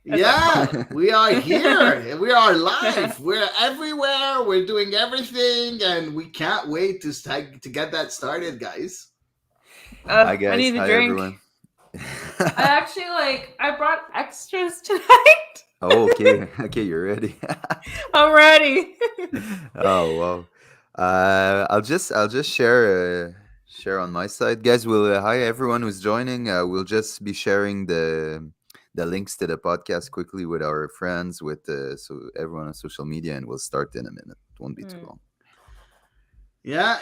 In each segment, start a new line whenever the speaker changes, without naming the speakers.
Yeah, we are here. We are live. We're everywhere. We're doing everything, and we can't wait to get that started, guys.
Hi guys.
I need a
Hi
drink.
everyone.
I brought extras tonight.
Oh, okay. Okay, you're ready.
I'm ready.
Oh wow. I'll just share on my side, guys. Hi everyone who's joining. We'll just be sharing the links to the podcast quickly with our friends, with so everyone on social media, and we'll start in a minute. It won't be too long.
Yeah.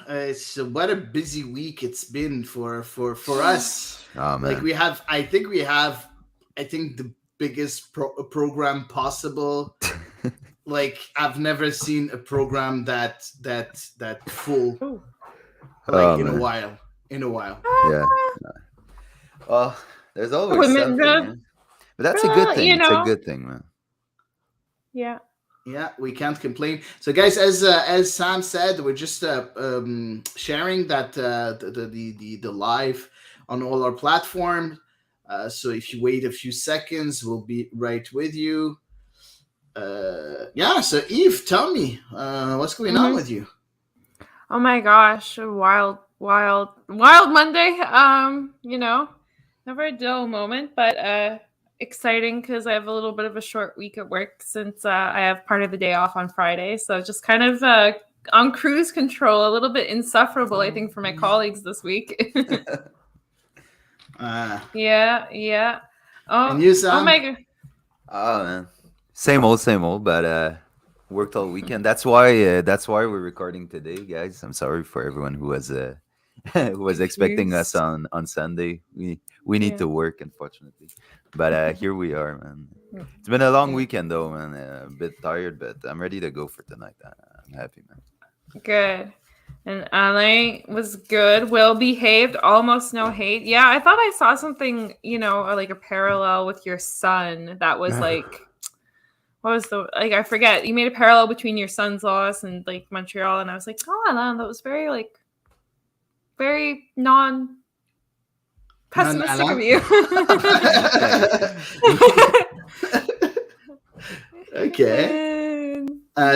It's what a busy week it's been for us.
Oh man.
Like I think the biggest program possible. Like I've never seen a program that full in a while.
Yeah. Well, there's always something, man. But that's a good thing. It's a good thing, man.
Yeah.
Yeah, we can't complain. So, guys, as Sam said, we're just sharing that the live on all our platforms. So, if you wait a few seconds, we'll be right with you. So Eve, tell me, what's going on with you?
Oh my gosh, a wild Monday. Never a dull moment, but exciting because I have a little bit of a short week at work since I have part of the day off on Friday. So just kind of on cruise control, a little bit insufferable, I think, for my colleagues this week. Yeah. Oh,
and you, Sam?
Oh my god.
Oh man. Same old, but worked all weekend. That's why we're recording today, guys. I'm sorry for everyone who was expecting us on Sunday. We need to work, unfortunately, but here we are, man. It's been a long weekend though, man. A bit tired, but I'm ready to go for tonight. I'm happy, man.
Good. And Alain was good, well behaved, almost no hate. Yeah, I thought I saw something, like a parallel with your son that was like, what was I forget. You made a parallel between your son's loss and like Montreal, and I was like, oh, Alain, that was very non-pessimistic of you.
Okay.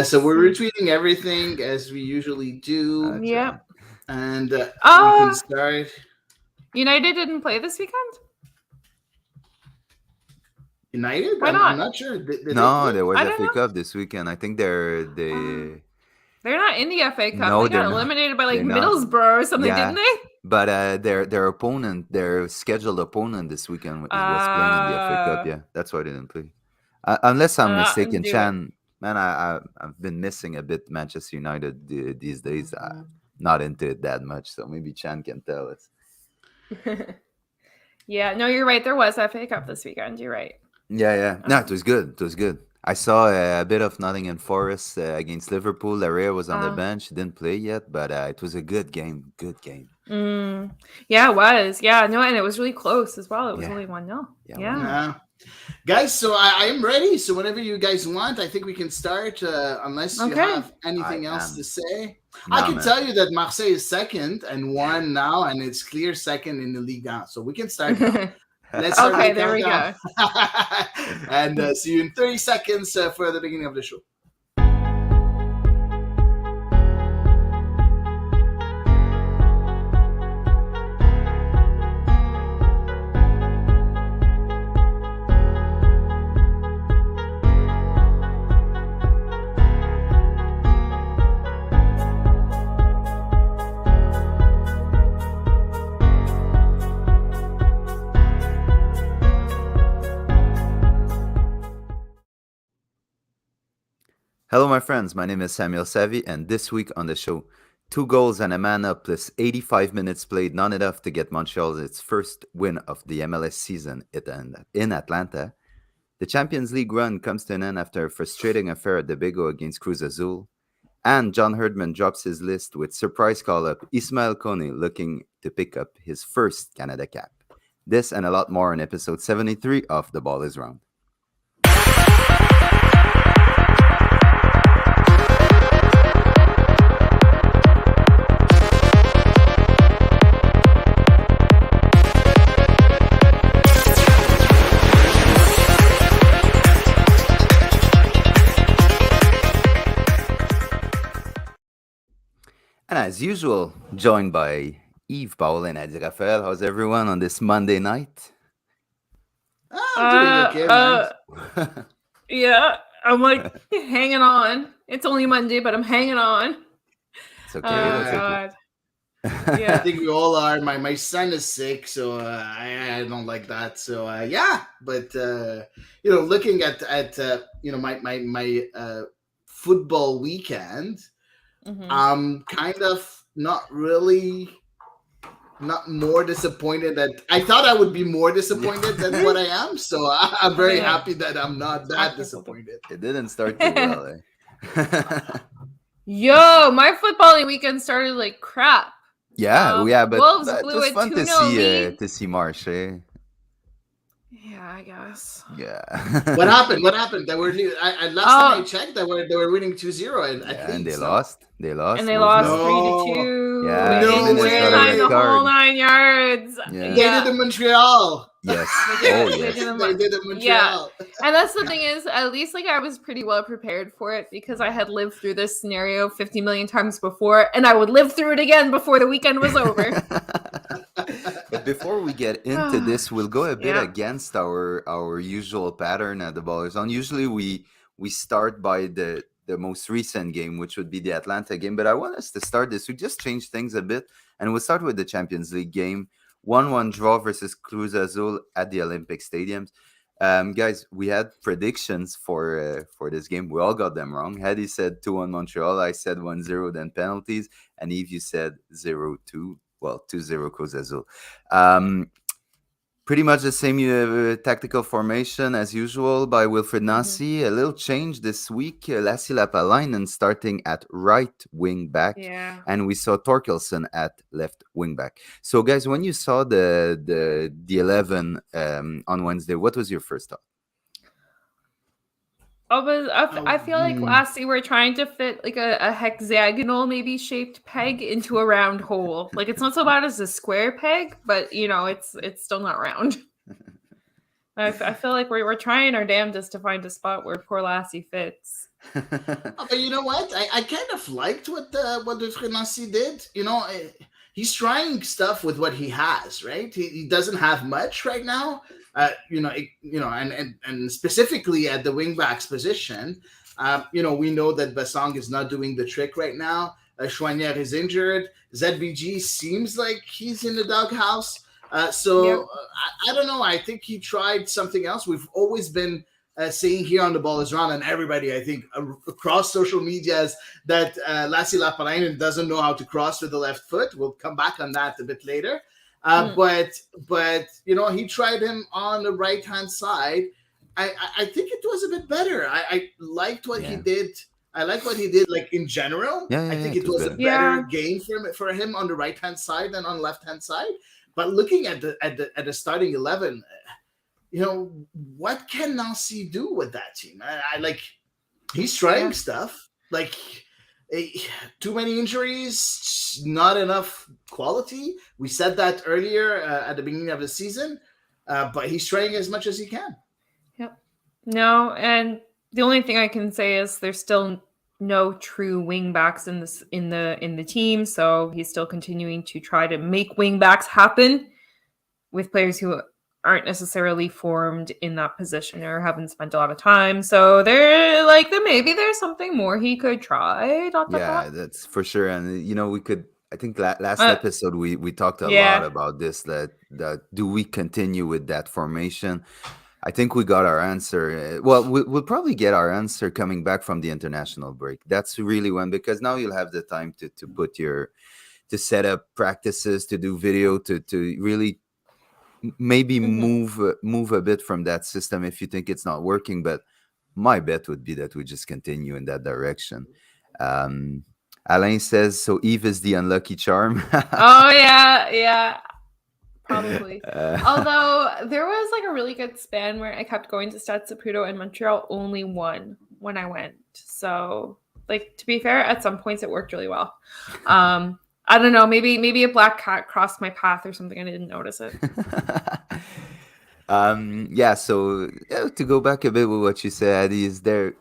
So we're retweeting everything as we usually do.
Yeah.
And we can start.
United didn't play this weekend?
United?
Why not?
I'm not sure.
There was FA Cup this weekend. I think they're
not in the FA Cup.
No,
they got eliminated by Middlesbrough or something, didn't they?
But their opponent, their scheduled opponent this weekend was playing in the FA Cup. Yeah, that's why they didn't play. Unless I'm mistaken, Chan. Man, I've been missing a bit Manchester United these days. Not into it that much, so maybe Chan can tell us.
Yeah, no, you're right. There was FA Cup this weekend. You're right.
Yeah. No, it was good. I saw a bit of Nottingham Forest against Liverpool. Larea was on the bench. Didn't play yet, but it was a good game.
Yeah, it was. Yeah, no, and it was really close as well. It was only 1-0.
Yeah. Guys, so I am ready. So whenever you guys want, I think we can start, unless you have anything else to say. I can tell you that Marseille is second and won now, and it's clear second in the Liga. So we can start now. Let's start.
Okay, there we go.
And see you in 30 seconds for the beginning of the show.
Hello, my friends. My name is Samuel Savvy, and this week on the show, 2 goals and a man up plus 85 minutes played, not enough to get Montreal its first win of the MLS season in Atlanta. The Champions League run comes to an end after a frustrating affair at the Big O against Cruz Azul. And John Herdman drops his list with surprise call-up Ismael Kone looking to pick up his first Canada cap. This and a lot more in episode 73 of The Ball is Round. as usual, joined by Yves, Paul, and Adi Raphael. How's everyone on this Monday night?
I'm doing okay, man.
Yeah, I'm like hanging on. It's only Monday, but I'm hanging on.
It's okay. That's
God.
Okay. Yeah, I think we all are. My son is sick, so I don't like that. So yeah, but looking at my football weekend, I'm kind of not more disappointed that I thought I would be more disappointed than what I am. So I'm very happy that I'm not that disappointed.
It didn't start too well, eh?
Yo, my footballing weekend started like crap.
Yeah, but
Wolves
it
blew
was
it
fun
2-0
to see Marsh, eh?
Yeah, I guess.
Yeah.
What happened? They were last time I checked, they were winning 2-0
and they lost. They lost.
And they lost 3-2.
Yeah,
no way.
The whole 9 yards.
Yeah.
They did in Montreal.
Yes.
They did in Montreal.
Yeah. And that's the thing is, at least I was pretty well prepared for it because I had lived through this scenario 50 million times before, and I would live through it again before the weekend was over.
But before we get into this, we'll go a bit against our usual pattern at the Ballers On. Usually we start by the most recent game, which would be the Atlanta game. But I want us to start this. We just change things a bit, and we'll start with the Champions League game. 1-1 draw versus Cruz Azul at the Olympic Stadiums. Guys, we had predictions for this game. We all got them wrong. Hedy said 2-1 Montreal. I said 1-0, then penalties. And Yves, you said 0-2. Well, 2-0 Cruz Azul. Pretty much the same tactical formation as usual by Wilfried Nancy. A little change this week. Lassie Lapalainen starting at right wing back.
Yeah.
And we saw Torkelson at left wing back. So, guys, when you saw the 11 on Wednesday, what was your first thought?
I feel like Lassie were trying to fit like a hexagonal maybe shaped peg into a round hole. Like it's not so bad as a square peg, but it's still not round. I feel like we're trying our damnedest to find a spot where poor Lassie fits.
But you know what? I kind of liked what Wilfried Nancy did. He's trying stuff with what he has, right? He doesn't have much right now. And specifically at the wingbacks position, we know that Bassong is not doing the trick right now. Chouanière is injured. ZBG seems like he's in the doghouse. I don't know. I think he tried something else. We've always been saying here on The Ball Is Round, and everybody, I think, across social medias that Lassie Lapalainen doesn't know how to cross with the left foot. We'll come back on that a bit later. But he tried him on the right hand side. I think it was a bit better. I liked what he did. I like what he did, like in general. I think it was a better game for him on the right hand side than on the left hand side. But looking at the starting 11, what can Nancy do with that team? I like he's trying stuff like. Too many injuries, not enough quality. We said that earlier at the beginning of the season, but he's trying as much as he can.
Yep. No, and the only thing I can say is there's still no true wing backs in the team, so he's still continuing to try to make wing backs happen with players who aren't necessarily formed in that position or haven't spent a lot of time. So they're like, maybe there's something more he could try.
That's for sure. And, we could, I think last episode, we talked a lot about this, that do we continue with that formation? I think we got our answer. Well, we'll probably get our answer coming back from the international break. That's really when, because now you'll have the time to put to set up practices, to do video, to really maybe move a bit from that system if you think it's not working. But my bet would be that we just continue in that direction. Alain says, so Yves is the unlucky charm.
Oh, yeah. Probably. Although there was like a really good span where I kept going to Stade Saputo and Montreal only won when I went. So, like, to be fair, at some points it worked really well. I don't know. Maybe a black cat crossed my path or something. I didn't notice it.
So to go back a bit with what you said, is there?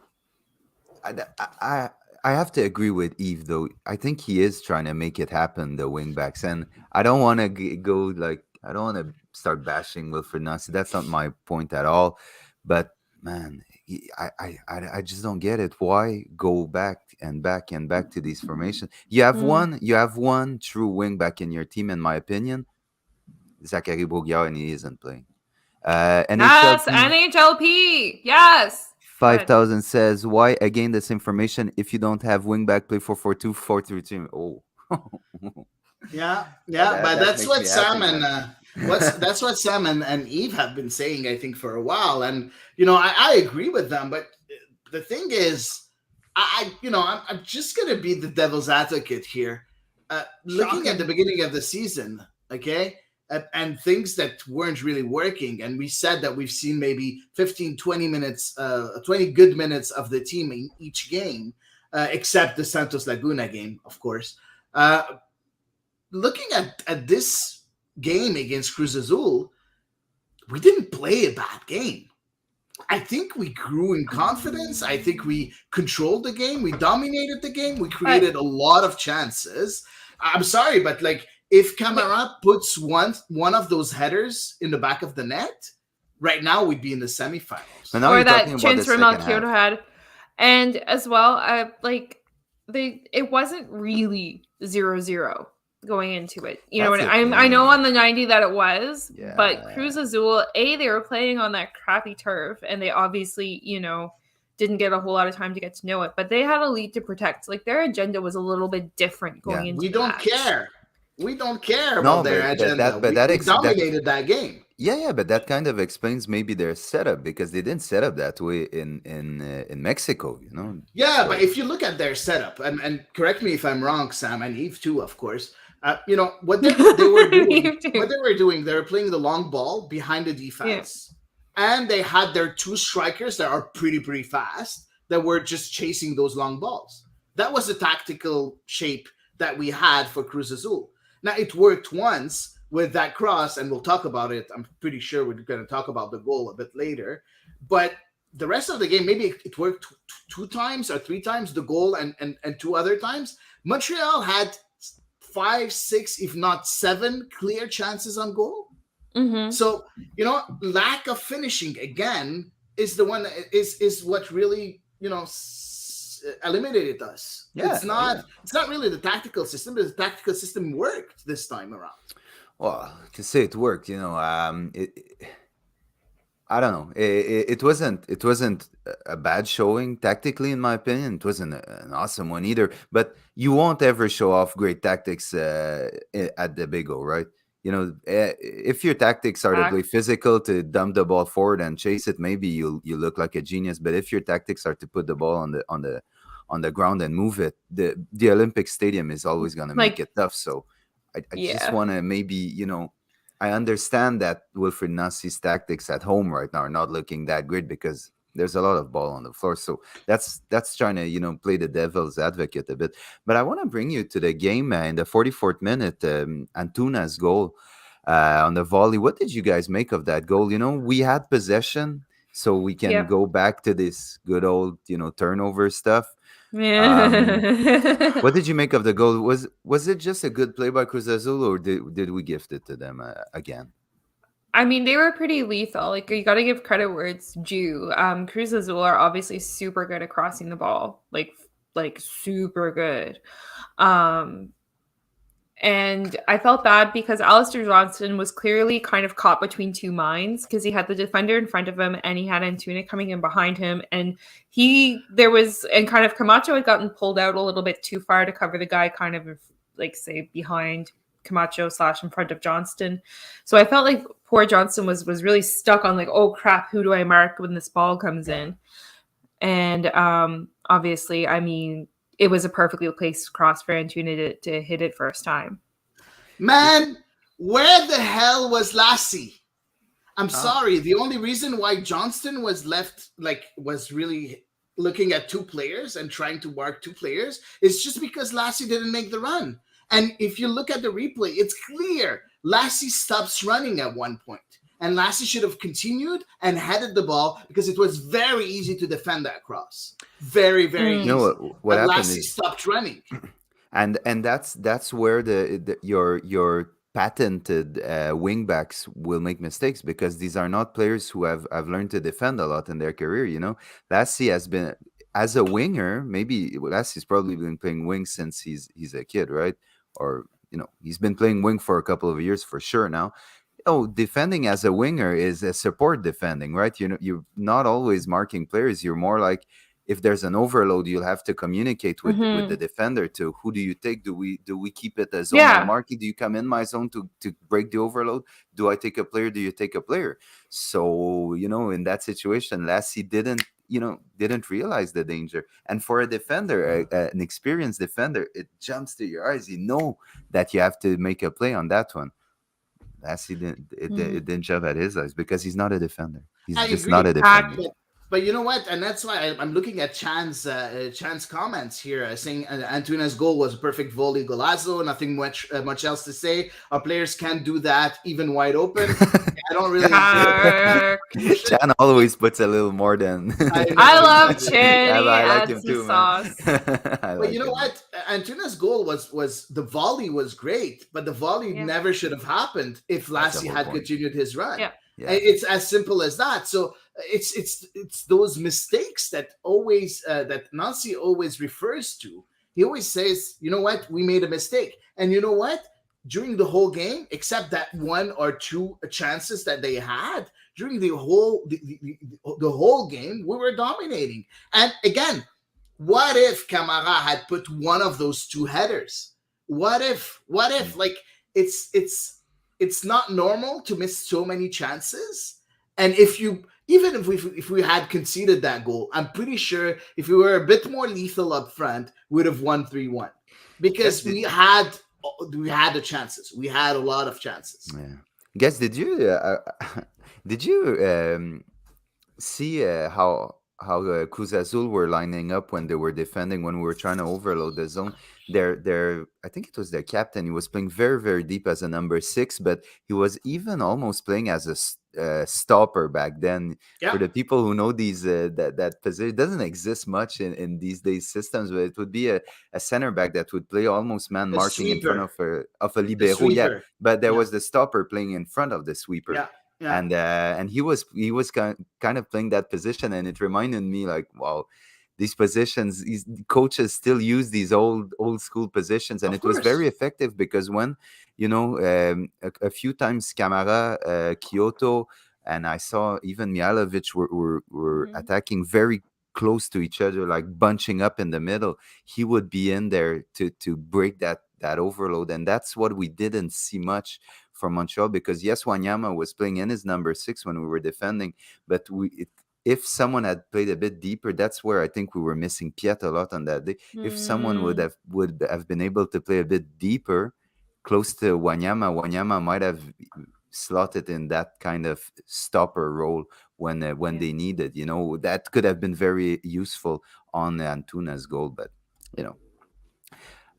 I have to agree with Yves, though. I think he is trying to make it happen, the wingbacks. And I don't want to go like, I don't want to start bashing Wilfried Nancy. That's not my point at all. But man, I just don't get it. Why go back and back and back to these formations? You have one true wingback in your team, in my opinion, Zachary Bourguiard, and he isn't playing.
Yes, NHLP. Yes.
5,000 says, why again this information if you don't have wingback play 4-4-2, 4-3-3? Oh.
yeah, but that's what Sam and that's what Sam and Yves have been saying, I think, for a while. And I agree with them, but the thing is, I'm just gonna be the devil's advocate here. Looking at the beginning of the season, okay, and things that weren't really working. And we said that we've seen maybe 15, 20 minutes, 20 good minutes of the team in each game, except the Santos Laguna game, of course. Looking at this game against Cruz Azul, we didn't play a bad game. I think we grew in confidence. I think we controlled the game. We dominated the game. We created a lot of chances. I'm sorry, but if Camara puts one of those headers in the back of the net, right now we'd be in the semifinals.
Or that chance Ramel Kyoto had. And as well, it wasn't really 0-0 going into it. You know what I know on the 90 that it was, but Cruz Azul, they were playing on that crappy turf, and they obviously, didn't get a whole lot of time to get to know it, but they had a lead to protect. Their agenda was a little bit different going into
We don't care. We don't care about their agenda. We dominated that game.
Yeah, but that kind of explains maybe their setup, because they didn't set up that way in Mexico,
Yeah, but if you look at their setup, and correct me if I'm wrong, Sam, and Yves too, of course. What they were doing, they were playing the long ball behind the defense, and they had their two strikers that are pretty fast that were just chasing those long balls. That was the tactical shape that we had for Cruz Azul. Now, it worked once with that cross, and we'll talk about it. I'm pretty sure we're going to talk about the goal a bit later. But the rest of the game, maybe it worked two times or three times, the goal and two other times. Montreal had 5, 6, if not 7 clear chances on goal.
Mm-hmm.
So, lack of finishing, again, is the one is what really, eliminated us. It's not really the tactical system, but the tactical system worked this time around.
Well, to say it worked, I don't know. It wasn't a bad showing tactically, in my opinion. It wasn't an awesome one either. But you won't ever show off great tactics at the Big O, right? If your tactics are to play physical, to dump the ball forward and chase it, maybe you look like a genius. But if your tactics are to put the ball on the ground and move it, the Olympic Stadium is always going to make it tough. So I just want to maybe, I understand that Wilfried Nancy's tactics at home right now are not looking that great because there's a lot of ball on the floor. So that's trying to, play the devil's advocate a bit. But I want to bring you to the game in the 44th minute, Antuna's goal on the volley. What did you guys make of that goal? We had possession, so we can go back to this good old, turnover stuff.
Yeah.
What did you make of the goal? Was it just a good play by Cruz Azul, or did we gift it to them again?
I mean, they were pretty lethal. You got to give credit where it's due. Cruz Azul are obviously super good at crossing the ball, like super good. And I felt bad because Alistair Johnston was clearly kind of caught between two minds, because he had the defender in front of him and he had Antuna coming in behind him. And kind of Camacho had gotten pulled out a little bit too far to cover the guy kind of say behind Camacho / in front of Johnston. So I felt like poor Johnston was really stuck on oh crap, who do I mark when this ball comes in? And obviously, I mean, it was a perfectly placed cross for Antuna to hit it first time.
Man, where the hell was Lassie? I'm sorry. The only reason why Johnston was left, was really looking at two players and trying to mark two players is just because Lassie didn't make the run. And if you look at the replay, it's clear Lassie stops running at one point. And Lassie should have continued and headed the ball because it was very easy to defend that cross. Very, very easy.
What happened
Lassie stopped running.
And that's where your patented wingbacks will make mistakes, because these are not players who have learned to defend a lot in their career. Lassie has been, as a winger, maybe Lassie's probably been playing wing since he's a kid, right? Or he's been playing wing for a couple of years for sure now. Defending as a winger is a support defending, right? You're not always marking players. You're more like, if there's an overload, you'll have to communicate with the defender to who do you take? Do we keep it as zonal marking? Do you come in my zone to break the overload? Do I take a player? Do you take a player? So, in that situation, Lassie didn't realize the danger. And for a defender, an experienced defender, it jumps to your eyes. You know that you have to make a play on that one. Lassie didn't jump at his eyes because he's not a defender. He's just not a defender.
But you know what? And that's why I'm looking at Chan's comments here, saying Antuna's goal was a perfect volley golazo. Nothing much else to say. Our players can't do that even wide open. I don't really.
Chan always puts a little more than.
I love Chan.
I like him too,
sauce.
But you know what? Antuna's goal was the volley was great, but the volley never should have happened if Lassie had continued his run.
Yeah.
It's as simple as that. So it's those mistakes that that Nancy always refers to. He always says, you know what, we made a mistake. And you know what? During the whole game, except that one or two chances that they had, during the whole game, we were dominating. And again, what if Camara had put one of those two headers? What if like it's not normal to miss so many chances. And if we had conceded that goal, I'm pretty sure if we were a bit more lethal up front, we'd have won 3-1. Because we had the chances. We had a lot of chances.
Yeah. Guys, did you see how Cruz Azul were lining up when they were defending, when we were trying to overload the zone? I think it was their captain. He was playing very, very deep as a number 6, but he was even almost playing as a stopper back then. For the people who know these that position, it doesn't exist much in these days systems, but it would be a center back that would play almost man marking in front of a libero. Yeah, but there was the stopper playing in front of the sweeper.
Yeah.
And he was kind of playing that position, and it reminded me like, wow, these positions, these coaches still use these old school positions, and it was very effective because when a few times Camara, Kyoto, and I saw even Mihailovic were attacking very close to each other, like bunching up in the middle. He would be in there to break that overload, and that's what we didn't see much from Montreal, because yes, Wanyama was playing in his number 6 when we were defending, but if someone had played a bit deeper, that's where I think we were missing Piet a lot on that day. If someone would have been able to play a bit deeper, close to Wanyama might have slotted in that kind of stopper role when they needed. That could have been very useful on Antuna's goal, but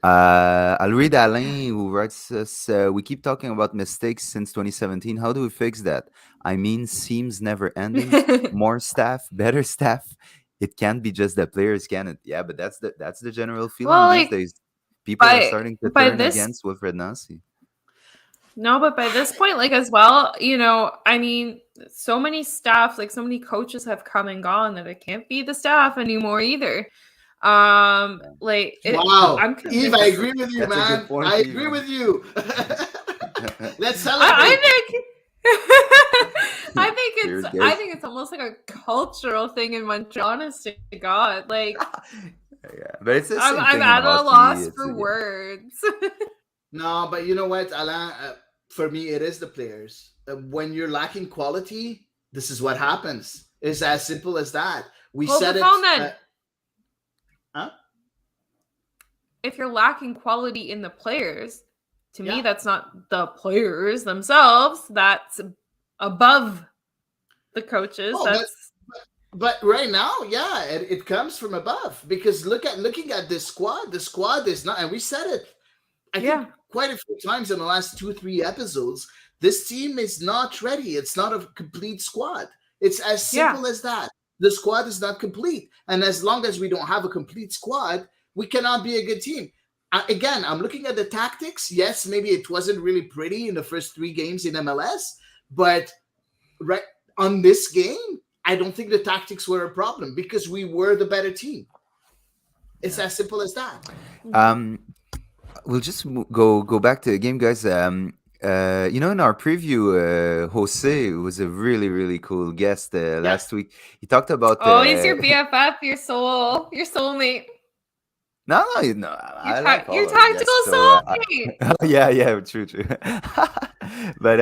I'll read Alain, who writes us, we keep talking about mistakes since 2017. How do we fix that? I mean, seems never ending. More staff, better staff. It can't be just that players can't. Yeah, but that's the general feeling these days. People are starting to turn against Wilfred Nancy.
No, but by this point, as well, I mean, so many staff, so many coaches have come and gone that it can't be the staff anymore either.
Wow, Eve, I agree with you, man. I agree with you. Let's celebrate.
I think it's almost like a cultural thing in Montreal. Honest to God,
yeah, but it's the same
I'm at a loss for words.
No, but you know what, Alain? For me, it is the players. When you're lacking quality, this is what happens. It's as simple as that. We said it.
If you're lacking quality in the players, to me, that's not the players themselves. That's above the coaches.
But right now, it comes from above, because looking at this squad. The squad is not, and we said it, I think quite a few times in the last 2-3 episodes. This team is not ready. It's not a complete squad. It's as simple as that. The squad is not complete. And as long as we don't have a complete squad, we cannot be a good team. Again, I'm looking at the tactics. Yes, maybe it wasn't really pretty in the first 3 games in MLS, but right on this game, I don't think the tactics were a problem because we were the better team. It's as simple as that.
We'll just go back to the game, guys. In our preview, Jose was a really, really cool guest last week. He talked about...
he's your BFF, your soulmate.
No,
I like your tactical soulmate.
Yeah, true. But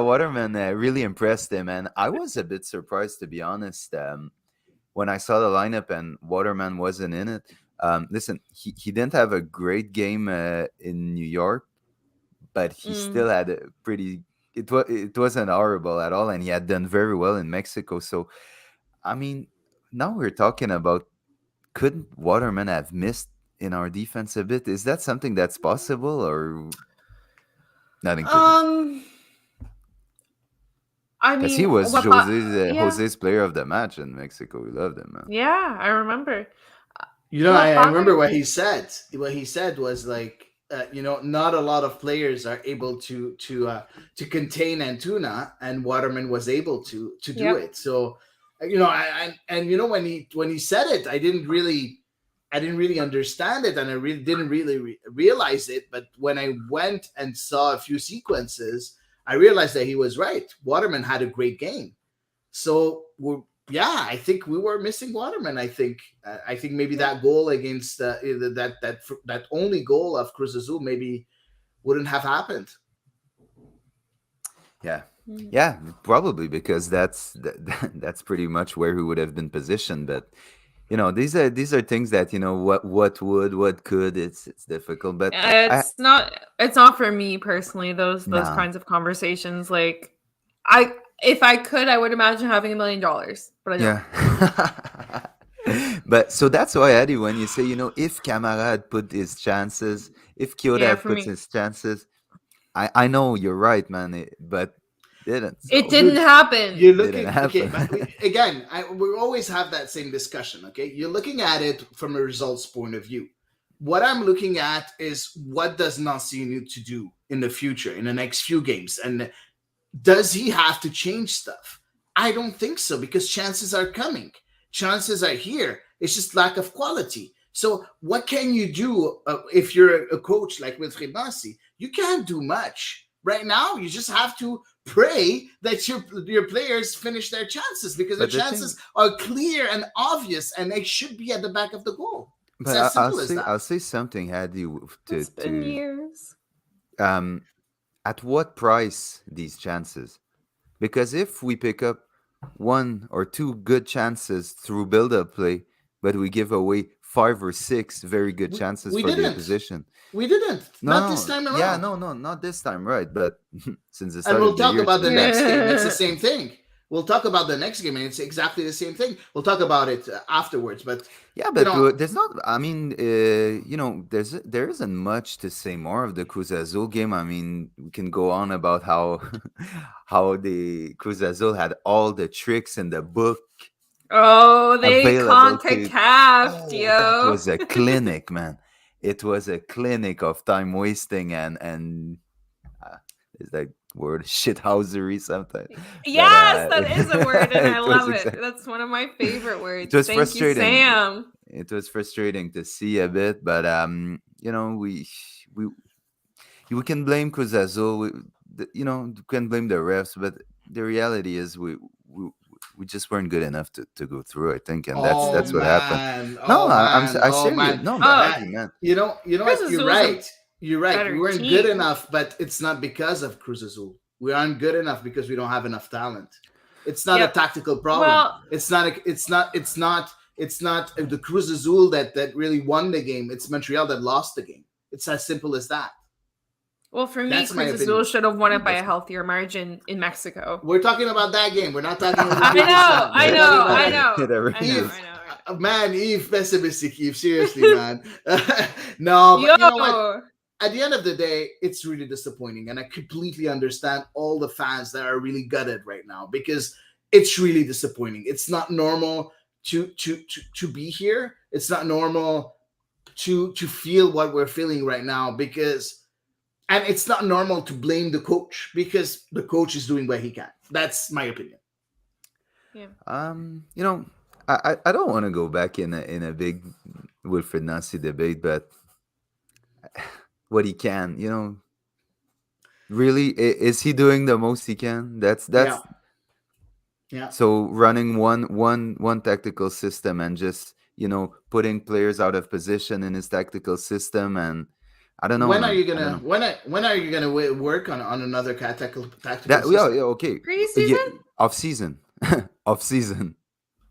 Waterman really impressed him, and I was a bit surprised, to be honest, when I saw the lineup and Waterman wasn't in it. Listen, he didn't have a great game in New York, but he still had a pretty... It wasn't horrible at all, and he had done very well in Mexico. So, I mean, now we're talking about, couldn't Waterman have missed in our defense a bit? Is that something that's possible, or not included?
I mean,
he was Jose's player of the match in Mexico. We loved him, man.
Yeah, I remember.
I remember what he said. What he said was like, not a lot of players are able to contain Antuna, and Waterman was able to do it. So, when he said it, I didn't really understand it, and I didn't really realize it. But when I went and saw a few sequences, I realized that he was right. Waterman had a great game. So I think we were missing Waterman. I think maybe that goal against that only goal of Cruz Azul maybe wouldn't have happened.
Yeah, probably, because that's pretty much where he would have been positioned. But these are things that what could. It's difficult, but
it's not for me personally. Those kinds of conversations, like if I could, I would imagine having $1 million, but I don't.
Yeah. But so that's why, Eddie, when you say, if Camara had put his chances, if Kyoto had put his chances, I know you're right, man, but didn't. So.
It didn't happen.
You're looking again. We always have that same discussion. Okay, you're looking at it from a results point of view. What I'm looking at is what does Nancy need to do in the future, in the next few games, and does he have to change stuff? I don't think so, because chances are coming. Chances are here. It's just lack of quality. So what can you do if you're a coach like Wilfried Nancy? You can't do much. Right now, you just have to pray that your players finish their chances, because the chances are clear and obvious, and they should be at the back of the goal.
But I'll say something, Hadi,
it's been years.
At what price these chances? Because if we pick up 1 or 2 good chances through build-up play, but we give away 5 or 6 very good chances for the opposition.
We didn't. Not this time around.
Yeah, no, not this time, right? But since the start
and we'll
of the
talk
year,
about the next game. It's the same thing. We'll talk about the next game, and it's exactly the same thing. We'll talk about it afterwards. But
there's not. I mean, there isn't much to say more of the Cruz Azul game. I mean, we can go on about how the Cruz Azul had all the tricks in the book.
Oh, they CONCACAF, yo!
It was a clinic, man. It was a clinic of time wasting and is that word shithousery something?
Yes, that is a word, and I love it. That's one of my favorite words.
It was
Thank
frustrating.
You, Sam.
It was frustrating to see a bit, but we can blame Cruz Azul. We can blame the refs, but the reality is we just weren't good enough to go through, I think, and that's what happened. I serious. No, man.
You know what? You're right. You're right. We weren't good enough, but it's not because of Cruz Azul. We aren't good enough because we don't have enough talent. It's not a tactical problem.
Well,
it's not the Cruz Azul that really won the game. It's Montreal that lost the game. It's as simple as that.
Well, for me, Cruz Azul should have won it by a healthier margin in Mexico.
We're talking about that game. We're not talking about
I know.
Man, Yves, pessimistic, Yves. Seriously, man. No, but you know what? at the end of the day, it's really disappointing, and I completely understand all the fans that are really gutted right now because it's really disappointing. It's not normal to be here. It's not normal to feel what we're feeling right now because, and it's not normal to blame the coach because the coach is doing what he can. That's my opinion.
Yeah.
You know, I don't want to go back in a big Wilfried Nancy debate, but what he can, really, is he doing the most he can? That's
yeah.
So running one tactical system and just putting players out of position in his tactical system, and I don't know.
When
man.
are you gonna when are you gonna work on another tactical system?
Yeah, okay.
Preseason?
Off season. Off season.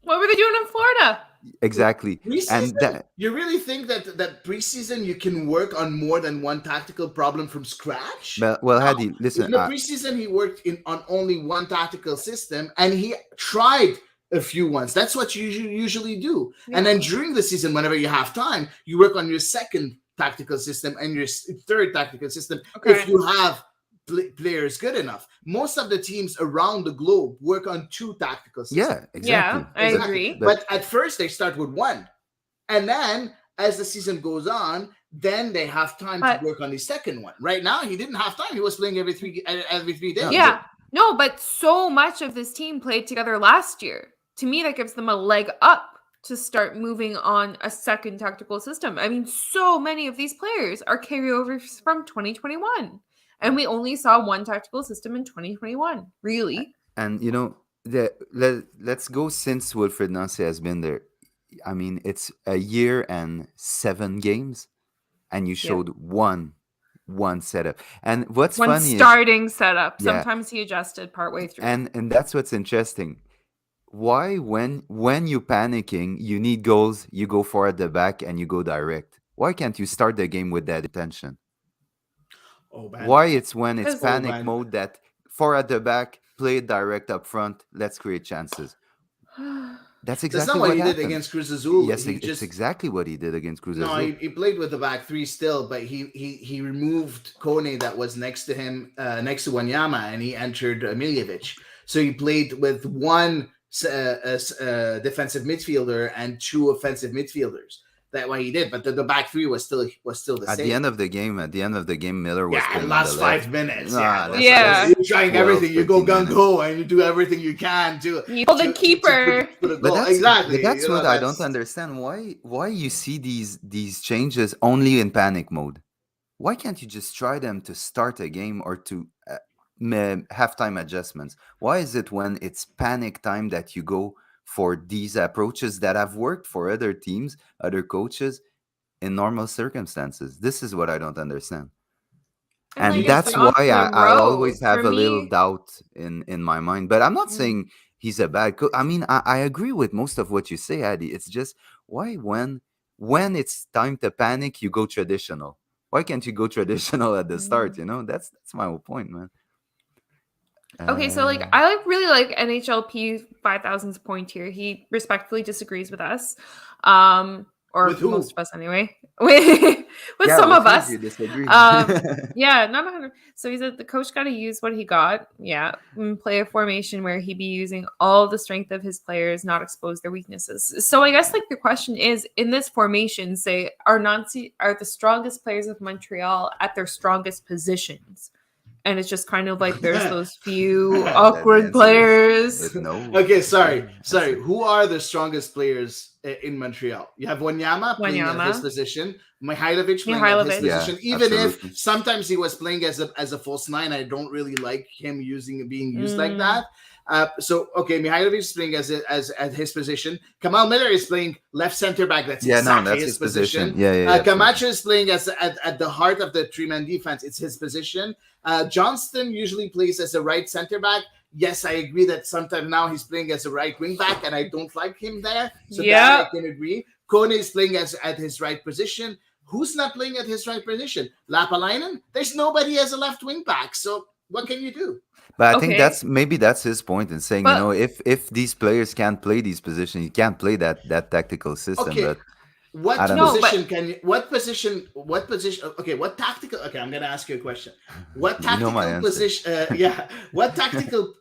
What were they doing in Florida?
Exactly.
Preseason? And you really think that preseason you can work on more than one tactical problem from scratch?
Well, no. Hadi, listen.
In the preseason, he worked on only one tactical system, and he tried a few ones. That's what you usually do. Yeah. And then during the season, whenever you have time, you work on your second tactical system and your third tactical system if you have players good enough. Most of the teams around the globe work on two tactical systems.
Yeah, exactly.
Yeah, I agree.
But at first they start with one. And then as the season goes on, then they have time to work on the second one. Right now, he didn't have time. He was playing every three days.
Yeah. No, but so much of this team played together last year. To me, that gives them a leg up to start moving on a second tactical system. I mean, so many of these players are carryovers from 2021. And we only saw one tactical system in 2021, really.
And, let's go since Wilfried Nancy has been there. I mean, it's a year and 7 games, and you showed one setup. And what's
one
funny
starting setup. Sometimes he adjusted partway through.
And that's what's interesting. Why, when you're panicking, you need goals, you go for at the back and you go direct? Why can't you start the game with that intention? Why it's when it's panic mode that 4 at the back, play it direct up front, let's create chances? That's exactly
what
he
did against Cruz Azul.
Yes, it's exactly what he did against Cruz Azul.
No, he played with the back three still, but he removed Kone that was next to him, next to Wanyama, and he entered Miljevic. So he played with one defensive midfielder and 2 offensive midfielders. That's what he did, but the back three was still the same.
At the end of the game, Miller was
the last 5 minutes.
You're
trying everything. You go gung ho and you do everything you can to
hold the keeper.
Exactly.
That's what I don't understand. Why you see these changes only in panic mode? Why can't you just try them to start a game or to halftime adjustments? Why is it when it's panic time that you go for these approaches that have worked for other teams, other coaches in normal circumstances? This is what I don't understand. And that's why I always have a little doubt in my mind. But I'm not saying he's a bad coach. I mean, I agree with most of what you say, Adi. It's just why when it's time to panic, you go traditional. Why can't you go traditional at the start? That's my whole point, man.
Okay, so I really like NHLP 5000's point here. He respectfully disagrees with us, or with most of us anyway. with some of us.
You disagree.
Not 100. So he said the coach got to use what he got. Yeah, and play a formation where he be using all the strength of his players, not expose their weaknesses. So I guess the question is, in this formation, say are the strongest players of Montreal at their strongest positions? And it's just kind of there's those few awkward players.
No.
Okay, sorry. Who are the strongest players in Montreal? You have Wanyama playing at his position, Mihailovic playing at his position. Even if sometimes he was playing as a false 9, I don't really like him being used like that. Mihailovic is playing as at his position. Kamal Miller is playing left center back. That's his position. Camacho is playing at the heart of the 3-man defense. It's his position. Johnston usually plays as a right center back. Yes, I agree that sometimes now he's playing as a right wing back, and I don't like him there. So that I can agree. Kone is playing at his right position. Who's not playing at his right position? Lapalainen? There's nobody as a left wing back. So what can you do?
But I think that's his point in saying, if these players can't play these positions, you can't play that tactical system.
Okay.
But
What position? What position? Okay, what tactical? Okay, I'm gonna ask you a question. What tactical position? What tactical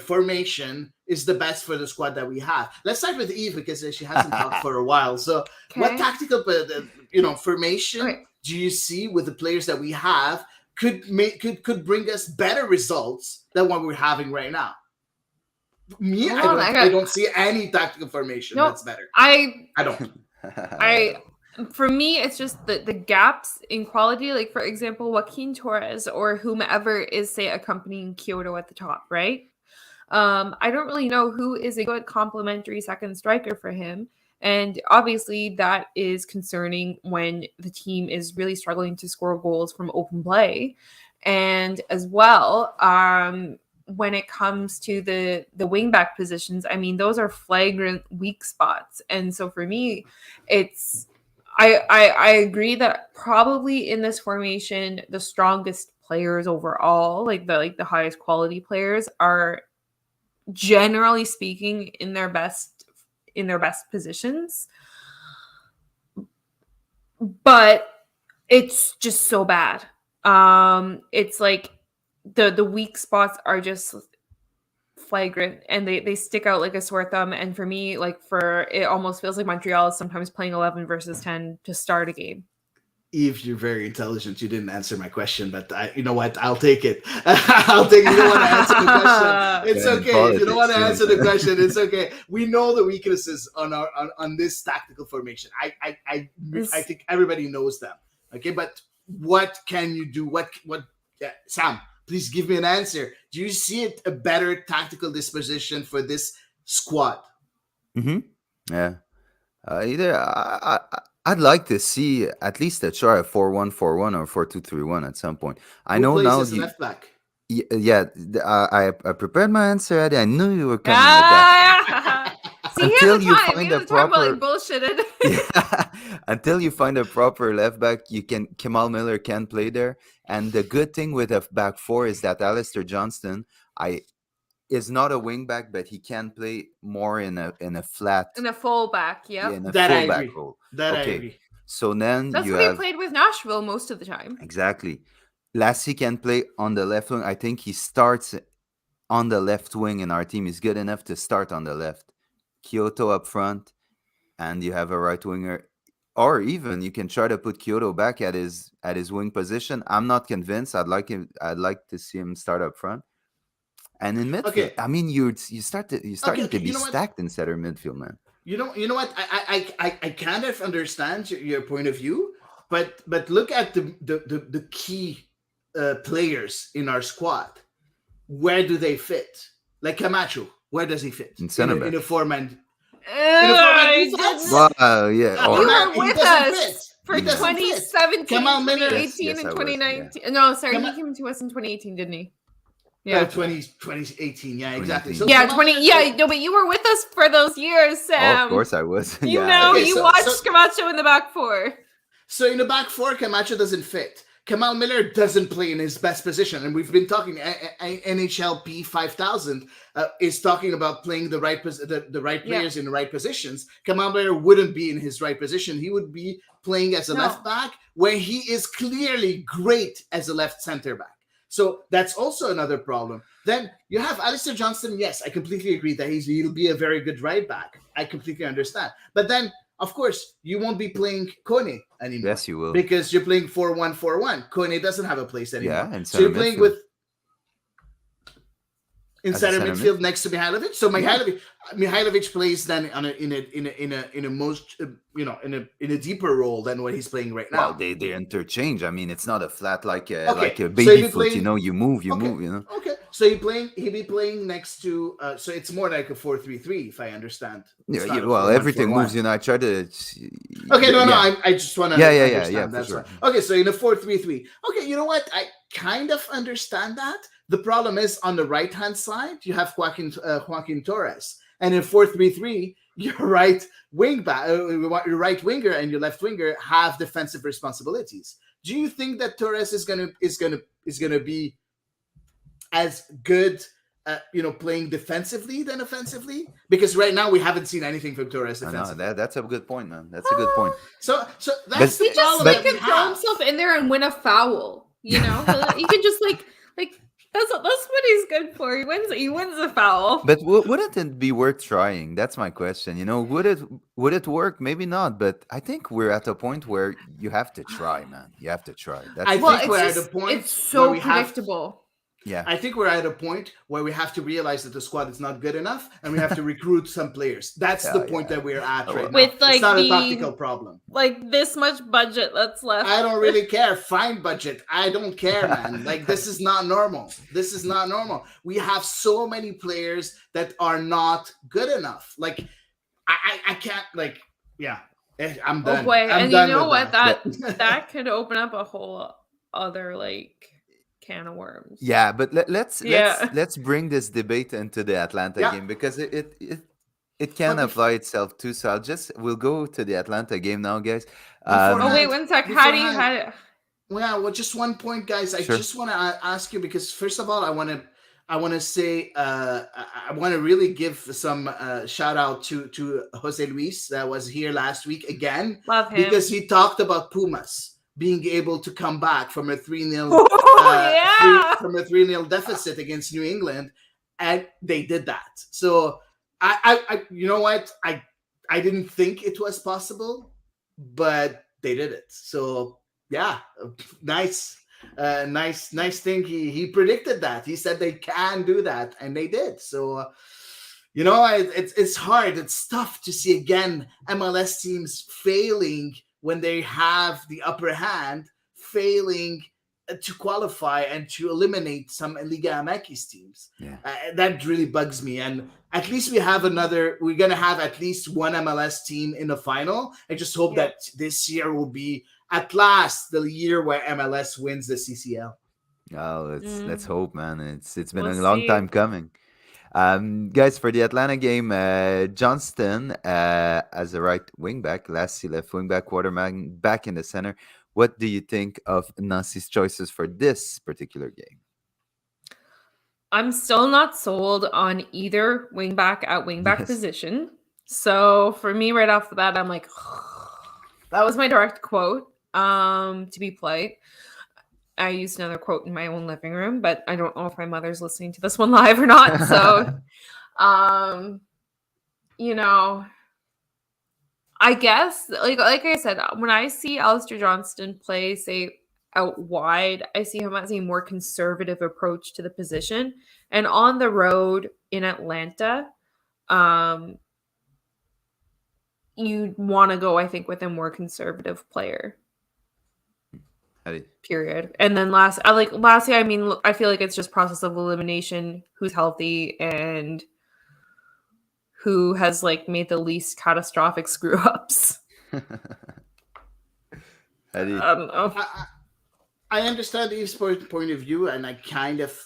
formation is the best for the squad that we have? Let's start with Eve because she hasn't talked for a while. So, what tactical, formation do you see with the players that we have could bring us better results than what we're having right now? I don't see any tactical formation that's better. I don't.
For me, it's just the gaps in quality. Like, for example, Joaquin Torres or whomever is, say, accompanying Kyoto at the top, right? I don't really know who is a good complementary second striker for him. And obviously that is concerning when the team is really struggling to score goals from open play. And as well, when it comes to the wingback positions, I mean, those are flagrant weak spots. And so for me, I agree that probably in this formation, the strongest players overall, like the highest quality players, are generally speaking in their best positions. But it's just so bad. It's like the weak spots are just flagrant and they stick out like a sore thumb. And for me, it almost feels like Montreal is sometimes playing 11 versus 10 to start a game.
Eve, you're very intelligent. You didn't answer my question, but you know what? I'll take it. I'll take it. You don't want to answer the question. It's okay. If you don't want to answer the question, it's okay. We know the weaknesses on this tactical formation. I think everybody knows them. Okay, but what can you do? What Sam, please give me an answer. Do you see it a better tactical disposition for this squad?
Yeah. I'd like to see at least a try of 4-1-4-1 or 4-2-3-1 at some point. I know
plays
now
as left back?
Yeah, I prepared my answer, Eddie. I knew you were coming with that.
See, until you find a proper bullshitted.
Until you find a proper left back, Kamal Miller can play there. And the good thing with a back four is that Alistair Johnston is not a wing back, but he can play more in a flat,
in a full back, in
a full back role.
I agree.
So then
that's what he played with Nashville most of the time.
Exactly. Lassie can play on the left wing. I think he starts on the left wing in our team. He's good enough to start on the left. Kyoto up front, and you have a right winger, or even you can try to put Kyoto back at his wing position. I'm not convinced. I'd like to see him start up front. And in midfield, I mean, you're starting to be stacked in center midfield, man.
You know what? I kind of understand your point of view, but look at the key players in our squad. Where do they fit? Like Camacho, where does he fit?
In center back.
In a four-man.
Wow, yeah.
You were with us for 2017, 2018, and 2019. Yeah. No, sorry, he came to us in 2018, didn't he?
Yeah, 2018. Yeah, exactly. So
yeah, no, but you were with us for those years, Sam.
Oh, of course I was.
You watched Camacho in the back four.
So in the back four, Camacho doesn't fit. Kamal Miller doesn't play in his best position, and we've been talking. NHLP 5000 is talking about playing the right players in the right positions. Kamal Miller wouldn't be in his right position. He would be playing as a left back, where he is clearly great as a left center back. So that's also another problem. Then you have Alistair Johnston. Yes, I completely agree that he'll be a very good right back. I completely understand. But then, of course, you won't be playing Kone anymore.
Yes, you will.
Because you're playing 4-1-4-1. Kone doesn't have a place anymore.
Yeah, and
so you're playing with in center midfield next to Mihailovic. So Mihailovic plays then in a deeper role than what he's playing right now.
Well, they interchange. I mean, it's not a flat like a baby foot. You move.
Okay, so he'd be playing next to. So it's more like a 4-3-3, if I understand.
Yeah. Well, everything moves. I try to.
Okay, no. I just want to.
Yeah.
That's sure. Okay, so in a 4-3-3. Okay, you know what? I kind of understand that. The problem is on the right-hand side, you have Joaquin Torres. And in 4-3-3, your right winger and your left winger have defensive responsibilities. Do you think that Torres is gonna be as good playing defensively than offensively? Because right now we haven't seen anything from Torres defensively.
No, that's a good point, man. That's a good point.
So that's
he just can throw himself in there and win a foul. You know, he can just like that's what he's good for. He wins a foul.
But wouldn't it be worth trying? That's my question. Would it work? Maybe not. But I think we're at a point where you have to try, man. You have to try.
I think we're at a point.
It's so predictable.
Yeah,
I think we're at a point where we have to realize that the squad is not good enough, and we have to recruit some players. That's the point that we're at right now.
With
it's not a tactical problem.
Like this much budget that's left.
I don't really care. Fine budget. I don't care, man. Like this is not normal. This is not normal. We have so many players that are not good enough. Like I can't. Like I'm done.
Oh boy,
I'm
and
done
you know
with
what? That could open up a whole other can of worms.
Yeah, but let's bring this debate into the Atlanta game, because it can apply itself too. So we'll go to the Atlanta game now, guys.
Wait 1 sec. How do you
well, just one point, guys. I just want to ask you, because first of all, I want to say I want to really give some shout out to Jose Luis that was here last week again.
Love him,
because he talked about Pumas being able to come back from a 3-0 from a 3-0 deficit against New England, and they did that. So I you know what, I didn't think it was possible, but they did it. So yeah, nice thing. He predicted that. He said they can do that, and they did. So it's hard. It's tough to see again MLS teams failing when they have the upper hand, failing to qualify and to eliminate some Liga MX teams.
Yeah.
That really bugs me. And at least we're going to have at least one MLS team in the final. I just hope that this year will be at last the year where MLS wins the CCL.
Oh, let's hope, man. It's been a long time coming. Guys, for the Atlanta game, Johnston as a right wing back, last he left wing back, Waterman back in the center. What do you think of Nancy's choices for this particular game?
I'm still not sold on either wing back at wing back position. So for me, right off the bat, I'm like, that was my direct quote. To be polite, I used another quote in my own living room, but I don't know if my mother's listening to this one live or not. So, I guess, like I said, when I see Alistair Johnston play, say, out wide, I see him as a more conservative approach to the position. And on the road in Atlanta, you want to go, I think, with a more conservative player. Period. And then lastly, I mean, I feel like it's just process of elimination, who's healthy and who has made the least catastrophic screw ups.
I don't know. I understand Eve's point of view, and I kind of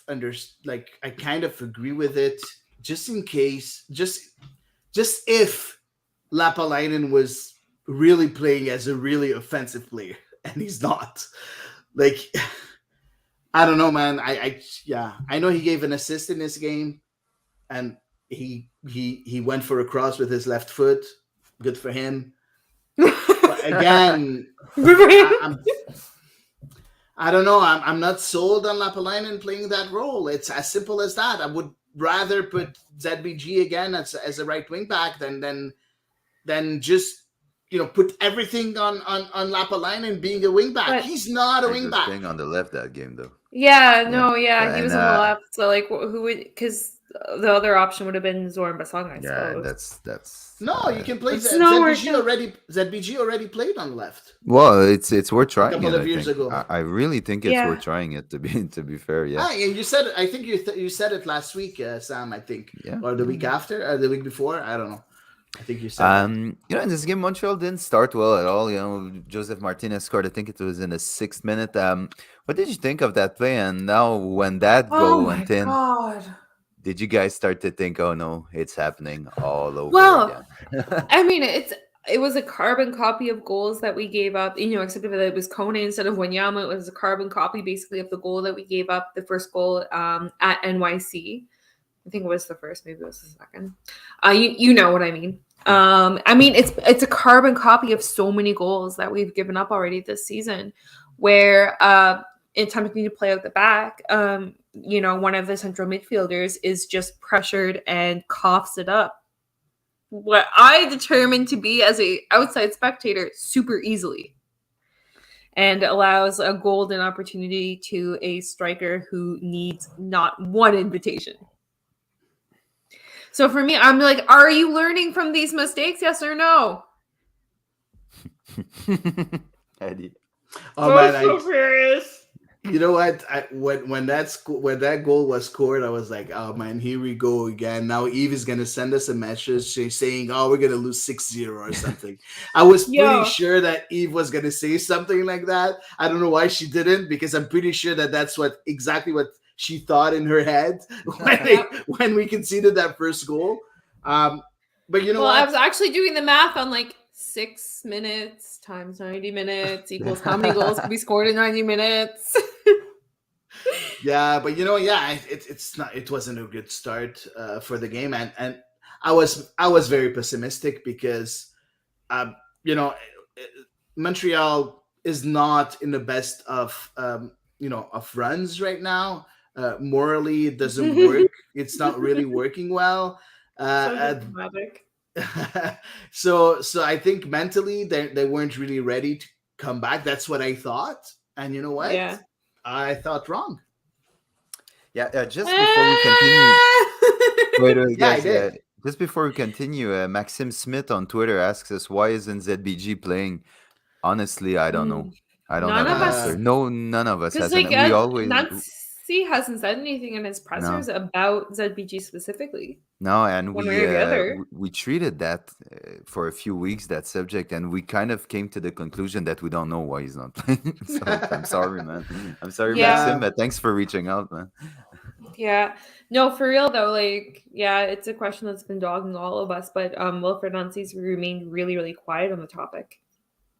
agree with it. Just in case, just if Lapalainen was really playing as a really offensive player, and he's not. I don't know, man. I know he gave an assist in this game, and he went for a cross with his left foot. Good for him. But again, I don't know. I'm not sold on Lapalainen playing that role. It's as simple as that. I would rather put ZBG again as a right wing back than just put everything on Lapalainen being a wing back. But he's not a wing back.
Thing on the left that game though.
Yeah, no, he was on the left. So who would? Because the other option would have been Zoran Basong, I suppose.
That's
no. You can play ZBG already. ZBG already played on the left.
Well, it's worth trying.
A couple of years ago.
I really think it's worth trying it. To be fair, yeah.
And you said it. I think you said it last week, Sam. I think, or the week after, or the week before. I don't know. I think you said
in this game, Montreal didn't start well at all. Joseph Martinez scored. I think it was in the 6th minute. What did you think of that play? And now when that goal went in, did you guys start to think, oh no, it's happening all over again?
I mean, it was a carbon copy of goals that we gave up, except that it was Kone instead of Wanyama. It was a carbon copy basically of the goal that we gave up, the first goal at NYC. I think it was the first, maybe it was the second. You know what I mean. I mean, it's a carbon copy of so many goals that we've given up already this season, where in attempting to play out the back, you know, one of the central midfielders is just pressured and coughs it up. What I determined to be as a outside spectator super easily, and allows a golden opportunity to a striker who needs not one invitation. So for me, I'm like, are you learning from these mistakes? Yes or no?
Eddie.
Oh man,
so furious.
You know what? When that goal was scored, I was like, oh man, here we go again. Now Eve is gonna send us a message saying, oh, we're gonna lose 6-0 or something. I was pretty sure that Eve was gonna say something like that. I don't know why she didn't, because I'm pretty sure that that's exactly what she thought in her head when we conceded that first goal. But you know what?
I was actually doing the math on like 6 minutes times 90 minutes equals how many goals can be scored in 90 minutes.
Yeah, but you know, it wasn't a good start for the game, and I was very pessimistic because you know, Montreal is not in the best of of runs right now. Morally, it doesn't work. It's not really working well. So I think mentally they weren't really ready to come back. That's what I thought, and you know what?
Yeah.
I thought wrong.
Yeah, just before we continue, wait,
yeah,
guys,
I did.
Just before we continue, Maxime Smith on Twitter asks us, why isn't ZBG playing? Honestly, I don't know. I don't have an answer. No, none of us has.
Like,
we always.
Nancy hasn't said anything in his pressers about ZBG specifically.
No, and we treated that for a few weeks, that subject, and we kind of came to the conclusion that we don't know why he's not playing. So I'm sorry, man. I'm sorry, Maxime, but thanks for reaching out, man.
Yeah. No, for real though, like, yeah, it's a question that's been dogging all of us, but Wilfred Nancy's remained really, really quiet on the topic.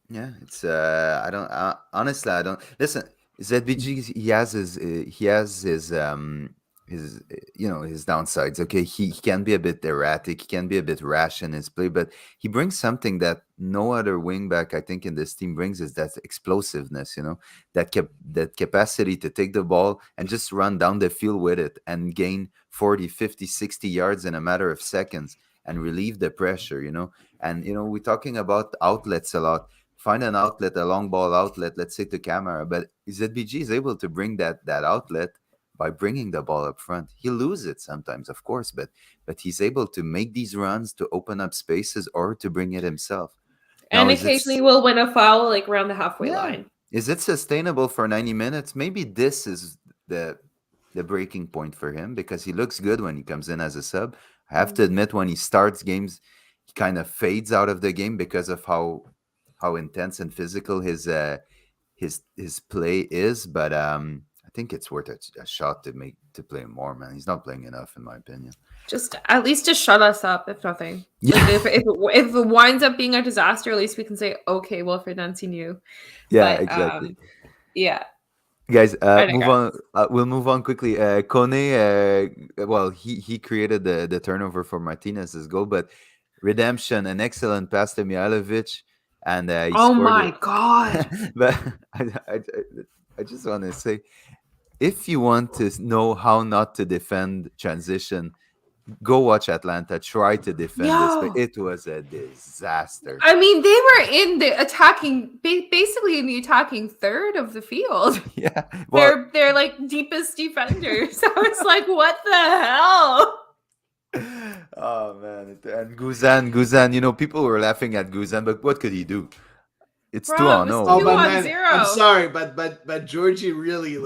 Yeah, it's I don't honestly, I don't listen. ZBG, he has his his downsides. Okay, he can be a bit erratic, he can be a bit rash in his play, but he brings something that no other wingback, I think, in this team brings, is that explosiveness. You know, that capacity to take the ball and just run down the field with it and gain 40, 50, 60 yards in a matter of seconds and relieve the pressure. You know, and we're talking about outlets a lot. Find an outlet, a long ball outlet, let's say to Camara, but ZBG is able to bring that outlet by bringing the ball up front. He'll lose it sometimes, of course, but he's able to make these runs to open up spaces or to bring it himself.
And occasionally will win a foul like around the halfway line.
Is it sustainable for 90 minutes? Maybe this is the breaking point for him, because he looks good when he comes in as a sub. I have to admit, when he starts games, he kind of fades out of the game because of how intense and physical his play is, but I think it's worth a shot to play more, man. He's not playing enough, in my opinion.
Just at least just shut us up, if nothing. Yeah. Like if it winds up being a disaster, at least we can say, okay, Wilfred Nancy knew.
Yeah, but, exactly.
Yeah.
Guys, move on. We'll move on quickly. Kone, well, he created the turnover for Martinez's goal, but redemption, an excellent pass to Mihailovic. And he
oh my God!
But I just want to say, if you want to know how not to defend transition, go watch Atlanta try to defend this. But it was a disaster.
I mean, they were in the attacking, basically in the attacking third of the field.
Yeah, well,
they're like deepest defenders. I was like, what the hell?
Oh man, and Guzan, people were laughing at Guzan, but what could he do? It's 2-0.
Oh, but man, I'm sorry, but Georgie really
he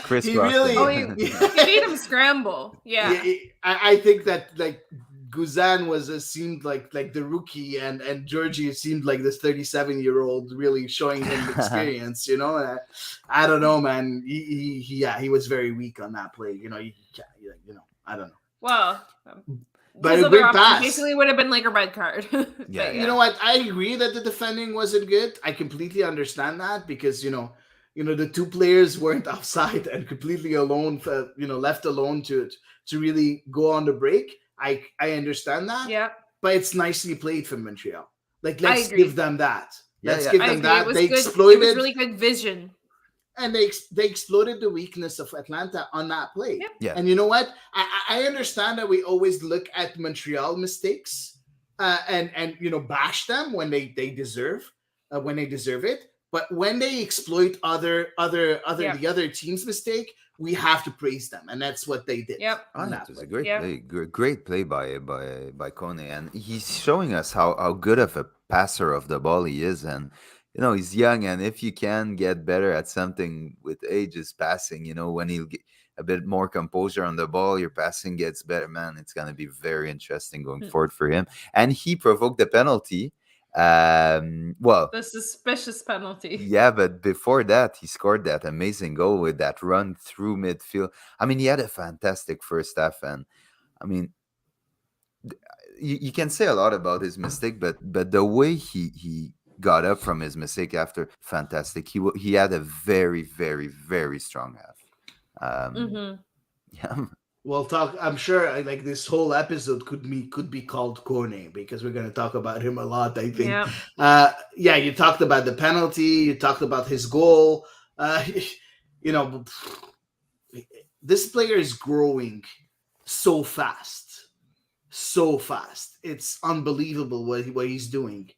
Chris
he really
he made him scramble. Yeah,
I think that like Guzan seemed like the rookie, and Georgie seemed like this 37-year-old really showing him experience. I don't know, man. He was very weak on that play. I don't know.
Well,
but a great pass
basically would have been like a red card.
Yeah. You know what? I agree that the defending wasn't good. I completely understand that because the two players weren't offside and completely alone, left alone to really go on the break. I understand that.
Yeah.
But it's nicely played from Montreal. Like,
I
let's
agree.
give them that.
Yeah,
Let's
yeah.
give
I
them
agree.
that.
It was
They
good.
exploited.
It was really good vision.
And they exploited the weakness of Atlanta on that play.
Yep.
Yeah.
And you know what? I understand that we always look at Montreal mistakes and bash them when they deserve it. But when they exploit the other team's mistake, we have to praise them, and that's what they did.
Yep.
That was a great play. Great play by Kone, and he's showing us how good of a passer of the ball he is, and he's young, and if you can get better at something with age, is passing. When he'll get a bit more composure on the ball, your passing gets better, man. It's gonna be very interesting going forward for him. And he provoked the penalty.
The suspicious penalty.
Yeah, but before that, he scored that amazing goal with that run through midfield. I mean, he had a fantastic first half, and I mean, you can say a lot about his mistake, but the way he got up from his mistake after, fantastic. He had a very, very, very strong half. Yeah.
We'll talk. I'm sure like this whole episode could be called Corne, because we're going to talk about him a lot, I think.
Yeah.
You talked about the penalty. You talked about his goal. This player is growing so fast. It's unbelievable what he's doing.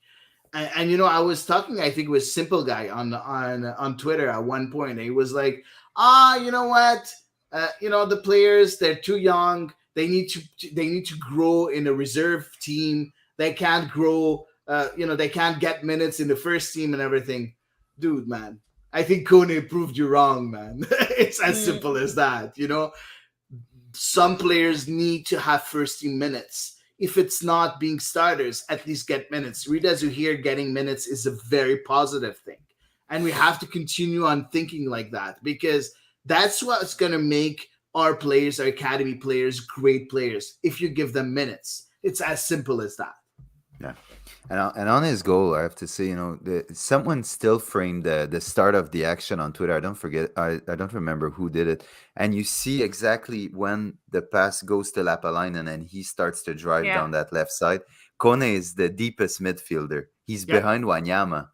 And I was talking, I think it was Simple Guy on Twitter at one point. And he was like, you know what? The players, they're too young. They need to grow in a reserve team. They can't grow. They can't get minutes in the first team and everything. Dude, man, I think Kone proved you wrong, man. It's as simple as that. Some players need to have first team minutes. If it's not being starters, at least get minutes. Rida Zuhir getting minutes is a very positive thing, and we have to continue on thinking like that, because that's what's going to make our players, our academy players, great players. If you give them minutes, it's as simple as that.
Yeah, and on his goal, I have to say, someone still framed the start of the action on Twitter. I don't remember who did it, and you see exactly when the pass goes to Lapalainen and he starts to drive down that left side. Kone is the deepest midfielder. He's behind Wanyama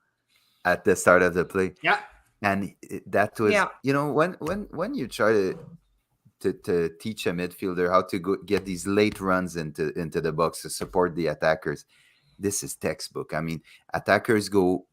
at the start of the play.
Yeah.
And that was, when you try to teach a midfielder how to get these late runs into the box to support the attackers, this is textbook. I mean, attackers go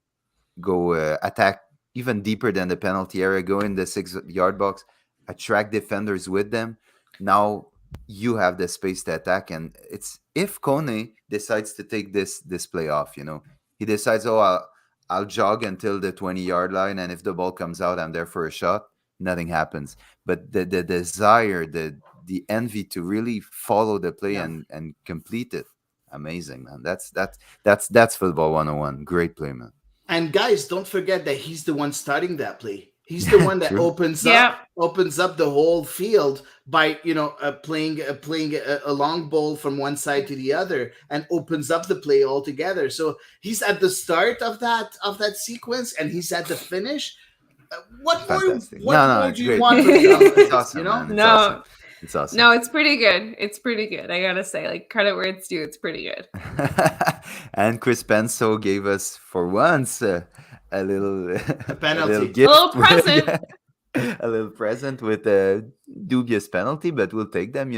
attack even deeper than the penalty area, go in the 6-yard box, attract defenders with them. Now you have the space to attack, and it's if Kone decides to take this play off, he decides, I'll jog until the 20-yard line, and if the ball comes out, I'm there for a shot. Nothing happens. But the desire, the envy to really follow the play and complete it, amazing, man. That's football 101. Great play, man.
And guys, don't forget that he's the one starting that play. He's the one that opens up the whole field by playing a long ball from one side to the other and opens up the play altogether. So he's at the start of that sequence and he's at the finish. What more do you want from him?
It's awesome, man. It's awesome.
No, it's pretty good. It's pretty good. I gotta say, like, credit where it's due. It's pretty good.
And Chris Penso gave us, for once, a little
penalty,
a little gift,
a little present,
a little present with a dubious penalty, but we'll take them.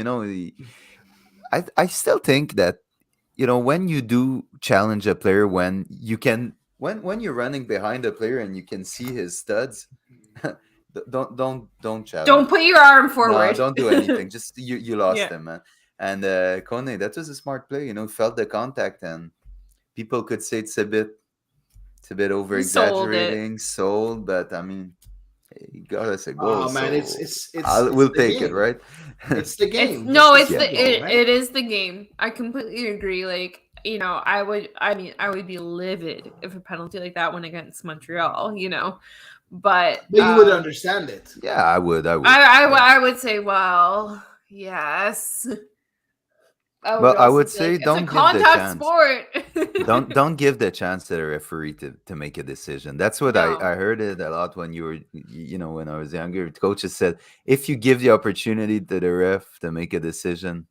I still think that when you do challenge a player, when you can, when you're running behind a player and you can see his studs. Don't challenge.
Don't put your arm forward.
No, don't do anything. Just you lost him, man. And Kone, that was a smart play. Felt the contact, and people could say it's a bit over exaggerating, sold, but I mean, he got us a goal.
Oh man,
we'll take it, right?
It's the game.
It is the game. I completely agree. Like, I would be livid if a penalty like that went against Montreal. But
you would understand it.
Yeah, I would.
I would say, well, yes.
I would say
like,
don't
it's a
give the
contact
chance.
sport.
Don't give the chance to the referee to make a decision. That's what I heard it a lot when you were, when I was younger. Coaches said if you give the opportunity to the ref to make a decision,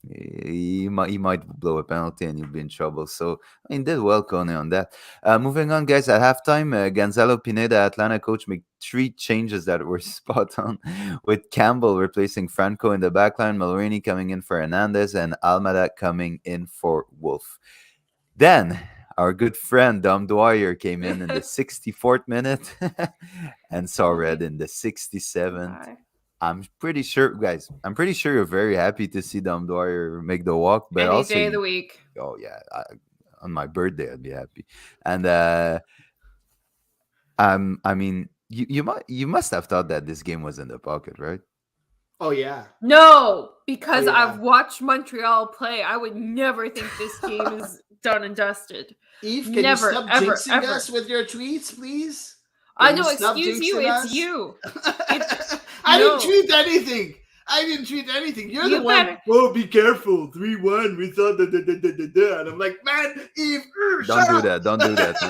he might blow a penalty and you'll be in trouble. So I mean, did well, Kone, on that. Moving on, guys. At halftime, Gonzalo Pineda, Atlanta coach, made 3 changes that were spot on, with Campbell replacing Franco in the backline, Mulroney coming in for Hernandez, and Almada coming in for Wolf. Then our good friend Dom Dwyer came in the 64th minute and saw red in the 67th. I'm pretty sure, guys. I'm pretty sure you're very happy to see Dom Dwyer make the walk, but
Any
also
day of the week.
Oh yeah, on my birthday I'd be happy. And I mean, you must have thought that this game was in the pocket, right?
Oh yeah.
No, because I've watched Montreal play. I would never think this game is done and dusted.
Eve, can you stop jinxing us with your tweets, please?
I know, excuse you, it's you.
I didn't tweet anything. You're the one. Oh, be careful. 3-1. We thought that. And I'm like, man, Eve,
don't do that. Don't do that,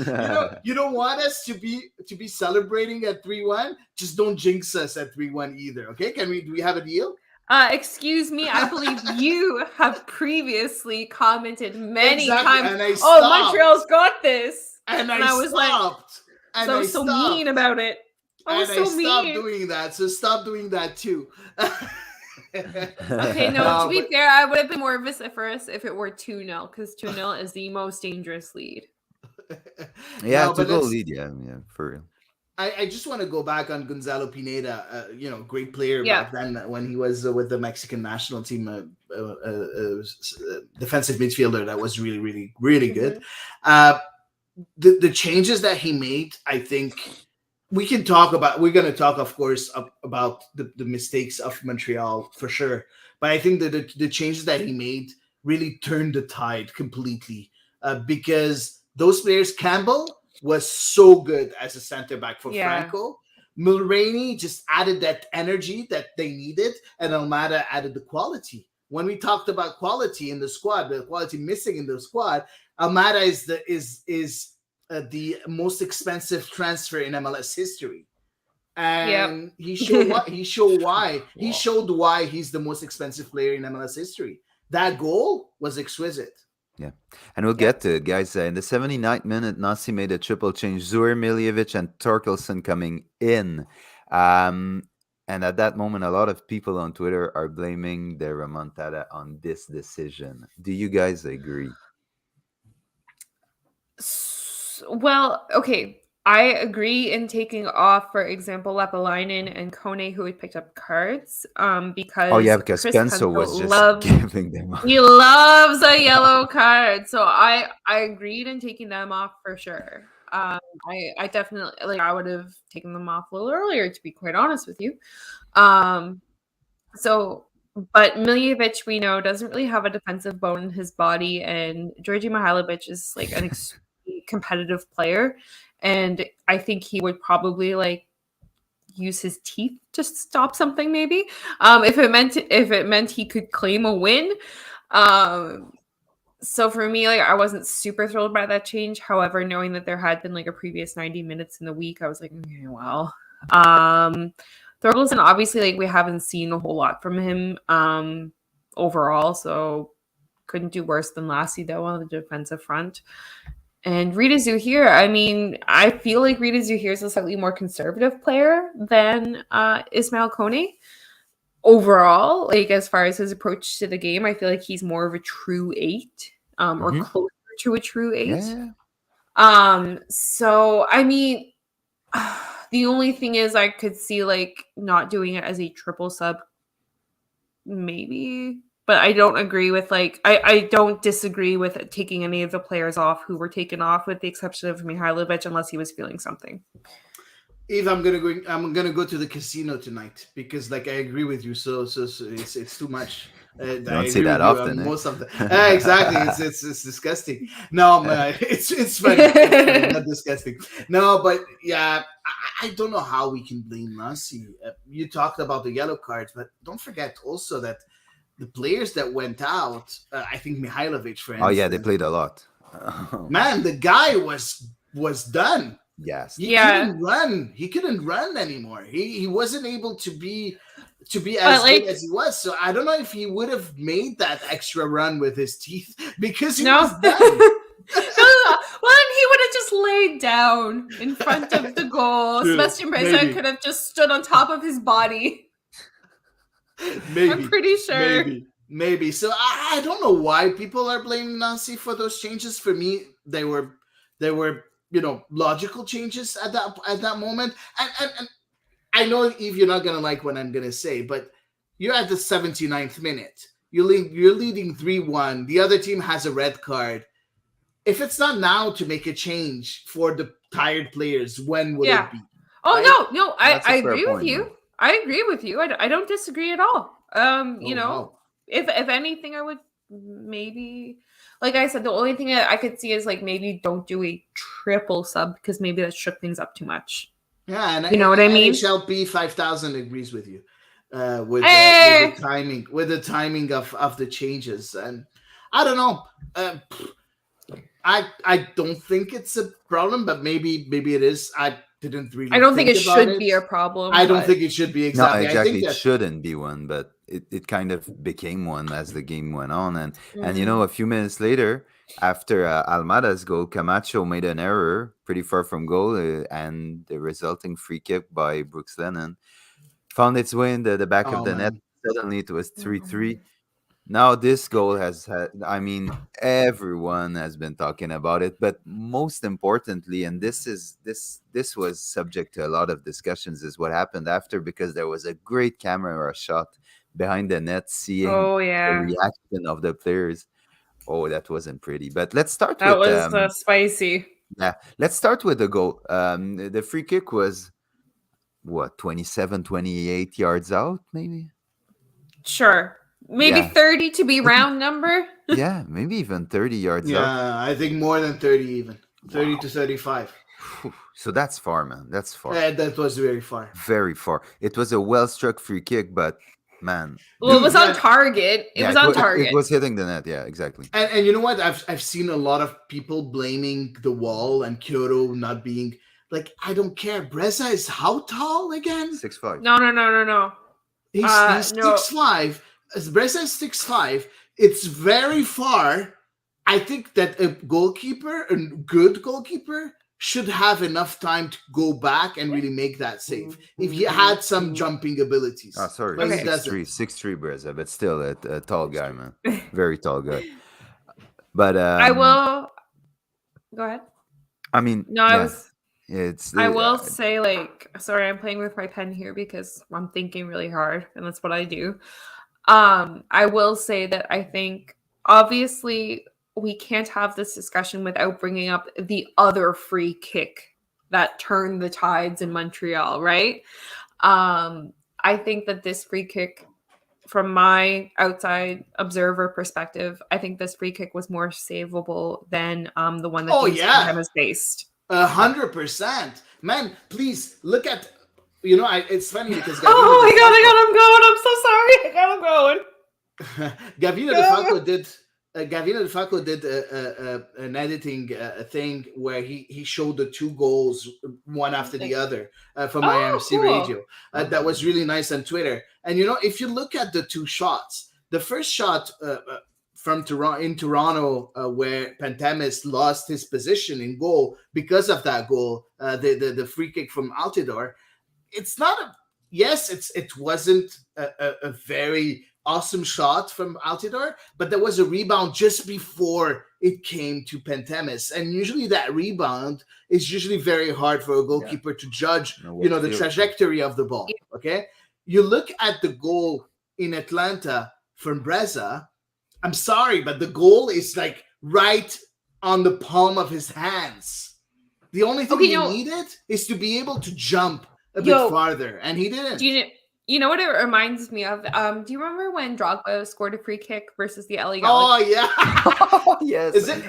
man.
You don't want us to be celebrating at 3-1. Just don't jinx us at 3-1 either. Okay? Do we have a deal?
Excuse me, I believe you have previously commented many times. Montreal's got this.
And I was stopped.
Like, so mean about it.
I stopped doing that. So stop doing that too.
Okay, no, to be fair, I would have been more vociferous if it were 2-0, because 2-0 is the most dangerous lead.
Yeah, to go lead, yeah, for real.
I just want to go back on Gonzalo Pineda, great player back then when he was with the Mexican national team, defensive midfielder that was really, really, really good. The changes that he made, I think we're going to talk, of course, about the mistakes of Montreal for sure. But I think that the changes that he made really turned the tide completely because those players, Campbell was so good as a center back for Franco. Mulroney just added that energy that they needed, and Almada added the quality. When we talked about quality in the squad, the quality missing in the squad, Almada is the most expensive transfer in MLS history, and he showed why he's the most expensive player in MLS history. That goal was exquisite.
Yeah, and we'll get to it, guys. In the 79th minute, Nasi made a triple change. Zur Miljevic and Torkelson coming in. And at that moment, a lot of people on Twitter are blaming the remontada on this decision. Do you guys agree?
Well, okay. I agree in taking off, for example, Lepalainen and Kone, who had picked up cards, because
Chris Penso was just giving them off.
He loves a yellow card, so I agreed in taking them off for sure. I definitely I would have taken them off a little earlier, to be quite honest with you. But Miljevic, we know, doesn't really have a defensive bone in his body, and Georgi Mihailovic is like an extremely competitive player. And I think he would probably use his teeth to stop something, maybe. If it meant he could claim a win. So for me, I wasn't super thrilled by that change. However, knowing that there had been a previous 90 minutes in the week, I was like, okay, well. Thorkelson, obviously, we haven't seen a whole lot from him overall, so couldn't do worse than Lassie, though, on the defensive front. And Rita Zuhir, I mean, I feel like Rita Zuhir is a slightly more conservative player than Ismail Kone. Overall, as far as his approach to the game, I feel like he's more of a true 8, or closer to a true 8.
Yeah.
So, I mean, the only thing is I could see, not doing it as a triple sub, maybe. But I don't agree with I don't disagree with taking any of the players off who were taken off, with the exception of Mihailovic, unless he was feeling something.
Eve, I'm gonna go to the casino tonight because I agree with you. So it's too much.
Don't see that often.
Most of the exactly. It's disgusting. No, it's funny. It's funny, not disgusting. No, but yeah, I don't know how we can blame Nasi. You talked about the yellow cards, but don't forget also that the players that went out, I think Mihailovic, for instance.
Oh yeah, they played a lot.
Man, the guy was done.
Yes.
He couldn't run. He couldn't run anymore. He wasn't able to be as good as he was. So I don't know if he would have made that extra run with his teeth because he was done.
Well, and he would have just laid down in front of the goal. Sebastian Breza could have just stood on top of his body.
Maybe.
I'm pretty sure.
Maybe. So I don't know why people are blaming Nancy for those changes. For me, they were logical changes at that moment. And I know, Eve, you're not gonna like what I'm gonna say, but you're at the 79th minute. You're leading 3-1. The other team has a red card. If it's not now to make a change for the tired players, when will it be?
Oh, right? No, I agree with you. Man. I agree with you. I don't disagree at all. Wow. If anything, I would maybe, like I said, the only thing I could see is like maybe don't do a triple sub because maybe that shook things up too much.
Yeah, and
you know what I mean?
HLP 5000 agrees with you with the timing of the changes, and I don't know. I don't think it's a problem, but maybe it is. I didn't really.
I don't think it should be a problem.
I don't think it should be exactly.
No, exactly.
I think
it shouldn't be one, but it kind of became one as the game went on, and a few minutes later, after Almada's goal, Camacho made an error pretty far from goal, and the resulting free kick by Brooks Lennon found its way in the back of the net. Suddenly, it was 3-3. Now this goal has had, everyone has been talking about it, but most importantly, and this was subject to a lot of discussions, is what happened after, because there was a great camera shot behind the net, seeing the reaction of the players. Oh, that wasn't pretty. But let's start
that was spicy.
Yeah, let's start with the goal. The free kick was, 27, 28 yards out, maybe?
Sure. Maybe 30 to be round number.
Yeah, maybe even 30 yards out.
Yeah, I think more than 30 even. 30 to 35.
So that's far, man. That's far.
Yeah, that was very far.
Very far. It was a well-struck free kick, but, man.
Well, it was on target. It was on target.
It was hitting the net, yeah, exactly.
And you know what? I've seen a lot of people blaming the wall and Kyoto not being... Like, I don't care. Breza is how tall again?
6'5".
No. He's 6'5". Breza is 6'5". It's very far. I think that a good goalkeeper, should have enough time to go back and really make that save. If he had some jumping abilities.
Oh, sorry. 6'3", Breza, but still a tall guy, man. Very tall guy. But
I will... Go ahead.
I mean...
No, I will say, sorry, I'm playing with my pen here because I'm thinking really hard, and that's what I do. I will say that I think, obviously, we can't have this discussion without bringing up the other free kick that turned the tides in Montreal, right? I think that this free kick, from my outside observer perspective, I think this free kick was more savable than the one that was faced.
100%. Man, please look at... it's funny because...
Oh my God, I got him going. I'm so sorry. I got him going.
Gavino De Falco did an editing thing where he showed the two goals, one after the other, from IMFC Radio. That was really nice on Twitter. And, if you look at the two shots, the first shot... from Toronto, where Pantemis lost his position in goal because of that goal, the free kick from Altidore. It's not it wasn't a very awesome shot from Altidore, but there was a rebound just before it came to Pantemis, and usually that rebound is very hard for a goalkeeper to judge, the trajectory of the ball. Okay, you look at the goal in Atlanta from Breza. I'm sorry, but the goal is right on the palm of his hands. The only thing he needed is to be able to jump a bit farther, and he didn't.
Do you know what it reminds me of? Do you remember when Drogba scored a free kick versus the LA Galaxy?
Oh, yeah.
Yes.
Is it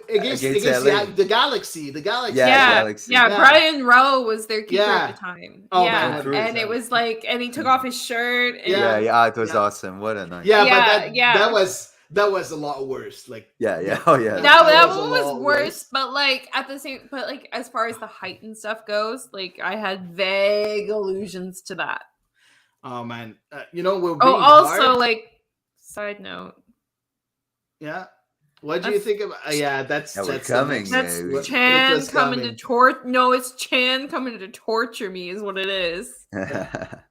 against the Galaxy? The Galaxy.
Galaxy.
Yeah. Brian Rowe was their keeper at the time.
Oh,
yeah, and it was like, and he took off his shirt. And
it was awesome. What a night.
But that was a lot worse. Like
that one was worse. But like at the same, but like as far as the height and stuff goes, like I had vague allusions to that.
Oh man, we're being
also
hard.
like side note.
Yeah. What do you think about? That's
coming.
That's Chan coming to torture. No, it's Chan coming to torture me. Is what it is.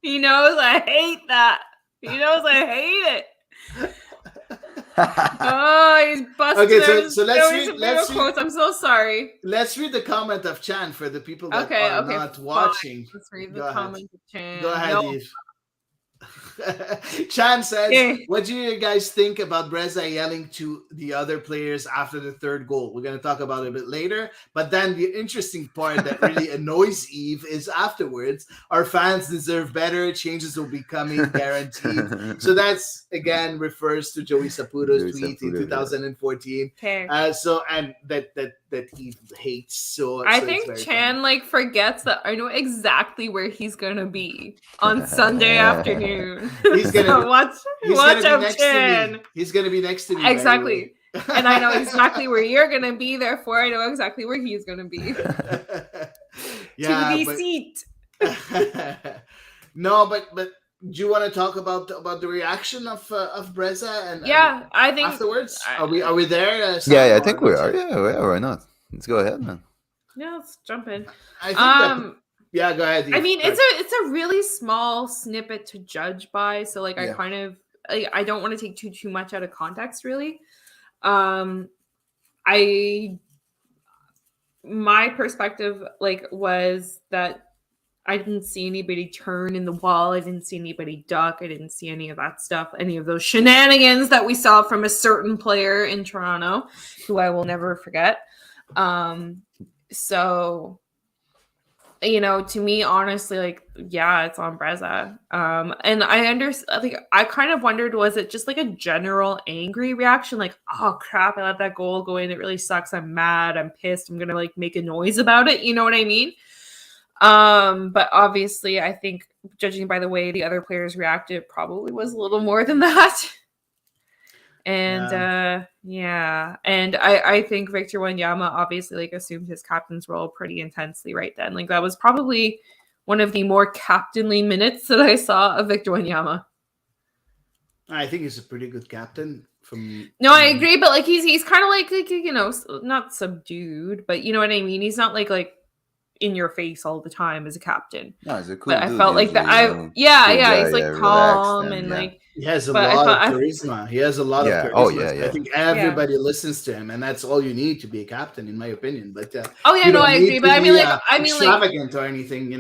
He knows I hate that. He knows I hate it. Oh, he's busted.
Okay, so let's read
quotes. I'm so sorry.
Let's read the comment of Chan for the people that are not watching.
Let's read the comment of Chan.
Go ahead, Eve. Chan says, what do you guys think about Breza yelling to the other players after the third goal? We're going to talk about it a bit later. But then the interesting part that really annoys Eve is afterwards, our fans deserve better. Changes will be coming, guaranteed. So that's, again, refers to Joey Saputo's tweet in 2014. And that he hates. So
I think Chan forgets that I know exactly where he's going to be on Sunday afternoon.
He's gonna
watch out, Chan.
He's gonna be next to me.
Exactly. And I know exactly where you're gonna be, therefore I know exactly where he's gonna be. TV seat.
No, but do you want to talk about the reaction of Breza and
I think
afterwards? Are we there?
I think we are. Yeah, why not? Let's go ahead, man.
Yeah, let's jump in.
I think go ahead.
I mean, it's a really small snippet to judge by, so I kind of I don't want to take too much out of context, really. My perspective was that I didn't see anybody turn in the wall. I didn't see anybody duck. I didn't see any of that stuff, any of those shenanigans that we saw from a certain player in Toronto, who I will never forget. So, to me, honestly, it's on Breza. And I understand, I kind of wondered, was it just a general angry reaction? Oh crap, I let that goal go in. It really sucks. I'm mad. I'm pissed. I'm going to make a noise about it. You know what I mean? But obviously I think, judging by the way the other players reacted, it probably was a little more than that. And and I think Victor Wanyama obviously assumed his captain's role pretty intensely right then. That was probably one of the more captainly minutes that I saw of Victor Wanyama.
I think he's a pretty good captain.
I agree, but he's kind of not subdued, but you know what I mean. He's not like in your face all the time as a captain.
No, he's a cool
but
dude,
I felt like that. He's calm and
he has a lot of charisma. He has a lot of charisma. I think everybody listens to him, and that's all you need to be a captain, in my opinion. But
I agree. But I mean
extravagant or anything,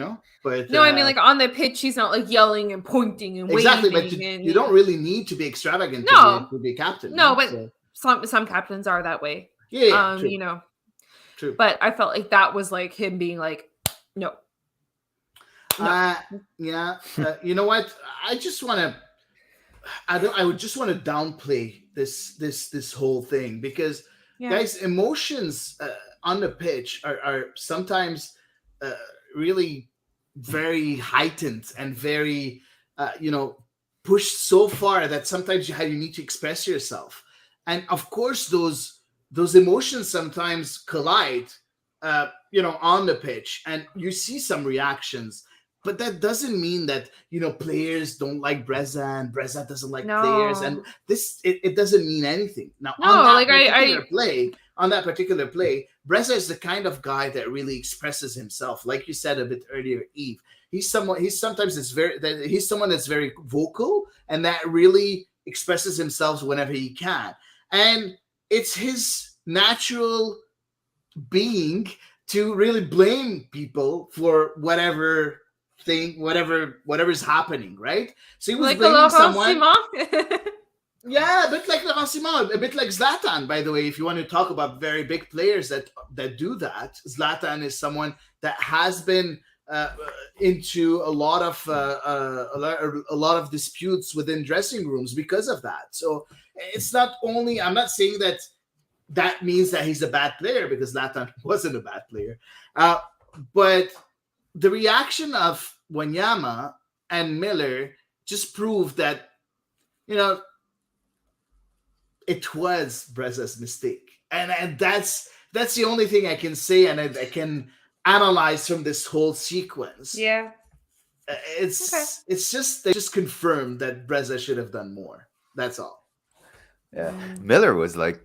But
no, I mean on the pitch, he's not yelling and pointing and
exactly.
waving.
But you don't really need to be extravagant to be a captain.
No, but some captains are that way.
True. True.
But I felt like that was him being no.
You know what? I would just want to downplay this whole thing because guys, emotions on the pitch are sometimes really very heightened and very pushed so far that sometimes you need to express yourself, and of course those emotions sometimes collide on the pitch, and you see some reactions. But that doesn't mean that, players don't like Breza and Breza doesn't like players. And it doesn't mean anything. Now, on that particular play, Breza is the kind of guy that really expresses himself. Like you said a bit earlier, Eve. He's someone that's very vocal and that really expresses himself whenever he can. And it's his natural being to really blame people for whatever is happening, right? So he was blaming someone. Yeah, a bit like Laurent Simon, a bit like Zlatan, by the way. If you want to talk about very big players that do that, Zlatan is someone that has been into a lot of disputes within dressing rooms because of that. So it's not only. I'm not saying that that means that he's a bad player, because Zlatan wasn't a bad player. But the reaction of Wanyama and Miller just proved that, it was Breza's mistake. And that's the only thing I can say, and I can analyze from this whole sequence.
Yeah.
It's just, they just confirmed that Breza should have done more. That's all.
Yeah. Miller was like,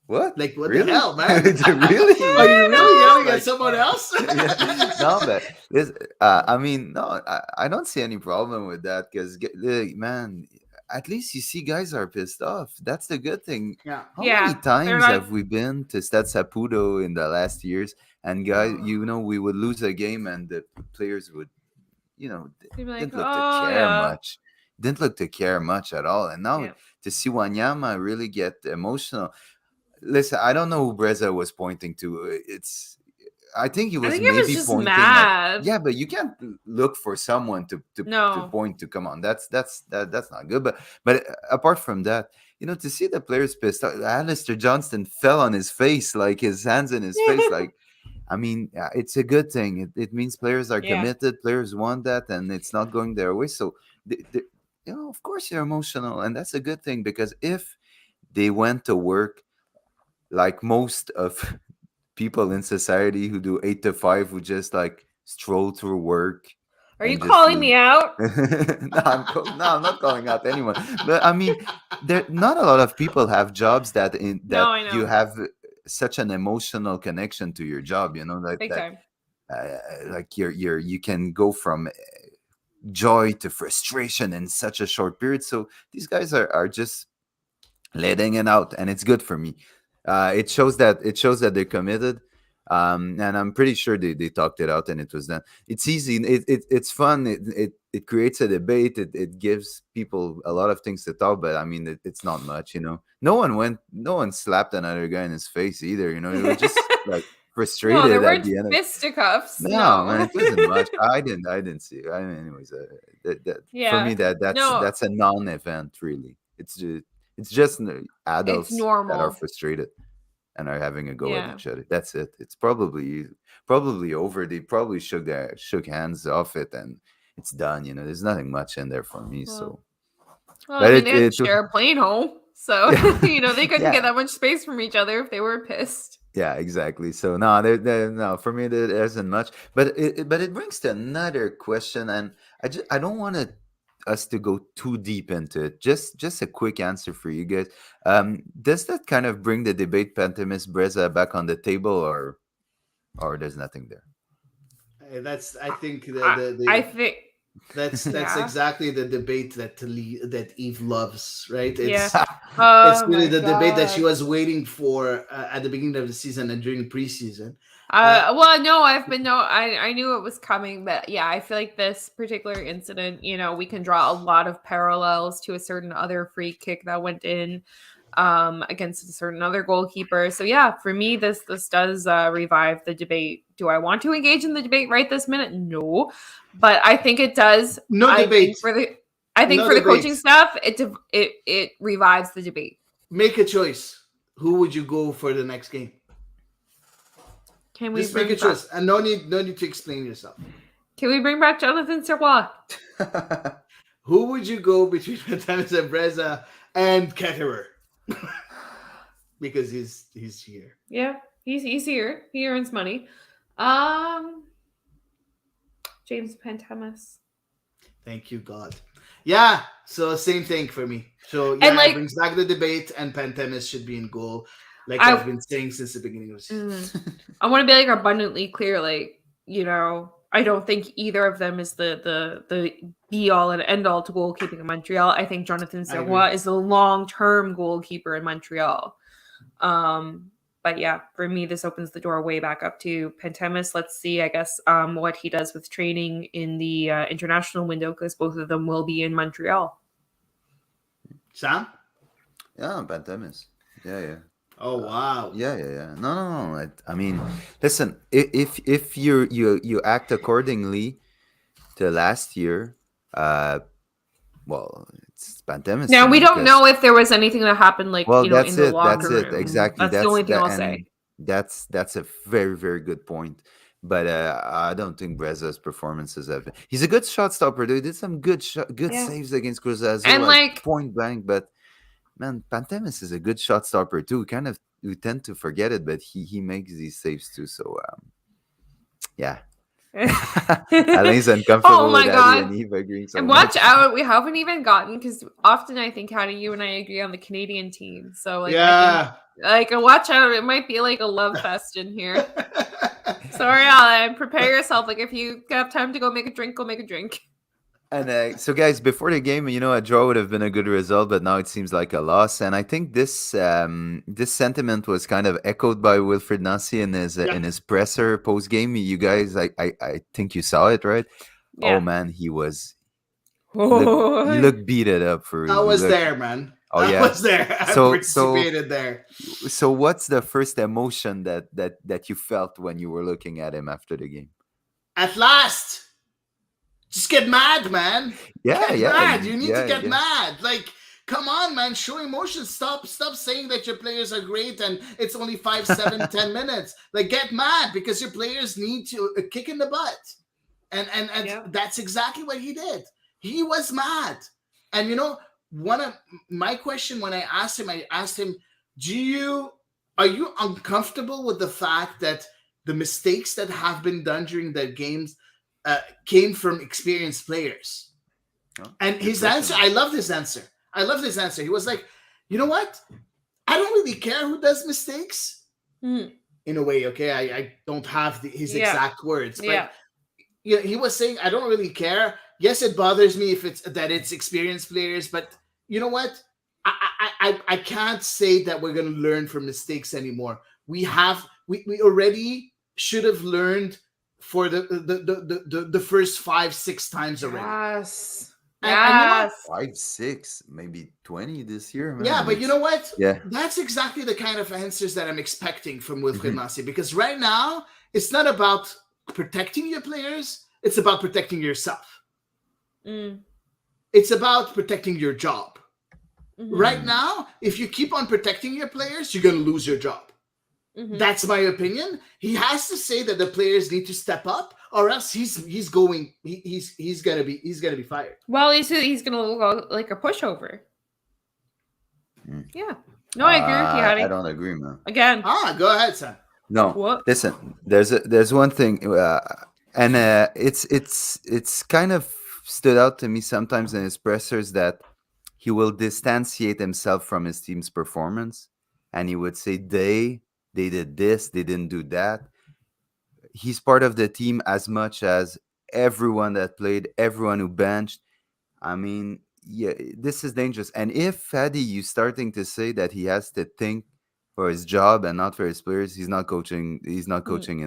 what?
Like, what
really?
the hell, man?
Really?
Are you really yelling at someone else?
Yeah. No, but this, I mean, no, I don't see any problem with that, because, man, at least you see guys are pissed off. That's the good thing.
Yeah.
How many times have we been to Stade Saputo in the last years, and guys, we would lose a game and the players would, didn't look to care much. Didn't look to care much at all. And now to see Wanyama really get emotional. Listen, I don't know who Breza was pointing to. I think he was maybe
just
pointing
mad.
at, but you can't look for someone to point to. Come on, that's not good. But apart from that, to see the players pissed off, Alistair Johnston fell on his face, like his hands in his face, like. I mean, it's a good thing. It means players are committed. Players want that, and it's not going their way. So, of course, you're emotional, and that's a good thing, because if they went to work like most of people in society who do 8 to 5, who just like stroll through work.
Are you calling me out?
No, I'm not calling out anyone. But I mean, not a lot of people have jobs that you have such an emotional connection to your job,
Big time.
Like you can go from joy to frustration in such a short period. So these guys are just letting it out, and it's good for me. It shows that they're committed, and I'm pretty sure they talked it out and it was done. It's easy. It's fun. It creates a debate. It gives people a lot of things to talk. But I mean, it's not much. No one slapped another guy in his face either. It was just like frustrated.
No, there
weren't
at the end fisticuffs.
No, man, it wasn't much. I didn't see it. I mean, anyways, for me that's a non-event really. It's just adults that are frustrated and are having a go at each other. That's it. It's probably over. They probably shook hands off it, and it's done. There's nothing much in there for me.
Well, I mean, they had to share a plane home, so they couldn't get that much space from each other if they were pissed.
Yeah, exactly. So no, for me there isn't much. But it brings to another question, and I don't want us to go too deep into it. Just a quick answer for you guys. Does that kind of bring the debate Pantemis Breza back on the table, or there's nothing there?
I think that's exactly the debate that Eve loves, right? It's really the debate that she was waiting for at the beginning of the season and during preseason.
Well, no, I knew it was coming, but yeah, I feel like this particular incident, we can draw a lot of parallels to a certain other free kick that went in against a certain other goalkeeper. So yeah, for me, this does revive the debate. Do I want to engage in the debate right this minute? No, but I think it does.
No debate
for the coaching staff. It revives the debate.
Make a choice. Who would you go for the next game?
Can we
just make a choice, and no need to explain yourself.
Can we bring back Jonathan Sirois?
Who would you go between Pantemis and Breza and Ketterer? Because he's here.
Yeah, he's here. He earns money. James Pantemis.
Thank you, God. Yeah, so same thing for me. So yeah, it brings back the debate, and Pantemis should be in goal. Like I've been saying since the beginning of the season.
I want to be abundantly clear. I don't think either of them is the be all and end all to goalkeeping in Montreal. I think Jonathan Sirois is the long-term goalkeeper in Montreal. But yeah, for me, this opens the door way back up to Pantemis. Let's see, I guess, what he does with training in the international window, because both of them will be in Montreal.
Sam?
Yeah, Pantemis. Yeah.
Oh wow!
Yeah. No. I mean, listen. If you act accordingly to last year, well, it's pandemic.
Now we don't know if there was anything that happened, like
well,
in the
that's
locker room.
it exactly.
That's the only thing I'll say.
That's a very, very good point. But I don't think Breza's performances have. He's a good shot stopper. He did some good saves against Cruz Azul,
and like
point blank. But man, Pantemis is a good shot stopper too. We tend to forget it, but he makes these saves too. So yeah. Alain's uncomfortable with Hattie and Eve agreeing so
and
much.
watch out, we haven't even gotten, because often I think, Hattie, you and I agree on the Canadian team. So like,
yeah,
watch out, it might be like a love fest in here. Sorry, Alain, prepare yourself. Like, if you have time to go make a drink, go make a drink.
And so, guys, before the game, a draw would have been a good result, but now it seems like a loss. And I think this sentiment was kind of echoed by Wilfried Nancy in his presser post game. You guys, I think you saw it, right? Yeah. Oh man, he looked beat it up for.
I was there, man.
Oh yeah,
I was there. I participated there.
So, what's the first emotion that you felt when you were looking at him after the game?
At last. Just get mad, man.
Get
mad. You need to get mad. Like, come on, man. Show emotion. Stop saying that your players are great and it's only 5, 7, 10 minutes. Like, get mad because your players need to a kick in the butt. And that's exactly what he did. He was mad. And one of my question when I asked him, are you uncomfortable with the fact that the mistakes that have been done during the games came from experienced players? And his answer, I love this answer. He was like, you know what? I don't really care who does mistakes. In a way, okay? I don't have his exact words. But he was saying, I don't really care. Yes, it bothers me if it's experienced players, but you know what? I can't say that we're going to learn from mistakes anymore. We already should have learned for the first 5-6 times already.
Yes.
And 5, 6, maybe 20 this year. Man.
Yeah, but you know what?
Yeah,
that's exactly the kind of answers that I'm expecting from Wilfried Nancy, because right now it's not about protecting your players; it's about protecting yourself. It's about protecting your job. Right now, if you keep on protecting your players, you're going to lose your job. That's my opinion. He has to say that the players need to step up, or else he's gonna be fired.
Well, he's gonna look like a pushover. Yeah. No, I agree with you, Hattie.
I don't agree, man.
Again.
Go ahead, son.
No.
What?
Listen, there's one thing, and it's kind of stood out to me sometimes in his pressers that he will distantiate himself from his team's performance, and he would say they did this, they didn't do that. He's part of the team as much as everyone that played, everyone who benched. I mean, yeah, this is dangerous. And if Fadi, you starting to say that he has to think for his job and not for his players, he's not coaching. He's not coaching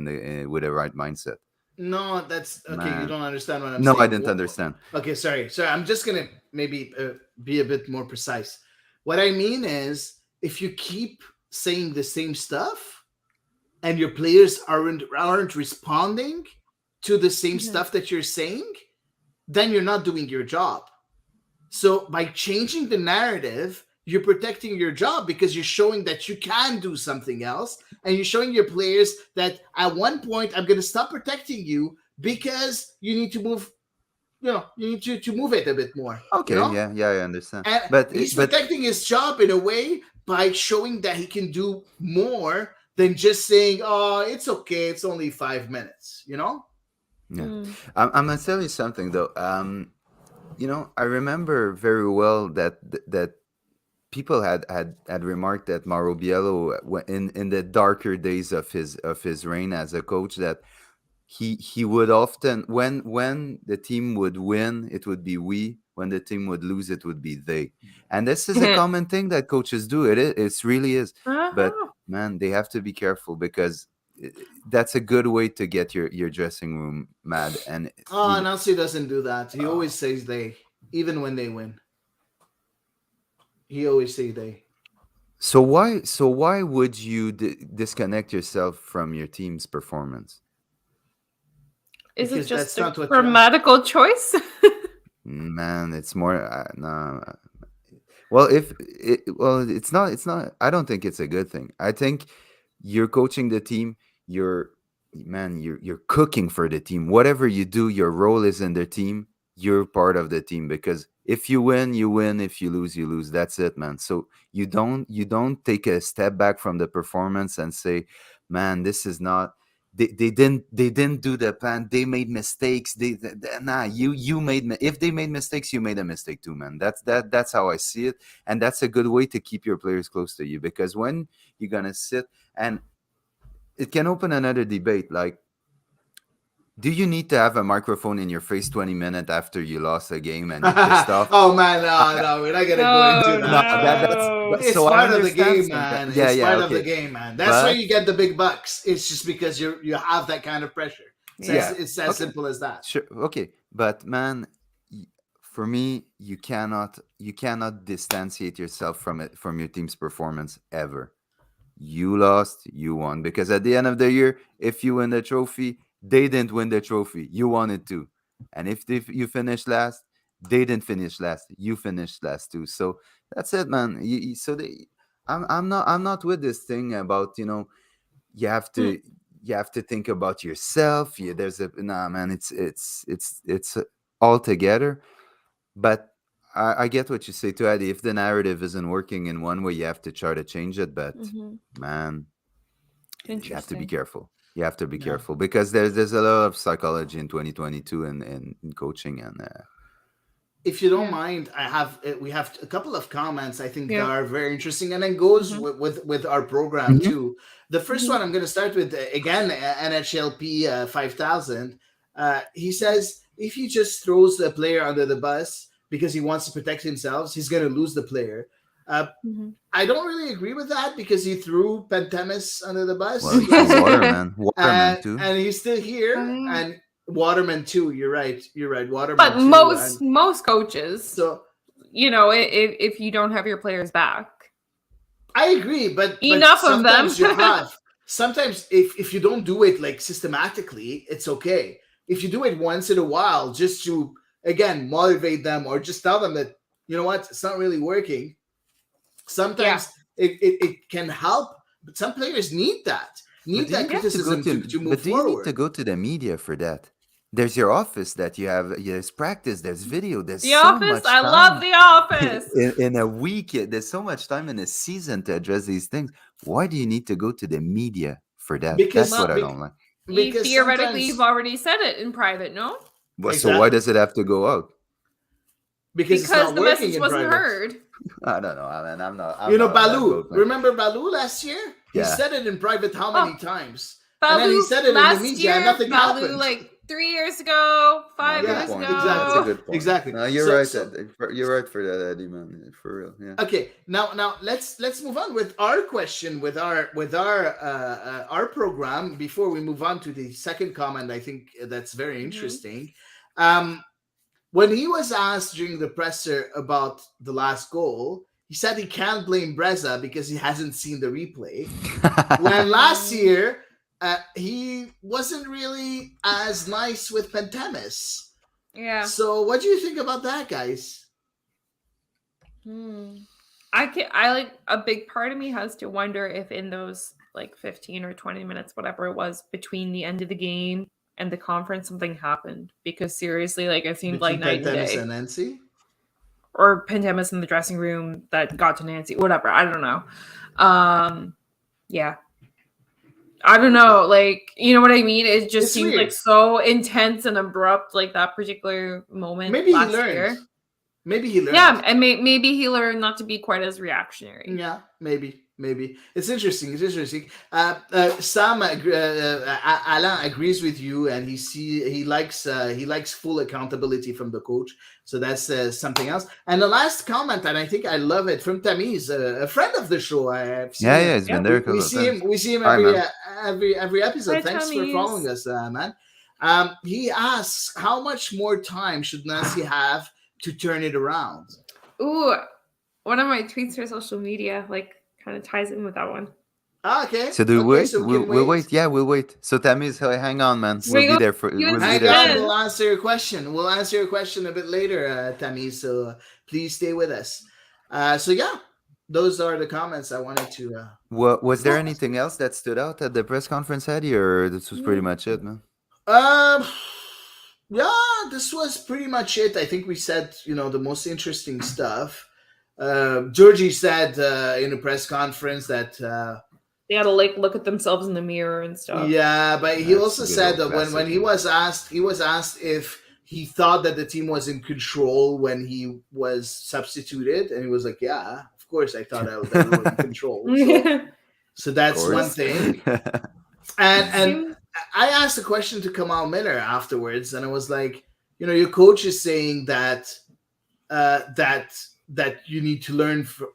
with the right mindset.
No, that's okay. Man. You don't understand what I'm saying.
No, I didn't understand.
Okay, sorry. I'm just gonna maybe be a bit more precise. What I mean is, if you keep saying the same stuff and your players aren't responding to the same stuff that you're saying, then you're not doing your job. So by changing the narrative, you're protecting your job because you're showing that you can do something else, and you're showing your players that at one point I'm going to stop protecting you because you need to move. You need to move it a bit more.
Okay, yeah, I understand.
But he's protecting his job in a way by showing that he can do more than just saying, "Oh, it's okay, it's only 5 minutes."
Yeah, I'm gonna tell you something though. I remember very well that people had remarked that Mauro Biello in the darker days of his reign as a coach that he would often when the team would win, it would be we. When the team would lose, it would be they. And this is a common thing that coaches do. It really is. But man, they have to be careful because that's a good way to get your dressing room mad. And
Nancy doesn't do that. He always says they, even when they win. He always says they.
So why would you disconnect yourself from your team's performance?
Is it just a grammatical choice?
Man, it's more no. Well, it's not. I don't think it's a good thing. I think you're coaching the team. You're you're cooking for the team. Whatever you do, your role is in the team. You're part of the team because if you win, you win. If you lose, you lose. That's it, man. So you don't take a step back from the performance and say, man, this is not. They didn't do the plan. They made mistakes. You made if they made mistakes, you made a mistake too, man. That's how I see it, and that's a good way to keep your players close to you, because when you're gonna sit, and it can open another debate, like, do you need to have a microphone in your face 20 minutes after you lost a game and you're pissed off?
Oh man, no, we're not gonna go into
No,
that. It's
so I
part of the
understand
game, man.
Yeah,
It's part of
okay.
the game, man. That's why you get the big bucks. It's just because you have that kind of pressure. It's as simple as that.
Sure, okay, but man, for me, you cannot distantiate yourself from your team's performance ever. You lost, you won, because at the end of the year, if you win the trophy, they didn't win the trophy. You won it too. And if you finish last, they didn't finish last. You finished last too. So that's it, man. I'm not with this thing about, you have to think about yourself. There's a nah, man. It's all together. But I get what you say too, Eddie. If the narrative isn't working in one way, you have to try to change it. But man, you have to be careful. You have to be careful, because there's a lot of psychology in 2022 and in coaching. And
if you don't mind, we have a couple of comments I think that are very interesting, and then goes with our program too. The first one I'm going to start with, again, NHLP 5000. He says if he just throws a player under the bus because he wants to protect himself, he's going to lose the player. I don't really agree with that, because he threw Pentemis under the bus.
Well, Waterman too,
and he's still here, and Waterman too. You're right. Waterman.
But
too,
most coaches,
so
if you don't have your players back,
I agree. But
enough of them.
Sometimes if you don't do it like systematically, it's okay. If you do it once in a while, just to again motivate them, or just tell them that it's not really working. Sometimes it can help, but some players need that criticism to move
but do you
forward.
need to go to the media for that? There's your office that you have. There's practice. There's video. There's
The Office. I love The Office.
in a week, there's so much time in a season to address these things. Why do you need to go to the media for that? That's what I don't like.
Because theoretically, you've already said it in private, no?
Well, exactly. So why does it have to go out?
Because it's not
the
working
message wasn't
private.
heard.
I don't know. I mean, I'm not.
Baloo. Remember Baloo last year? He said it in private how many times?
Baloo,
and then he said it in the media, and nothing happened.
Like 3 years ago, 5 years ago.
Exactly. That's a good point. Exactly.
No, you're right. You're right for that, Eddie, man. For real. Yeah.
Okay. Now let's move on with our question, with our program, before we move on to the second comment. I think that's very interesting. When he was asked during the presser about the last goal, he said he can't blame Breza because he hasn't seen the replay. When last year, he wasn't really as nice with Pentemis.
Yeah.
So what do you think about that, guys?
I like, a big part of me has to wonder if in those like 15 or 20 minutes, whatever it was, between the end of the game and the conference, something happened, because seriously, like, it seemed like night and day.
Pentemis and Nancy,
or Pentemis in the dressing room that got to Nancy, whatever. I don't know. Yeah, I don't know. Like, you know what I mean? It just seemed like so intense and abrupt, like that particular moment.
Maybe he learned.
Yeah, and maybe he learned not to be quite as reactionary.
Yeah, maybe. It's interesting. Sam Alain agrees with you, and he likes full accountability from the coach. So that's something else. And the last comment, and I think I love it, from Tamiz, a friend of the show.
He's been there.
We see him every episode. Thanks for following us, man. He asks, how much more time should Nancy have to turn it around?
Ooh, one of my tweets for social media, like, kind of ties in with that one.
Okay.
So do we
Okay.
wait?
So we
We'll,
can
we'll
wait.
wait. Yeah, we'll wait. So Tammy's, hang on, man.
So
We'll
we
be
go-
there for.
you
We'll be
and
Hang
there.
on,
Sven.
we'll answer your question. We'll answer your question a bit later, Tammy. So please stay with us. So yeah, those are the comments I wanted to.
Was there anything else that stood out at the press conference, Eddie, or this was pretty much it, man?
Um, yeah, this was pretty much it. I think we said, the most interesting stuff. Georgie said in a press conference that
they had to look at themselves in the mirror and stuff.
Yeah, but he
That's
also
good
said
old
that when
classic,
he was asked if he thought that the team was in control when he was substituted, and he was like, "Yeah, of course, I thought that we were in control." So that's one thing. And I asked a question to Kamal Miller afterwards, and I was like, your coach is saying that that you need to learn from.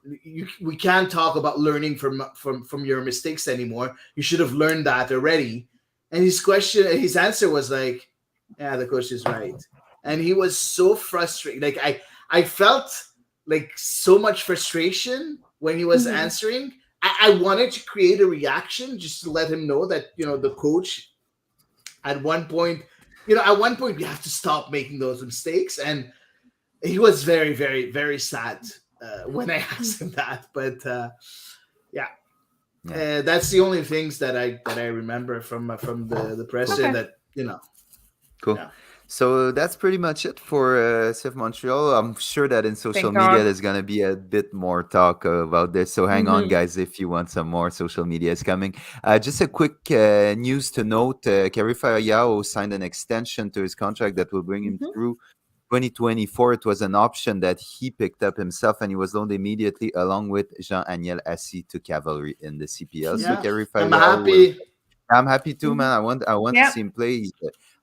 We can't talk about learning from your mistakes anymore. You should have learned that already. And his answer was like, "Yeah, the coach is right." And he was so frustrated. Like I felt like so much frustration when he was answering. I wanted to create a reaction just to let him know that the coach at one point we have to stop making those mistakes. And he was very, very, very sad when I asked him that. But that's the only things that I remember from the presser. That
Cool.
Yeah.
So that's pretty much it for CF Montreal. I'm sure that in social media there's gonna be a bit more talk about this. So hang on, guys, if you want some more. Social media is coming. Just a quick news to note: Karifa Yao signed an extension to his contract that will bring him through 2024. It was an option that he picked up himself, and he was loaned immediately along with Jean-Aniel Assis to Cavalry in the CPL. So Karifa Yao, I'm happy too, man. I want to see him play.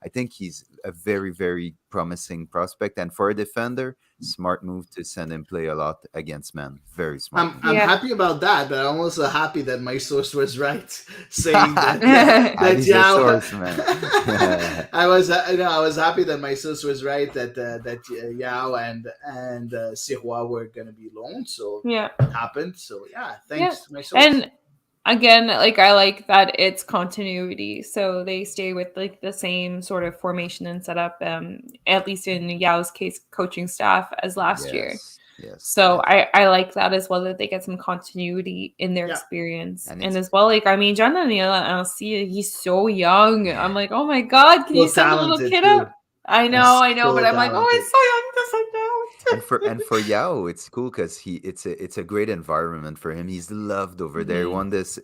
I think he's a very, very promising prospect, and for a defender, smart move to send him play a lot against men. Very smart.
I'm happy about that, but I'm also happy that my source was right, saying that Yao.
Source, man.
I was happy that my source was right that Yao and Sirois were going to be loaned. So it happened. So thanks to my source.
And again, I like that it's continuity, so they stay with the same sort of formation and setup, at least in Yao's case, coaching staff as last year.
Yes.
So I like that as well, that they get some continuity in their experience, and as well, Jean-Daniel, he's so young. I'm like, oh my god, can you send a little kid up? I know, but I'm like, oh, it's so young to send out.
and for Yao, it's cool because it's a great environment for him. He's loved over there.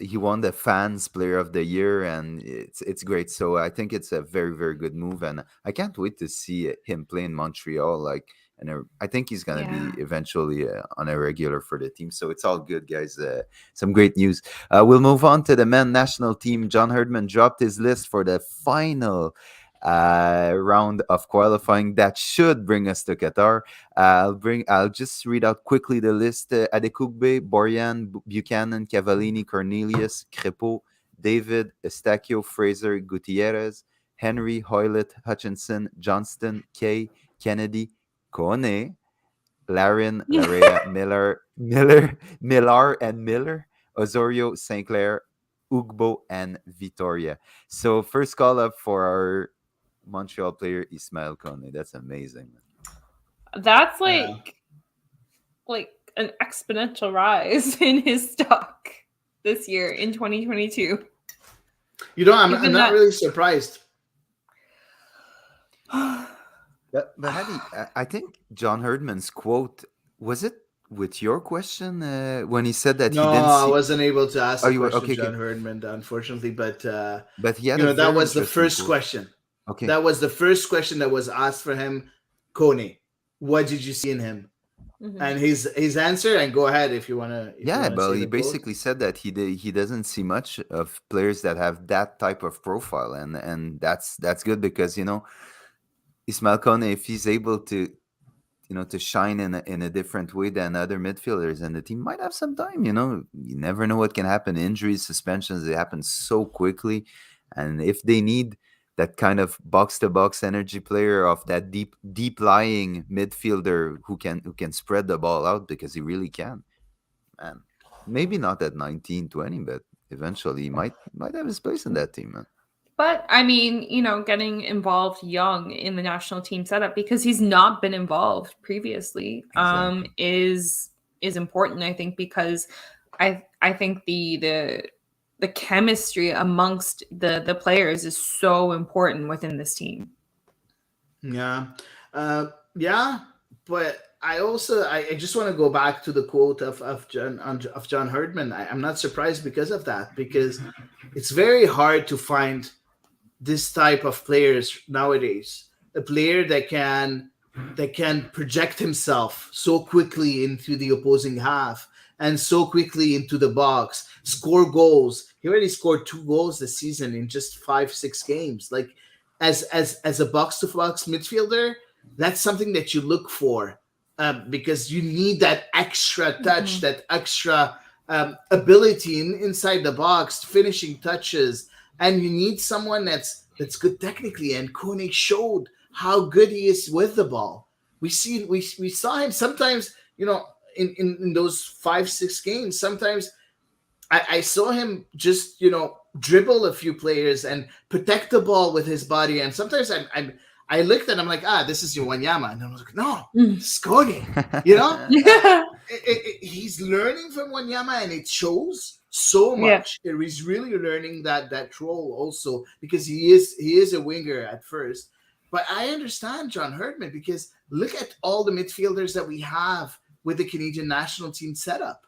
He won the Fans Player of the Year, and it's great. So I think it's a very, very good move, and I can't wait to see him play in Montreal. And I think he's gonna be eventually on a regular for the team. So it's all good, guys. Some great news. We'll move on to the men national team. John Herdman dropped his list for the final round of qualifying that should bring us to Qatar. I'll just read out quickly the list: Adekugbe, Borjan, Buchanan, Cavallini, Cornelius, Crepeau, David, Estacio, Fraser, Gutierrez, Henry, Hoylett, Hutchinson, Johnston, Kay, Kennedy, Kone, Larin, Larea, Millar and Miller, Osorio, Sinclair, Ugbo, and Vitoria. So first call up for our Montreal player Ismail Kone. That's amazing.
That's like an exponential rise in his stock this year in 2022.
I'm not really surprised.
But I think John Herdman's quote, was it with your question when he said that he didn't see...
I wasn't able to ask the question John Herdman, unfortunately, but
he had
that was the first question.
Okay.
That was the first question that was asked for him. Kone, what did you see in him? And his answer, and go ahead if you want to.
But he basically said that he doesn't see much of players that have that type of profile, and that's good because Ismail Kone, if he's able to to shine in a different way than other midfielders, and the team might have some time. You never know what can happen. Injuries, suspensions, they happen so quickly, and if they need that kind of box-to-box energy player, of that deep lying midfielder who can spread the ball out, because he really can. Man, maybe not at 19, 20, but eventually he might have his place in that team, man.
But I mean, getting involved young in the national team setup because he's not been involved previously,
Exactly.
is important. I think because I think the chemistry amongst the players is so important within this team.
Yeah, yeah, but I just want to go back to the quote of John Herdman. I'm not surprised because of that, because it's very hard to find this type of players nowadays. A player that can project himself so quickly into the opposing half and so quickly into the box, score goals. He already scored 2 goals this season in just 5-6 games. Like as a box to box midfielder, that's something that you look for, because you need that extra touch, that extra ability inside the box, finishing touches, and you need someone that's good technically. And Kone showed how good he is with the ball. We saw him sometimes, in those 5-6 games. Sometimes I saw him just dribble a few players and protect the ball with his body. And sometimes I looked at him like, this is your Wanyama, and I was like, no, it's Kone. He's learning from Wanyama, and it shows so much. Yeah. He's really learning that role also, because he is a winger at first. But I understand John Herdman, because look at all the midfielders that we have with the Canadian national team setup.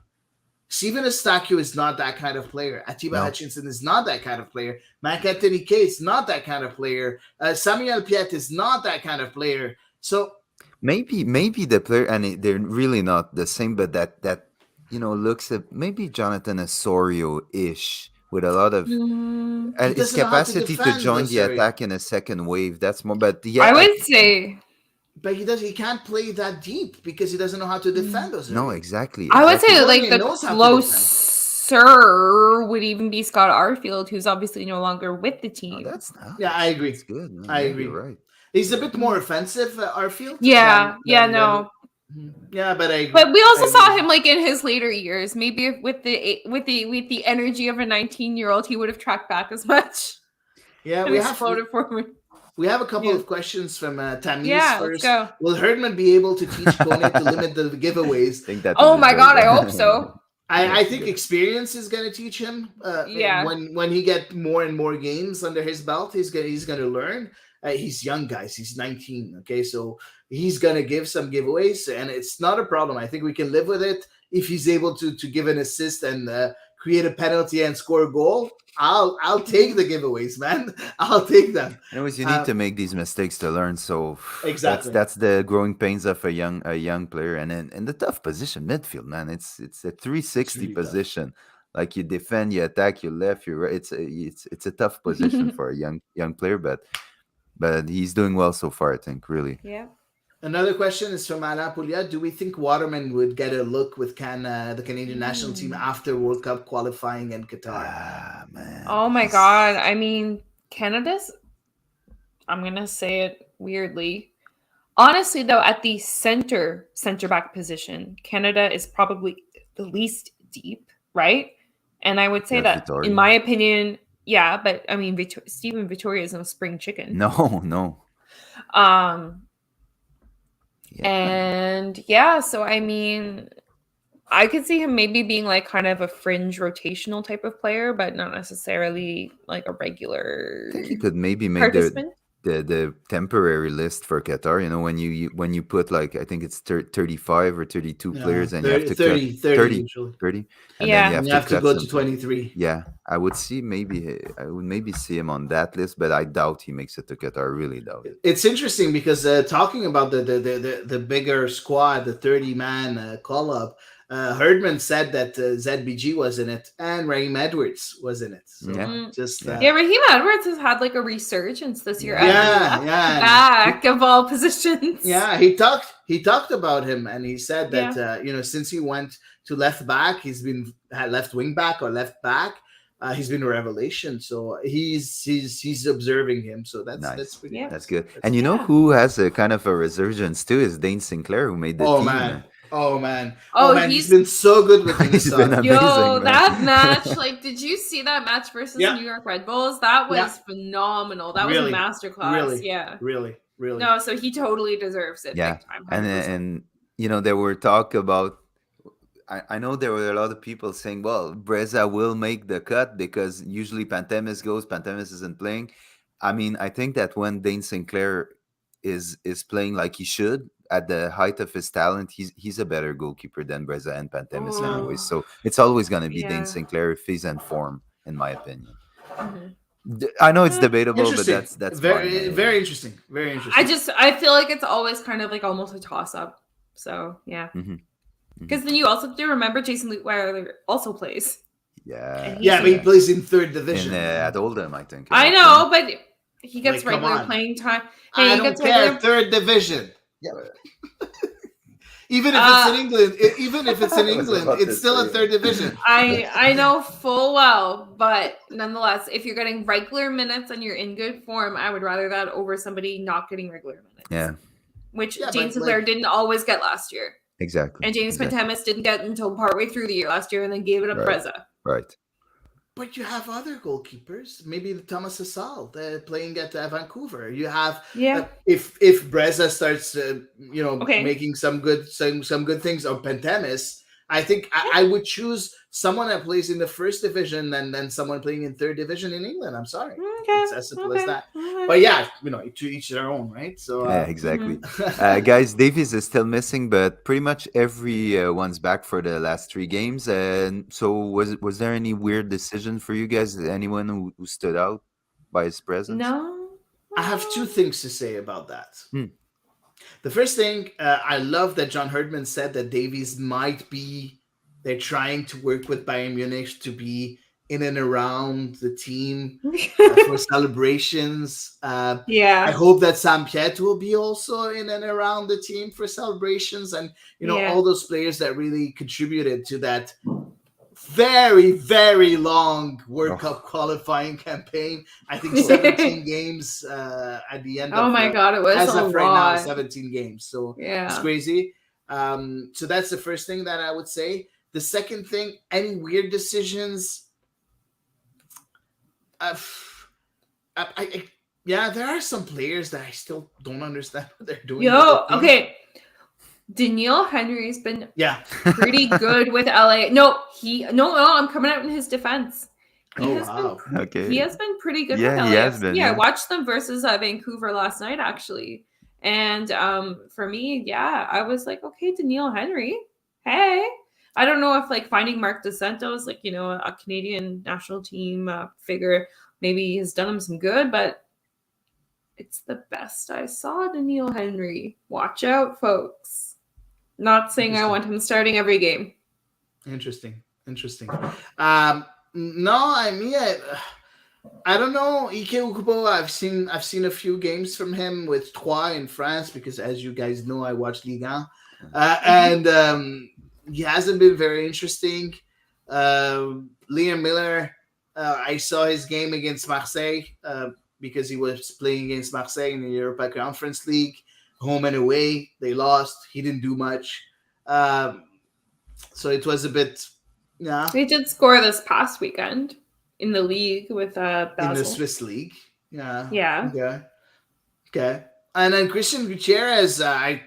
Steven Eustáquio is not that kind of player. Atiba Hutchinson is not that kind of player. Marc-Anthony Kaye is not that kind of player. Samuel Piette is not that kind of player. So
maybe the player, and they're really not the same, but that looks at maybe Jonathan Osorio-ish with a lot of his capacity to join the attack in a second wave. That's more, but
I would say.
But he can't play that deep because he doesn't know how to defend us.
No, exactly.
I would say like the closer would even be Scott Arfield, who's obviously no longer with the team.
Yeah, I agree.
That's good. No,
I agree.
You're right.
He's a bit more offensive, Arfield.
Yeah,
no. Yeah, but I agree.
But we also saw him like in his later years. Maybe if with the energy of a 19-year-old, he would have tracked back as much.
Yeah, we have
floated forward.
We have a couple of questions from Tamis first.
Let's go.
Will Herdman be able to teach Kone to limit the giveaways?
Oh my God, I hope so.
I think experience is going to teach him. When he get more and more games under his belt, he's going to learn. He's young, guys. He's 19. Okay, so he's going to give some giveaways, and it's not a problem. I think we can live with it if he's able to give an assist and create a penalty and score a goal. I'll take the giveaways, man. I'll take them.
Anyways, you need to make these mistakes to learn. So
exactly,
that's the growing pains of a young player, and in the tough position midfield, man. It's a 360 really position. Tough. Like you defend, you attack, you left, you right. It's a tough position for a young player, but he's doing well so far, I think. Really.
Yeah.
Another question is from Alain Pouliot. Do we think Waterman would get a look with the Canadian national team after World Cup qualifying in Qatar?
Man.
Oh my God. I mean, Canada's, I'm going to say it weirdly. Honestly, though, at the center back position, Canada is probably the least deep, right? And I would say that, Vittoria. In my opinion, yeah, but I mean, Steven Vittoria is no spring chicken.
No.
So I mean, I could see him maybe being like kind of a fringe rotational type of player, but not necessarily like a regular.
I think he could maybe make the temporary list for Qatar. When you put like, I think it's 35 or 32 players, and
30,
you have to
30,
cut
30,
30, and
then you have to go to 23.
Yeah, I would maybe see him on that list, but I doubt he makes it to Qatar. I really doubt it.
It's interesting because talking about the bigger squad, the 30-man call-up, Herdman said that ZBG was in it and Raheem Edwards was in it. So
Raheem Edwards has had like a resurgence this year.
Back
of all positions.
Yeah, he talked about him, and he said that since he went to left back, he's been left wing back or left back. He's been a revelation. So he's observing him. So that's
nice.
That's pretty nice.
That's good. And who has a kind of a resurgence too is Dane Sinclair, who made the team.
Man. Oh man, he's been so good with Minnesota.
Yo, that match, like, did you see that match versus New York Red Bulls? That was phenomenal. That was a masterclass.
Really.
No, so he totally deserves it.
Yeah,
big time,
and there were talk about. I know there were a lot of people saying, well, Breza will make the cut because usually Pantemis isn't playing. I mean, I think that when Dane Sinclair is playing like he should at the height of his talent, he's a better goalkeeper than Breza and Pantemis anyway. So it's always going to be Dane Sinclair if he's in form, in my opinion. I know it's debatable, but that's
very interesting. Very interesting.
I feel like it's always kind of like almost a toss up. So yeah. Because then you also have to remember Jason Leutwiler also plays.
Yeah.
But he plays in third division.
At Oldham, I think.
I know, but he gets regular playing time.
Hey, I don't care. Third division. Yeah. Even if it's in England, it's still a third division.
I know full well, but nonetheless, if you're getting regular minutes and you're in good form, I would rather that over somebody not getting regular minutes.
Yeah.
Which James Sinclair didn't always get last year.
Exactly.
And James Pantemis didn't get until partway through the year last year and then gave it up Breza.
Right.
But you have other goalkeepers, maybe the Thomas Assal playing at Vancouver. You have if Breza starts making some good things, or Pantemis, I think I would choose someone that plays in the first division than someone playing in third division in England. I'm sorry. It's as simple as that. But to each their own, right? So
exactly. Guys, Davies is still missing, but pretty much everyone's back for the last 3 games. And so was there any weird decision for you guys? Anyone who stood out by his presence?
No.
I have 2 things to say about that. The first thing, I love that John Herdman said that Davies they're trying to work with Bayern Munich to be in and around the team for celebrations. I hope that Sam Piet will be also in and around the team for celebrations, and all those players that really contributed to that very, very long World Cup qualifying campaign. I think 17 games at the end.
Oh my God, it was
as
a
of
lot.
Right now, 17 games. So it's crazy. So that's the first thing that I would say. The second thing, any weird decisions? There are some players that I still don't understand what they're doing.
Okay. Daniil Henry's been pretty good with LA. I'm coming out in his defense. He has been pretty good with LA. He has been, I watched them versus Vancouver last night, actually. And for me, I was like, okay, Daniil Henry. Hey. I don't know if like finding Mark DeSantos, like, a Canadian national team figure, maybe has done him some good, but it's the best I saw Daniil Henry. Watch out, folks. Not saying I want him starting every game.
Interesting. No, I mean, I don't know. Ike Ukubo, I've seen a few games from him with Troyes in France because, as you guys know, I watch Ligue 1. And he hasn't been very interesting. Liam Miller, I saw his game against Marseille because he was playing against Marseille in the Europa Conference League, home and away. They lost. He didn't do much. So it was a bit,
They did score this past weekend in the league with Basel.
In the Swiss league. Yeah. Okay. And then Christian Gutierrez, I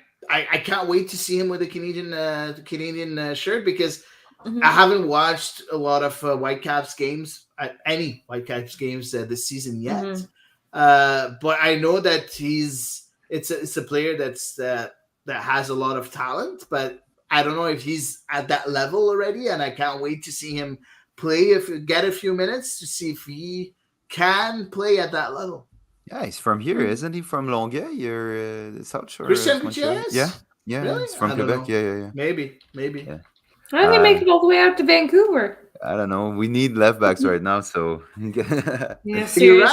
can't wait to see him with a Canadian shirt because I haven't watched a lot of Whitecaps games, any Whitecaps games this season yet. But I know that it's a player that has a lot of talent, but I don't know if he's at that level already, and I can't wait to see him play, get a few minutes to see if he can play at that level.
Yeah, he's from here, isn't he? From Longueuil, you're South Shore.
Christian Gutierrez?
Yeah,
really?
He's from Quebec. Yeah.
Maybe.
Yeah.
How did he make it all the way out to Vancouver?
I don't know. We need left backs right now, so
You're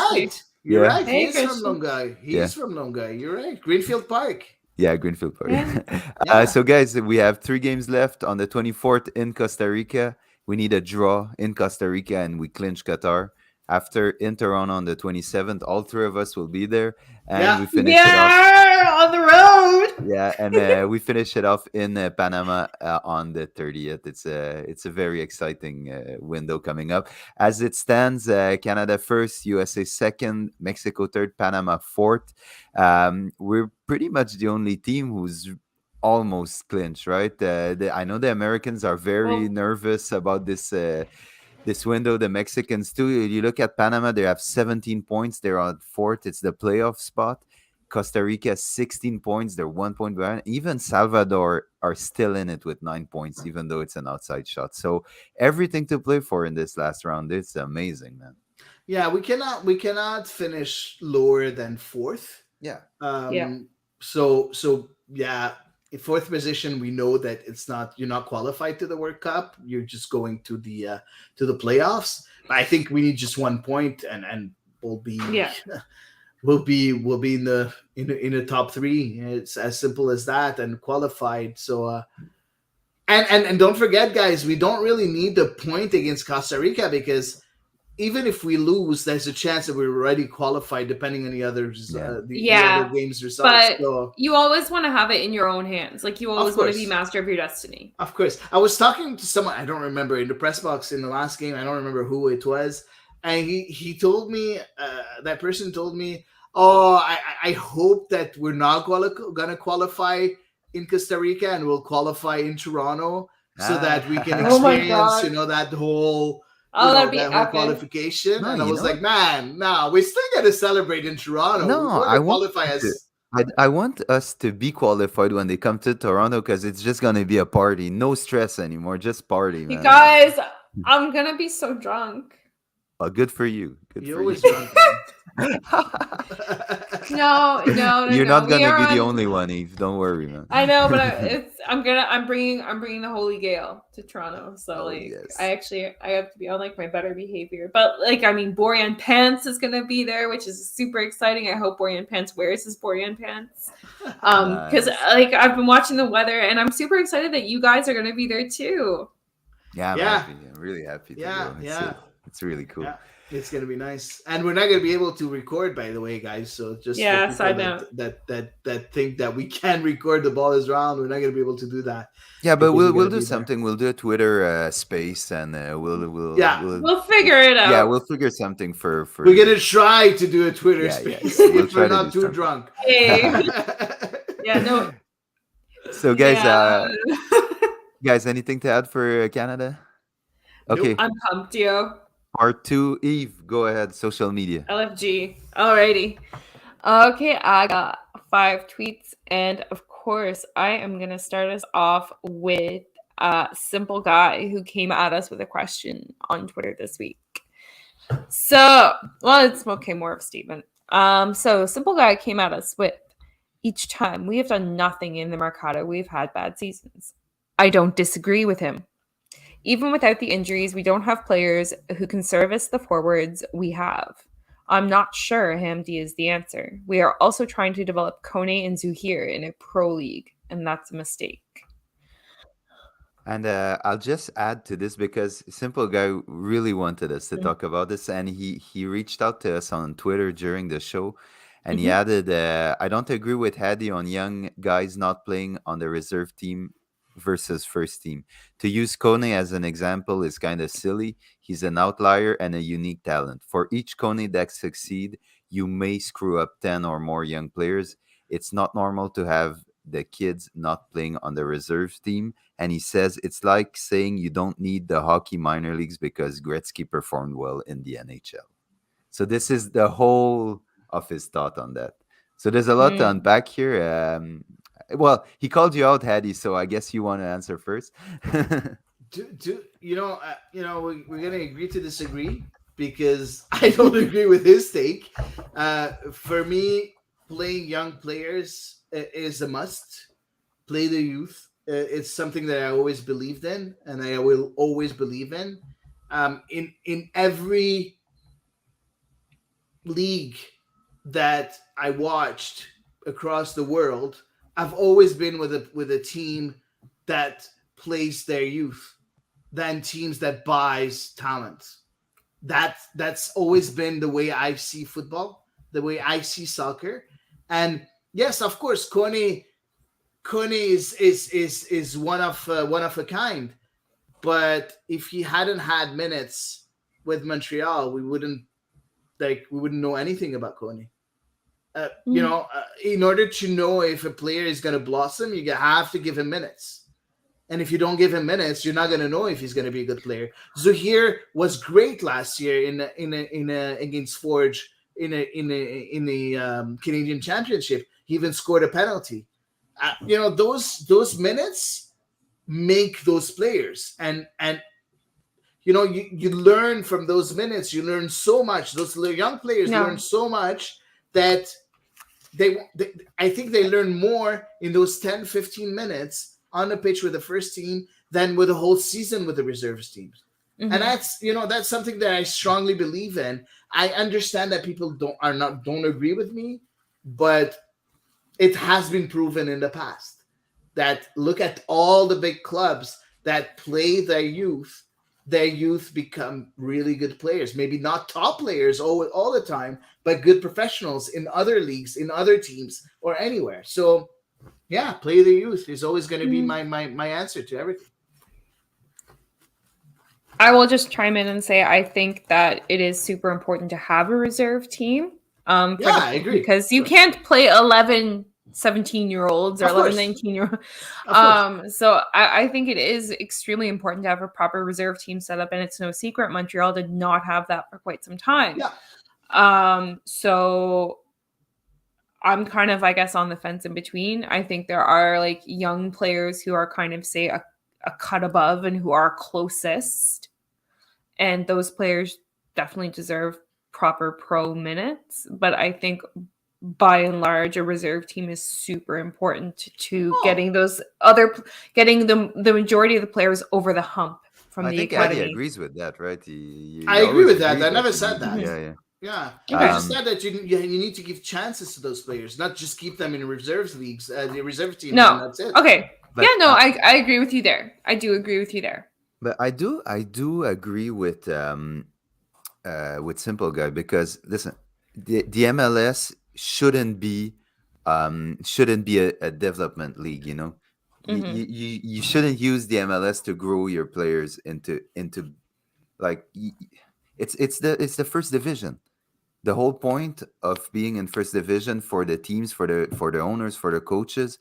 right. Hey, he is from Longueuil. He's from Longueuil. You're right. Greenfield Park.
Yeah, Greenfield Park. Yeah. So, guys, we have 3 games left on the 24th in Costa Rica. We need a draw in Costa Rica, and we clinch Qatar. after in Toronto on the 27th. All three of us will be there, and
Yeah.
we finish it off.
On the road.
Yeah, and we finish it off in Panama on the 30th. It's a very exciting window coming up. As it stands, Canada first, USA second, Mexico third, Panama fourth. We're pretty much the only team who's almost clinched, right? I know the Americans are very nervous about this window. The Mexicans too. You look at Panama; they have 17 points. They're on fourth. It's the playoff spot. Costa Rica 16 points. They're 1 point behind. Even Salvador are still in it with 9 points, even though it's an outside shot. So everything to play for in this last round. It's amazing, man.
Yeah, we cannot finish lower than fourth.
Yeah.
So yeah, in fourth position, we know that you're not qualified to the World Cup. You're just going to the playoffs. But I think we need just 1 point, and we'll be we'll be in the top three. It's as simple as that, and qualified. So and don't forget, guys, we don't really need the point against Costa Rica, because even if we lose, there's a chance that we're already qualified, depending on the other games results.
But you always want to have it in your own hands. Like, you always want to be master of your destiny.
Of course. I was talking to someone, I don't remember, in the press box in the last game. I don't remember who it was. And he told me, that person told me, I hope that we're not going to qualify in Costa Rica, and we'll qualify in Toronto, so that we can experience, that whole...
that'd be
that whole qualification. No, and I was like, man, no, we still got to celebrate in Toronto.
No, I want us to be qualified when they come to Toronto, because it's just going to be a party. No stress anymore, just party, man.
You guys, I'm going to be so drunk.
Oh, good for you.
You're always drunk, man.
No.
You're not gonna be the only one, Eve. Don't worry, man.
I know, but I'm bringing the Holy Grail to Toronto. So yes. I have to be on like my better behavior. But Borean Pants is gonna be there, which is super exciting. I hope Borean Pants wears his Borean Pants. Because I've been watching the weather, and I'm super excited that you guys are gonna be there too.
Yeah, I'm happy. I'm really happy. It's really cool.
Yeah. It's gonna be nice, and we're not gonna be able to record, by the way, guys. So just
side note
that think that we can record the ball is round, we're not gonna be able to do that.
Yeah, but we'll do something. We'll do a Twitter space, and we'll
figure it out.
Yeah, we'll figure something for.
We're gonna try to do a Twitter space if we're not too drunk.
Hey. No.
So guys, guys, anything to add for Canada? Okay,
nope. I'm pumped, yo.
Part 2, Eve, go ahead. Social media.
LFG. Alrighty. Okay, I got 5 tweets, and of course, I am gonna start us off with a Simple Guy who came at us with a question on Twitter this week. So, it's more of a statement. So Simple Guy came at us with, each time we have done nothing in the Mercado, we've had bad seasons. I don't disagree with him. Even without the injuries, we don't have players who can service the forwards we have. I'm not sure Hamdi is the answer. We are also trying to develop Kone and Zuhir in a pro league, and that's a mistake.
And I'll just add to this, because Simple Guy really wanted us to talk about this, and he reached out to us on Twitter during the show, and he added, I don't agree with Hadi on young guys not playing on the reserve team versus first team. To use Kone as an example is kind of silly. He's an outlier and a unique talent. For each Kone that succeed, you may screw up 10 or more young players. It's not normal to have the kids not playing on the reserve team. And he says it's like saying you don't need the hockey minor leagues because Gretzky performed well in the NHL. So this is the whole of his thought on that. So there's a lot to unpack here. Well, he called you out, Hadi, so I guess you want to answer first.
We're gonna agree to disagree, because I don't agree with his take. For me, playing young players is a must. Play the youth. It's something that I always believed in, and I will always believe in. In every league that I watched across the world, I've always been with a team that plays their youth than teams that buys talent. that's always been the way I see football, the way I see soccer. And yes, of course, Kone is one of a kind. But if he hadn't had minutes with Montreal, we wouldn't know anything about Kone. In order to know if a player is going to blossom, you have to give him minutes. And if you don't give him minutes, you're not going to know if he's going to be a good player. Zuhir was great last year in against Forge in the Canadian Championship. He even scored a penalty. Those minutes make those players, and you learn from those minutes. You learn so much. Those young players learn so much that I think they learn more in those 10, 15 minutes on the pitch with the first team than with the whole season with the reserves teams. Mm-hmm. And that's something that I strongly believe in. I understand that people don't agree with me, but it has been proven in the past that look at all the big clubs that play their youth become really good players. Maybe not top players all the time, but good professionals in other leagues, in other teams, or anywhere. So yeah, play the youth is always going to be my answer to everything.
I will just chime in and say I think that it is super important to have a reserve team.
I agree.
Because you can't play 11, 17-year-olds or 11, 19-year-olds. So I think it is extremely important to have a proper reserve team set up. And it's no secret Montreal did not have that for quite some time.
Yeah.
So I'm kind of, I guess, on the fence in between. I think there are like young players who are kind of, say, a cut above and who are closest. And those players definitely deserve proper pro minutes. But I think by and large, a reserve team is super important to getting the majority of the players over the hump from the academy.
Eddie agrees with that, right?
I agree with that. I never said that.
Yeah.
I just said that you need to give chances to those players, not just keep them in reserves leagues, the reserve team.
No,
and that's it.
Okay. But, I agree with you there. I do agree with you there.
But I do agree with Simple Guy, because listen, the MLS shouldn't be a development league. You shouldn't use the MLS to grow your players into like it's the first division. The whole point of being in first division for the teams, for the owners, for the coaches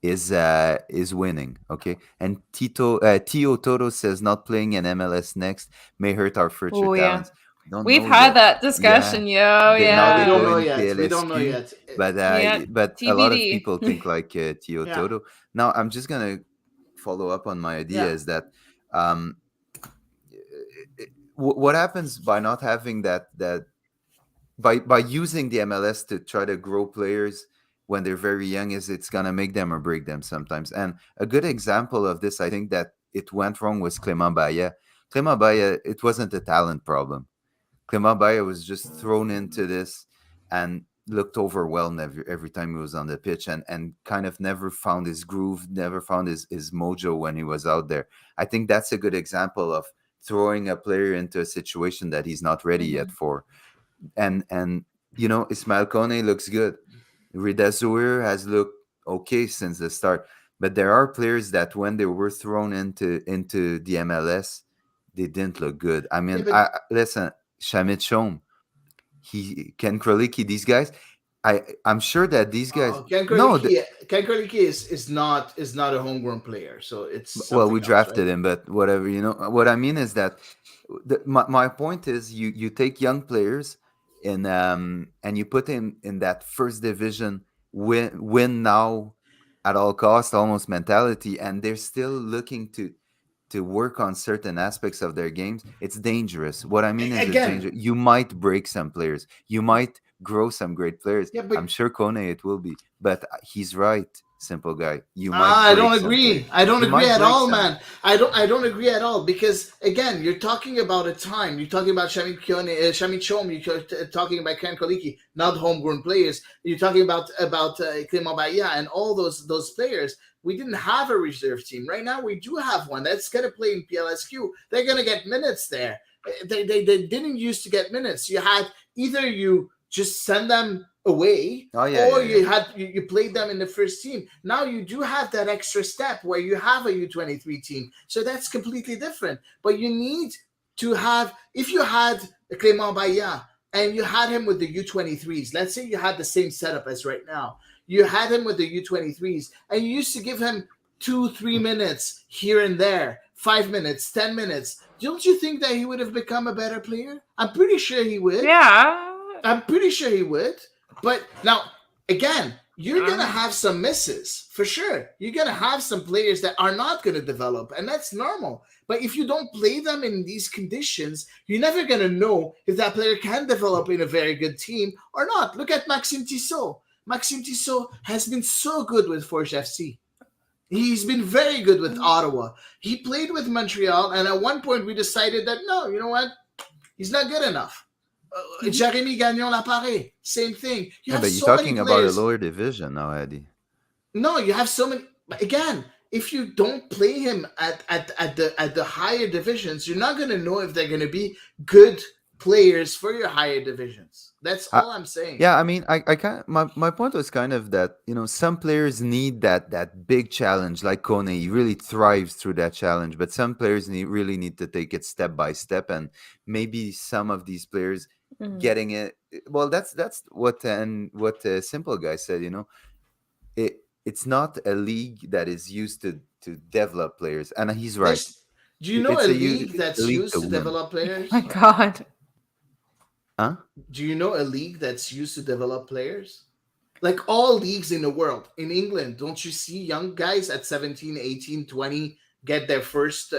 is winning. Okay. And Tio Toto says not playing in MLS next may hurt our future talents.
We've had that discussion.
We don't know yet.
But a lot of people think like Tio Toto. Now I'm just gonna follow up on my idea is that what happens by not having that by using the MLS to try to grow players when they're very young is it's gonna make them or break them sometimes. And a good example of this, I think that it went wrong, was Clément Baillet. Clément Baillet, it wasn't a talent problem. Clément Baillet was just thrown into this and looked overwhelmed every time he was on the pitch, and kind of never found his groove, never found his mojo when he was out there. I think that's a good example of throwing a player into a situation that he's not ready yet for. And Ismail Kone looks good. Rida Zouhir has looked okay since the start. But there are players that when they were thrown into the MLS, they didn't look good. I mean, listen, Shamit Shom, Ken Krolicki, these guys, I'm sure that these guys.
Ken Krolicki is not a homegrown player, so it's
we drafted him, but whatever. What I mean is that my point is you take young players and you put him in that first division win now at all costs almost mentality, and they're still looking to work on certain aspects of their games. It's dangerous. What I mean is it's dangerous. You might break some players. You might grow some great players. Yeah, I'm sure Kone it will be. But he's right, Simple Guy.
I don't agree. I don't agree at all, man. I don't agree at all, because again, you're talking about a time. You're talking about Shamit Shom. You're talking about Ken Krolicki, not homegrown players. You're talking about Clément Baillet and all those players. We didn't have a reserve team. Right now, we do have one that's going to play in PLSQ. They're going to get minutes there. They didn't used to get minutes. You had either you just send them away, you played them in the first team. Now you do have that extra step where you have a U23 team, so that's completely different. But you need to have, if you had Clément Baillat and you had him with the U23s, let's say you had the same setup as right now, you had him with the U23s, and you used to give him 2-3 minutes here and there, 5 minutes, 10 minutes. Don't you think that he would have become a better player? I'm pretty sure he would.
Yeah.
I'm pretty sure he would. But now, again, you're going to have some misses, for sure. You're going to have some players that are not going to develop, and that's normal. But if you don't play them in these conditions, you're never going to know if that player can develop in a very good team or not. Look at Maxime Tissot. Maxime Tissot has been so good with Forge FC. He's been very good with Ottawa. He played with Montreal, and at one point we decided that, no, you know what? He's not good enough. Jérémy Gagnon-Laparé, same thing.
But you're talking about a lower division now, Eddie.
No, you have so many. Again, if you don't play him at the higher divisions, you're not going to know if they're going to be good players for your higher divisions. That's all I'm saying.
Yeah, I mean, I can't. My point was kind of that, some players need that big challenge. Like Kone, he really thrives through that challenge. But some players really need to take it step by step, and maybe some of these players getting it. Well, that's what Simple Guy said. It's not a league that is used to develop players, and he's right.
Do you know a league that's used to develop players?
Oh my God.
Huh?
Do you know a league that's used to develop players? Like all leagues in the world. In England, don't you see young guys at 17, 18, 20 get their first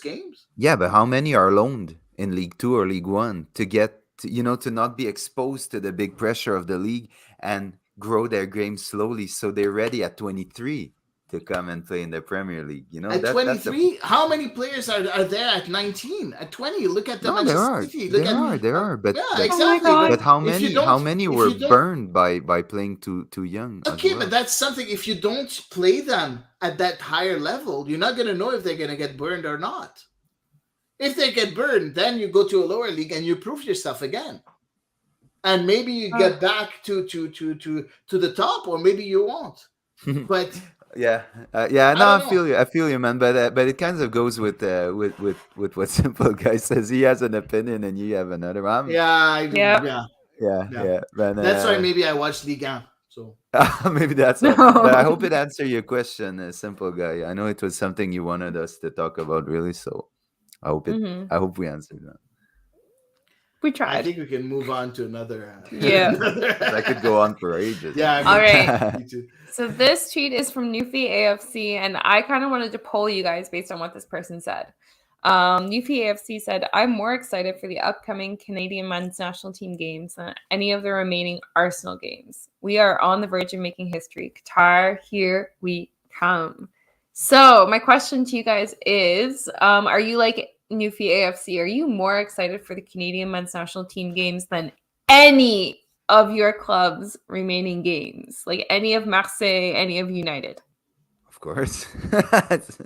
games?
Yeah, but how many are loaned in League 2 or League 1 to get, to not be exposed to the big pressure of the league and grow their game slowly so they're ready at 23 to come and play in the Premier League?
At 23, how many players are there at 19? At 20, look at the Manchester City.
There are. But
exactly.
But how many were burned by playing too young?
Okay, but that's something. If you don't play them at that higher level, you're not going to know if they're going to get burned or not. If they get burned, then you go to a lower league and you prove yourself again. And maybe you get back to the top, or maybe you won't. But
I feel you, man. But it kind of goes with what Simple Guy says. He has an opinion and you have another one.
Yeah.
But,
that's why maybe I watched Ligue 1. So
maybe that's all. But I hope it answered your question, Simple Guy. I know it was something you wanted us to talk about, really. So I hope I hope we answered that.
We tried.
I think we can move on to another.
I could go on for ages.
Yeah.
All right. So this tweet is from Newfie AFC, and I kind of wanted to poll you guys based on what this person said. Newfie AFC said, "I'm more excited for the upcoming Canadian men's national team games than any of the remaining Arsenal games. We are on the verge of making history. Qatar, here we come." So my question to you guys is, are you like Newfie AFC? Are you more excited for the Canadian men's national team games than any of your club's remaining games? Like any of Marseille, any of United?
Of course.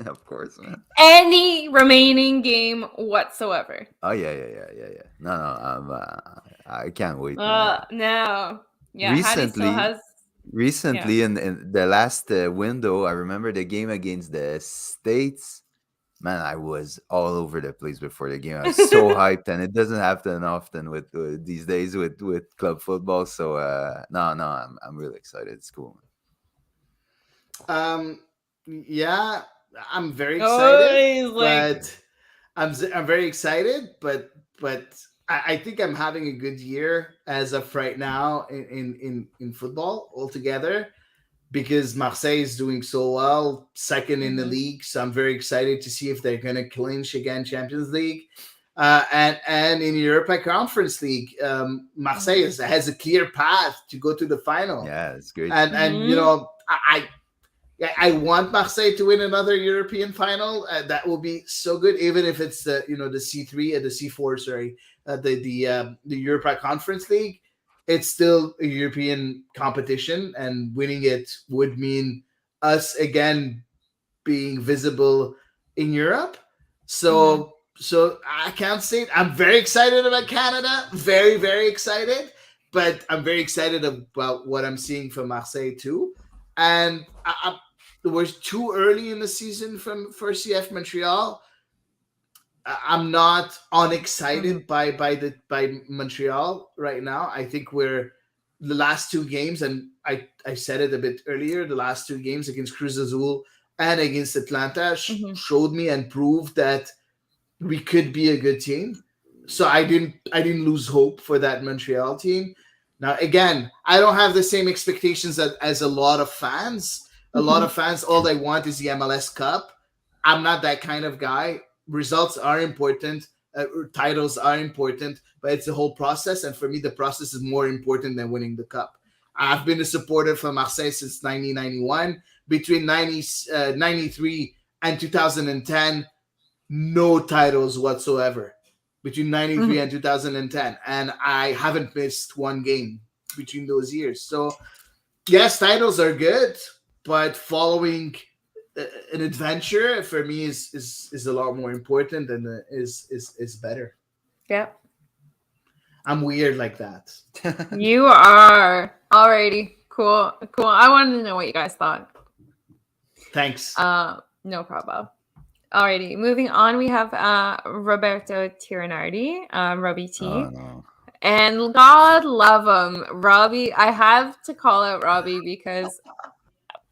Of course, man.
Any remaining game whatsoever.
Oh, yeah. No, I can't wait.
No. Yeah,
Recently, in the last window, I remember the game against the States. Man, I was all over the place before the game. I was so hyped, and it doesn't happen often with these days with club football. So I'm really excited. It's cool.
Yeah, I'm very excited. But I'm very excited, but I think I'm having a good year as of right now in football altogether, because Marseille is doing so well, second in the league. So I'm very excited to see if they're going to clinch again Champions League. And in Europa Conference League, Marseille has a clear path to go to the final.
Yeah, it's great.
And I want Marseille to win another European final. That will be so good, even if it's the C3 the C4, sorry, the Europa Conference League. It's still a European competition, and winning it would mean us again being visible in Europe. So So I can't say I'm very excited about Canada, very very excited, but I'm very excited about what I'm seeing from Marseille too. And it was too early in the season for CF Montreal. I'm not unexcited by Montreal right now. I think we're the last two games, and I said it a bit earlier. The last two games against Cruz Azul and against Atlanta showed me and proved that we could be a good team. So I didn't lose hope for that Montreal team. Now again, I don't have the same expectations as a lot of fans. A lot of fans, all they want is the MLS Cup. I'm not that kind of guy. Results are important, titles are important, but it's the whole process. And for me, the process is more important than winning the cup. I've been a supporter for Marseille since 1991. Between 93 and 2010, no titles whatsoever between 93 and 2010. And I haven't missed one game between those years. So, yes, titles are good, but following an adventure for me is a lot more important and is better.
Yeah.
I'm weird like that.
You are. Alrighty. Cool. I wanted to know what you guys thought.
Thanks.
No problem. Alrighty. Moving on, we have Roberto Tirinardi, Robbie T.
Oh, no.
And God love him. Robbie, I have to call out Robbie because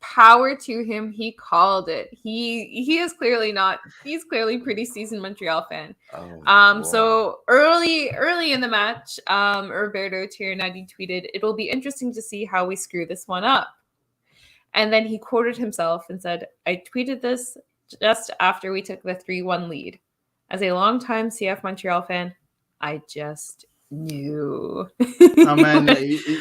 power to him, he called it. He is clearly not, he's clearly pretty seasoned Montreal fan.
Wow.
So early in the match, Roberto Tirinardi tweeted, "It'll be interesting to see how we screw this one up." And then he quoted himself and said, "I tweeted this just after we took the 3-1 lead. As a longtime CF Montreal fan, I just knew."
Oh man,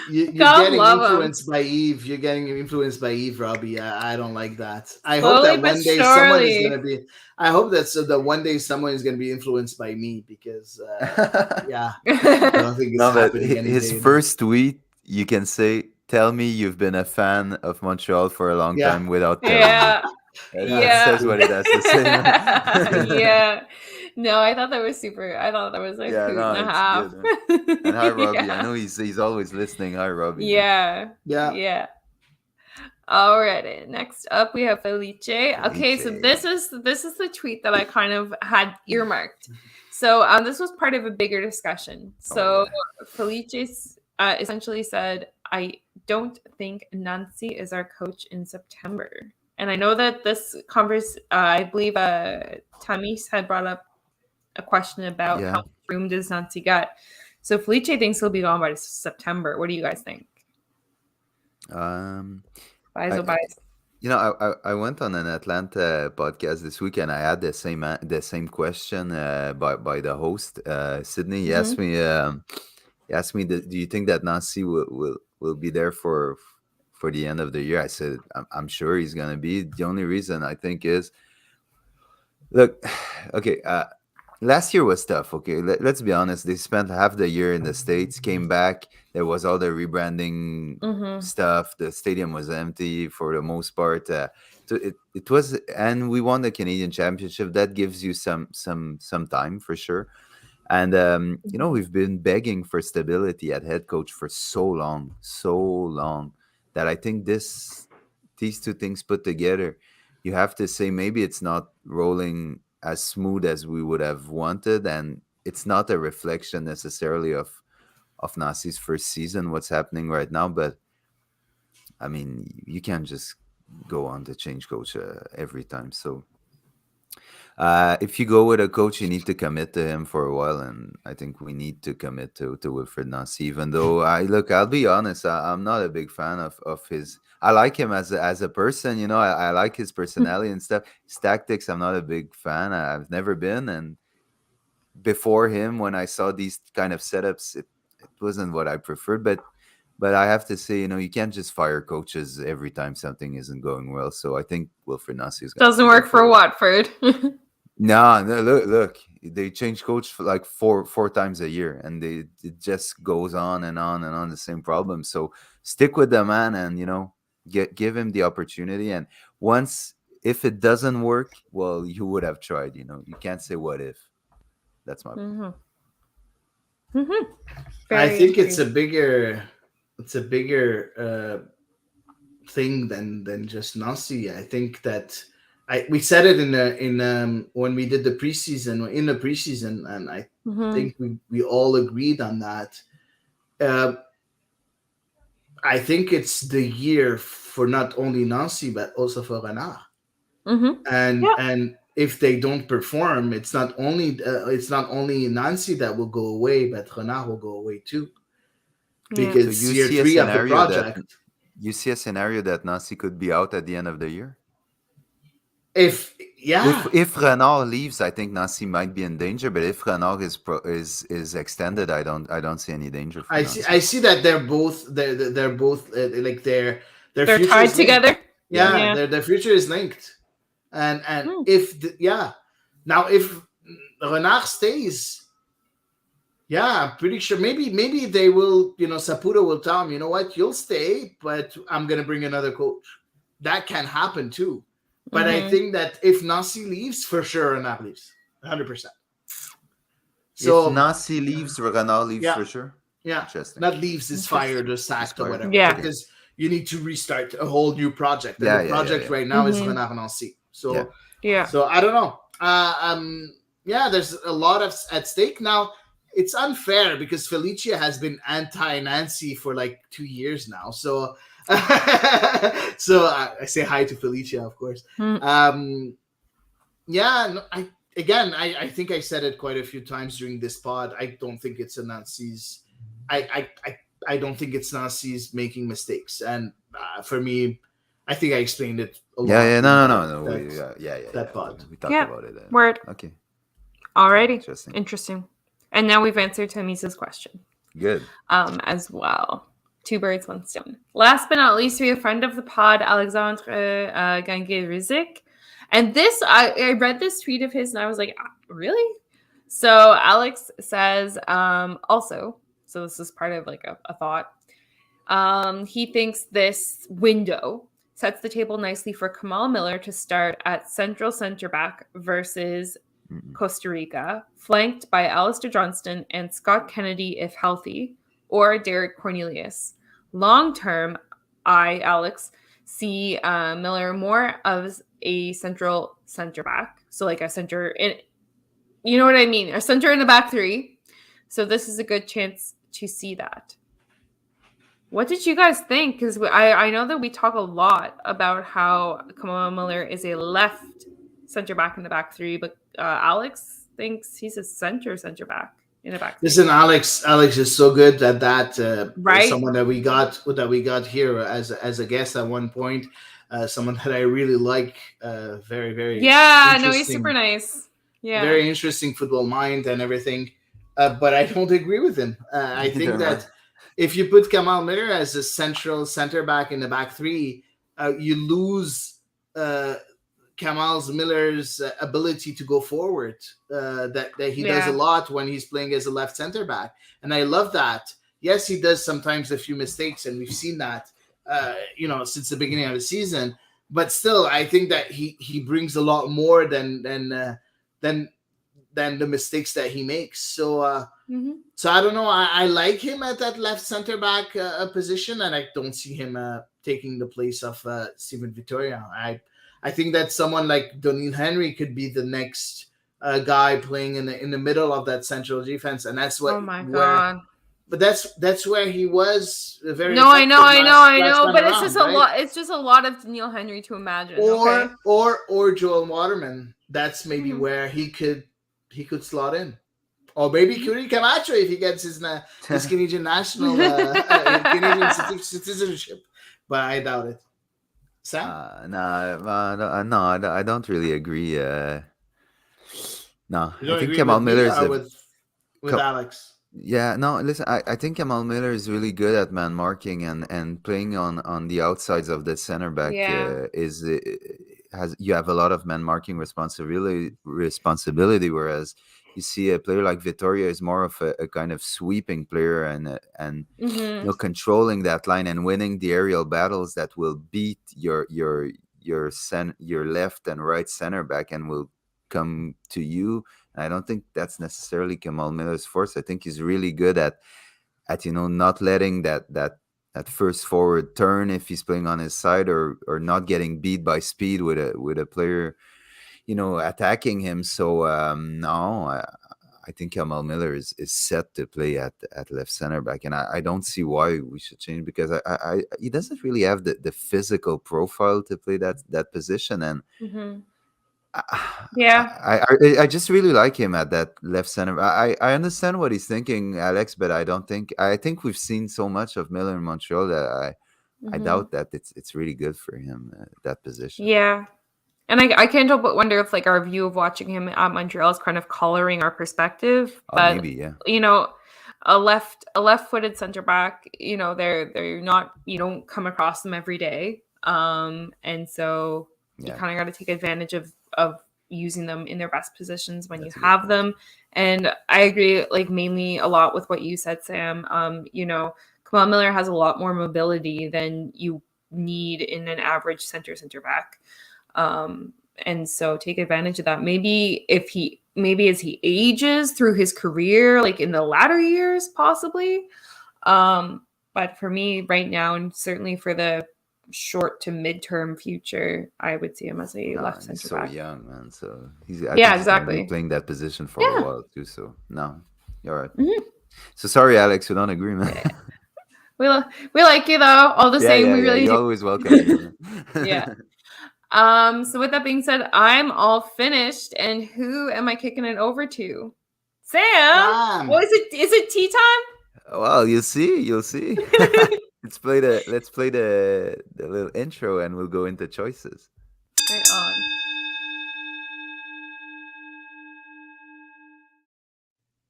you're getting influenced by Eve. You're getting influenced by Eve, Robbie. I don't like that. I hope that one day someone is gonna be. I hope that one day someone is gonna be influenced by me because yeah, I don't think it's happening.
His first tweet, you can say, "Tell me you've been a fan of Montreal for a long time without telling me." That says what it has to say.
Yeah. No, I thought that was super. I thought that was like hoot and a half.
Good, and hi, Robbie. I know he's always listening. Hi, Robbie.
Yeah. All right. Next up, we have Felice. Okay, so this is the tweet that I kind of had earmarked. So this was part of a bigger discussion. So Felice essentially said, "I don't think Nancy is our coach in September." And I know that this I believe Tamis had brought up a question about how much room does Nancy get. So Felice thinks he'll be gone by September. What do you guys think?
I went on an Atlanta podcast this week and I had the same question by the host, Sydney. He asked me, do you think that Nancy will be there for the end of the year? I said, I'm sure he's going to be. The only reason I think is, look, okay, last year was tough. Okay, let's be honest. They spent half the year in the States, came back. There was all the rebranding stuff. The stadium was empty for the most part. So it was, and we won the Canadian Championship. That gives you some time for sure. And we've been begging for stability at head coach for so long that I think these two things put together, you have to say maybe it's not rolling as smooth as we would have wanted, and it's not a reflection necessarily of Nancy's first season, what's happening right now. But I mean, you can't just go on to change coach every time. So if you go with a coach, you need to commit to him for a while, and I think we need to commit to Wilfried Nancy. Even though I'll be honest, I'm not a big fan of his. I like him as a person, I like his personality and stuff. His tactics, I'm not a big fan. I've never been. And before him, when I saw these kind of setups, it wasn't what I preferred. But I have to say, you can't just fire coaches every time something isn't going well. So I think Wilfried Nancy
doesn't work for Watford.
No, look, they change coach for like four times a year, and it just goes on and on and on, the same problem. So stick with the man, and give him the opportunity. And if it doesn't work, well, you would have tried. You can't say what if. That's my.
I think it's a bigger thing than just Nancy. I think that we said it in when we did the preseason, and I think we all agreed on that. I think it's the year for not only Nancy but also for Renard. And if they don't perform, it's not only Nancy that will go away, but Renard will go away too. Because
so
year 3 of the project.
You see a scenario that Nancy could be out at the end of the year?
If
Renard leaves, I think Nancy might be in danger. But if Renard is extended, I don't see any danger.
I see that they're both like their
they're tied together.
Yeah, their future is linked, and now if Renard stays, I'm pretty sure maybe they will. Saputo will tell him, you know what, you'll stay, but I'm gonna bring another coach. That can happen too. But I think that if Nancy leaves, for sure Renard leaves, 100%.
So if Nancy leaves, Renard leaves for sure.
Yeah, not leaves is fired or sacked or whatever. Yeah, because you need to restart a whole new project. And the project right now is Renard Nancy. So so I don't know. There's a lot at stake now. It's unfair because Felicia has been anti-Nancy for like 2 years now. So. So I say hi to Felicia, of course. I think I said it quite a few times during this pod. I don't think it's a Nancy's. I don't think it's Nancy's making mistakes, and for me, I think I explained it a lot.
No.
That pod.
We talked about it.
Word.
Okay.
Alrighty. Interesting. And now we've answered Tamisa's question.
Good.
As well. 2 birds, 1 stone. Last but not least, we have a friend of the pod, Alexandre Gangué-Rizik. And this, I read this tweet of his and I was like, really? So Alex says, also, so this is part of like a thought. He thinks this window sets the table nicely for Kamal Miller to start at central center back versus Costa Rica, flanked by Alistair Johnston and Scott Kennedy if healthy, or Derek Cornelius. Long term, Alex, see Miller more of a central center back. So like a center in, you know what I mean? A center in the back 3. So this is a good chance to see that. What did you guys think? Because I know that we talk a lot about how Kamal Miller is a left center back in the back 3, but Alex thinks he's a center back. In the back.
Listen, Alex is so good at that.
Right.
Someone that we got here as a guest at one point. Someone that I really like. Very, very.
Yeah, no, he's super nice. Yeah.
Very interesting football mind and everything. But I don't agree with him. I think that if you put Kamal Miller as a central center back in the back 3, you lose Kamal Miller's ability to go forward, that he does a lot when he's playing as a left center back. And I love that. Yes, he does sometimes a few mistakes, and we've seen that, since the beginning of the season. But still, I think that he brings a lot more than the mistakes that he makes. So, so I don't know. I like him at that left center back position, and I don't see him taking the place of Steven Vittoria. I think that someone like Donil Henry could be the next guy playing in the middle of that central defense, and that's what.
Oh my god!
But that's where he was very.
No, I know. But it's just a lot. It's just a lot of Donil Henry to imagine.
Or Joel Waterman. That's maybe where he could slot in, or maybe Curry Camacho if he gets his Canadian national Canadian citizenship. But I doubt it. Sam?
No, I don't really agree. No,
I
think Kamal Miller is
with Alex.
Yeah, no, listen, I think Kamal Miller is really good at man marking and playing on the outsides of the center back. You have a lot of man marking responsibility, whereas you see a player like Vittoria is more of a kind of sweeping player and controlling that line and winning the aerial battles that will beat your left and right center back and will come to you I don't think that's necessarily Kamal Miller's force. I think he's really good at not letting that first forward turn if he's playing on his side, or not getting beat by speed with a player, attacking him. So no, I think Kamal Miller is set to play at left center back, and I don't see why we should change, because he doesn't really have the physical profile to play that position, and I just really like him at that left center. I understand what he's thinking, Alex, but I think we've seen so much of Miller in Montreal that I doubt that it's really good for him, that position.
Yeah. And I can't help but wonder if our view of watching him at Montreal is kind of coloring our perspective. But
maybe, yeah.
A left-footed center back, they're not, you don't come across them every day. And so you kind of got to take advantage of using them in their best positions when you have them. And I agree, mainly a lot with what you said, Sam. Kamal Miller has a lot more mobility than you need in an average center back. And so take advantage of that. Maybe as he ages through his career, in the latter years, possibly. But for me right now, and certainly for the short to midterm future, I would see him as a left center back.
He's so young, man. So he's
exactly
playing that position for a while too. So no, you're right. Mm-hmm. So sorry, Alex, we don't agree, man.
We like you though. All the same, we really
do. Always welcome.
Yeah. So with that being said, I'm all finished. And who am I kicking it over to? Sam. Well, is it tea time?
Well, you'll see. Let's play the little intro, and we'll go into choices.
Right on.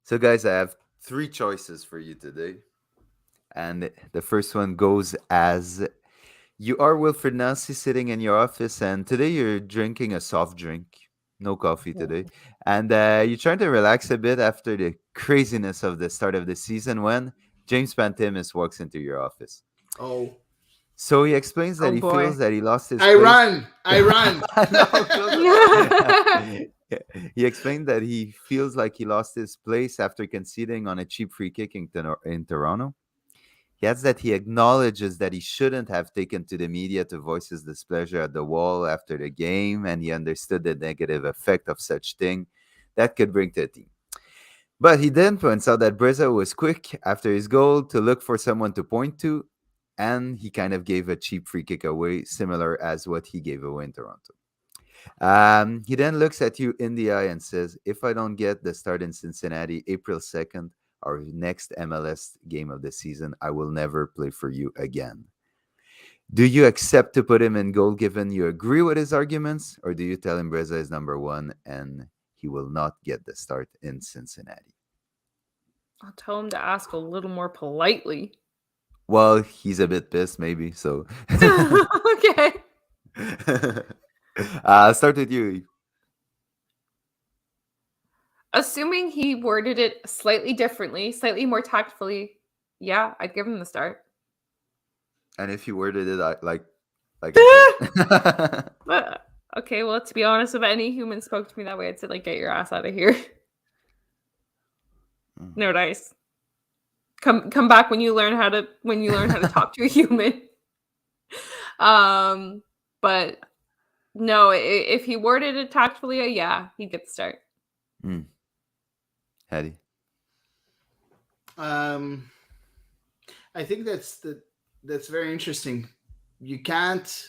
So, guys, I have 3 choices for you today, and the first one goes as: you are Wilfred Nancy sitting in your office, and today you're drinking a soft drink, no coffee today, and you're trying to relax a bit after the craziness of the start of the season when James Pantemis walks into your office.
Oh.
So he explains that feels that he lost his
place. I run.
He explained that he feels like he lost his place after conceding on a cheap free kick in Toronto. He adds that he acknowledges that he shouldn't have taken to the media to voice his displeasure at the wall after the game, and he understood the negative effect of such thing that could bring to a team. But he then points out that Breza was quick after his goal to look for someone to point to, and he kind of gave a cheap free kick away, similar as what he gave away in Toronto. He then looks at you in the eye and says, if I don't get the start in Cincinnati April 2nd, our next MLS game of the season, I will never play for you again. Do you accept to put him in goal given you agree with his arguments, or do you tell him Breza is number 1 and he will not get the start in Cincinnati?
I'll tell him to ask a little more politely.
Well, he's a bit pissed, maybe, so.
Okay.
I'll start with you.
Assuming he worded it slightly differently, slightly more tactfully, yeah, I'd give him the start.
And if he worded it like
okay, well, to be honest, if any human spoke to me that way, I'd say, get your ass out of here. No dice. Come back when you learn how to talk to a human. But no, if he worded it tactfully, yeah, he'd get the start.
Hattie.
I think that's very interesting. You can't.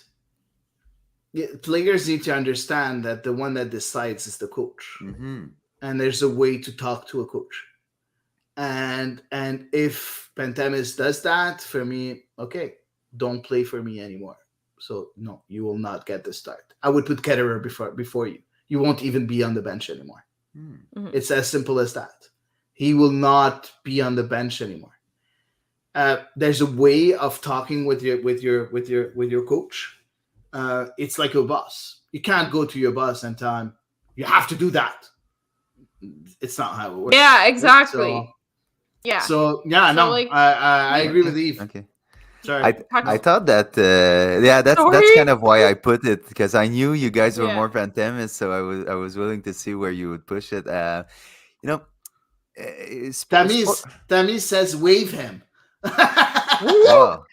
Players need to understand that the one that decides is the coach, and there's a way to talk to a coach. And if Pantemis does that, for me, okay, don't play for me anymore. So no, you will not get the start. I would put Ketterer before you. You won't even be on the bench anymore. It's as simple as that. He will not be on the bench anymore. There's a way of talking with your coach. It's like your boss. You can't go to your boss and tell him you have to do that. It's not how it works.
Yeah, exactly.
I agree with Eve.
Okay.
Sorry.
I thought that that's kind of why I put it, because I knew you guys were more Pantemis, so I was willing to see where you would push it. You know,
Tamis says wave him.
Wow.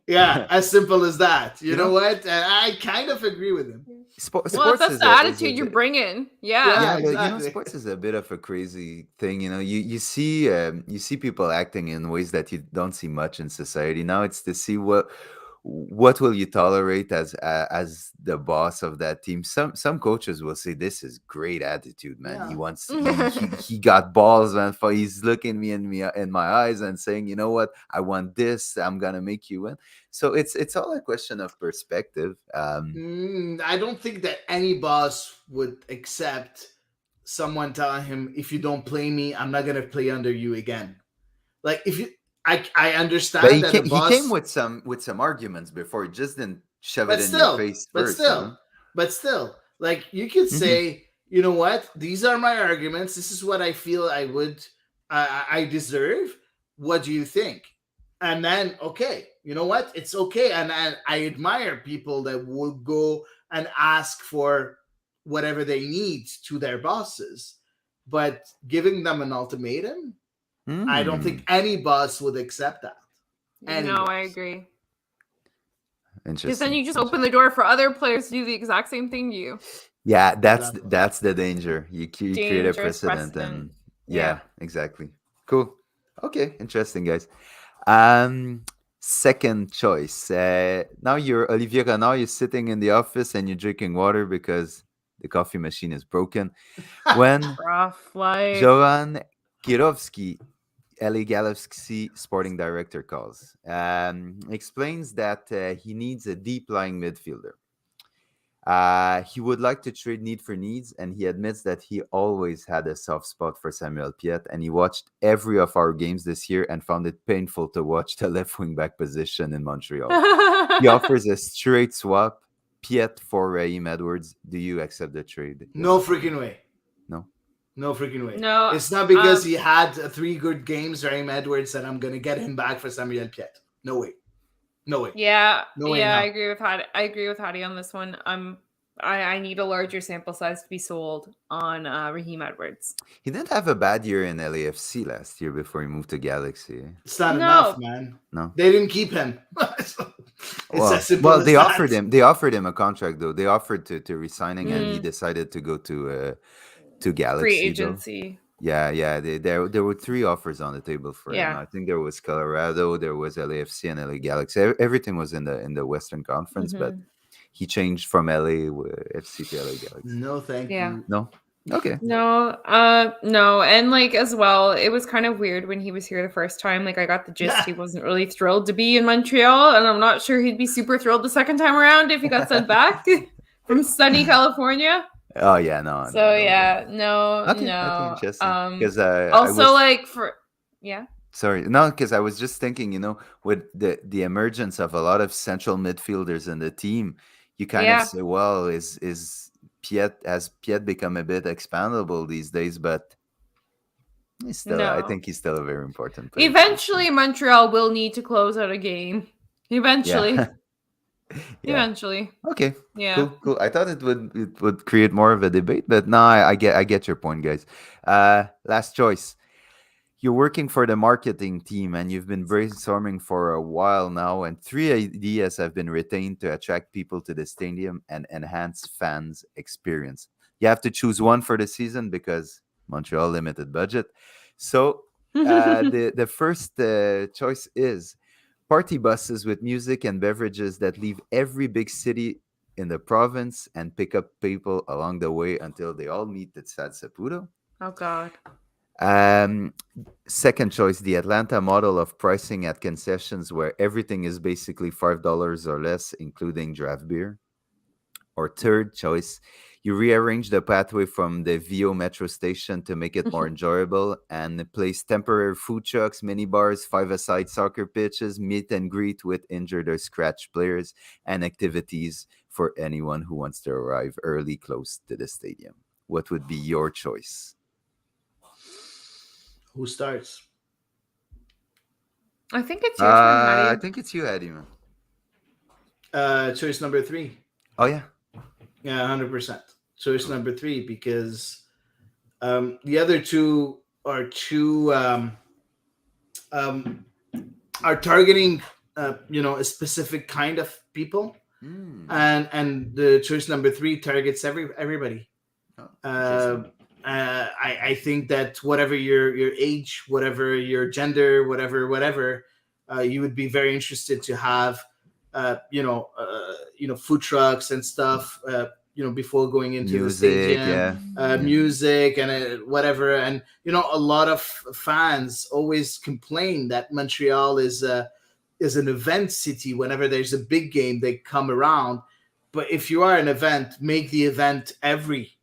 Yeah, as simple as that. You know what? I kind of agree with him.
Sports that's the attitude you bring in. Yeah,
exactly. But sports is a bit of a crazy thing. You see people acting in ways that you don't see much in society. Now it's to see what will you tolerate as the boss of that team. Some coaches will say, this is great attitude, man. He wants he got balls, man. He's looking me in my eyes and saying, you know what, I want this, I'm gonna make you win. So it's all a question of perspective.
I don't think that any boss would accept someone telling him, if you don't play me, I'm not gonna play under you again. Like, if you I understand that a boss...
He came with some arguments before. He just didn't shove it in your face first.
But still, like, you could say, you know what? These are my arguments. This is what I feel I deserve. What do you think? And then, okay, you know what? It's okay. And I admire people that will go and ask for whatever they need to their bosses. But giving them an ultimatum, I don't think any boss would accept that.
No, I agree.
Interesting.
Because then you just open the door for other players to do the exact same thing to you.
Yeah, that's the danger. You create a precedent. And yeah, exactly. Cool. Okay, interesting, guys. Second choice. Now you're Olivier Renard. You're sitting in the office and you're drinking water because the coffee machine is broken. When Jovan Kirovsky, LA Galaxy sporting director, calls, explains that he needs a deep-lying midfielder. He would like to trade need for needs, and he admits that he always had a soft spot for Samuel Piette, and he watched every of our games this year and found it painful to watch the left wing back position in Montreal. He offers a straight swap, Piette for Raheem Edwards. Do you accept the trade?
No freaking way. No freaking way. No, it's not because he had 3 good games, Raheem Edwards, that I'm going to get him back for Samuel Piette. No way.
Yeah, I agree with Hadi on this one. I need a larger sample size to be sold on Raheem Edwards.
He didn't have a bad year in LAFC last year before he moved to Galaxy.
It's not enough, man.
No,
they didn't keep him.
They offered him a contract though. They offered to resigning, and he decided to go to Galaxy.
Free agency.
Yeah. There were 3 offers on the table for him. I think there was Colorado, there was LAFC, and LA Galaxy. Everything was in the Western Conference, but he changed from LAFC to LA Galaxy.
No, thank you.
No. Okay.
No, and like as well, it was kind of weird when he was here the first time. Like I got the gist he wasn't really thrilled to be in Montreal, and I'm not sure he'd be super thrilled the second time around if he got sent back from sunny California.
Oh yeah, no.
No.
Interesting. Because Sorry, no, because I was just thinking, with the emergence of a lot of central midfielders in the team, you kind of say, well, has Piette become a bit expandable these days? But I think he's still a very important player.
Eventually, Montreal will need to close out a game. Eventually. Eventually.
Okay. Yeah. Cool. I thought it would create more of a debate, but no, I get your point, guys. Last choice. You're working for the marketing team and you've been brainstorming for a while now, and 3 ideas have been retained to attract people to the stadium and enhance fans' experience. You have to choose one for the season because Montreal limited budget. So the first choice is party buses with music and beverages that leave every big city in the province and pick up people along the way until they all meet at Stade Saputo.
Oh, God.
Second choice, the Atlanta model of pricing at concessions where everything is basically $5 or less, including draft beer. Or third choice, you rearrange the pathway from the VO metro station to make it more enjoyable and place temporary food trucks, mini bars, 5-a-side soccer pitches, meet and greet with injured or scratched players, and activities for anyone who wants to arrive early close to the stadium. What would be your choice?
Who starts?
I think it's your turn, Hattie.
I think it's you, Eddie, man.
Choice number 3.
Oh yeah.
Yeah, 100%. Choice number 3, because the other two are are targeting a specific kind of people, and the choice number 3 targets everybody. I think that whatever your age, whatever your gender, whatever, you would be very interested to have food trucks and stuff, before going into
music,
the stadium, music and whatever. And a lot of fans always complain that Montreal is an event city. Whenever there's a big game, they come around. But if you are an event, make the event every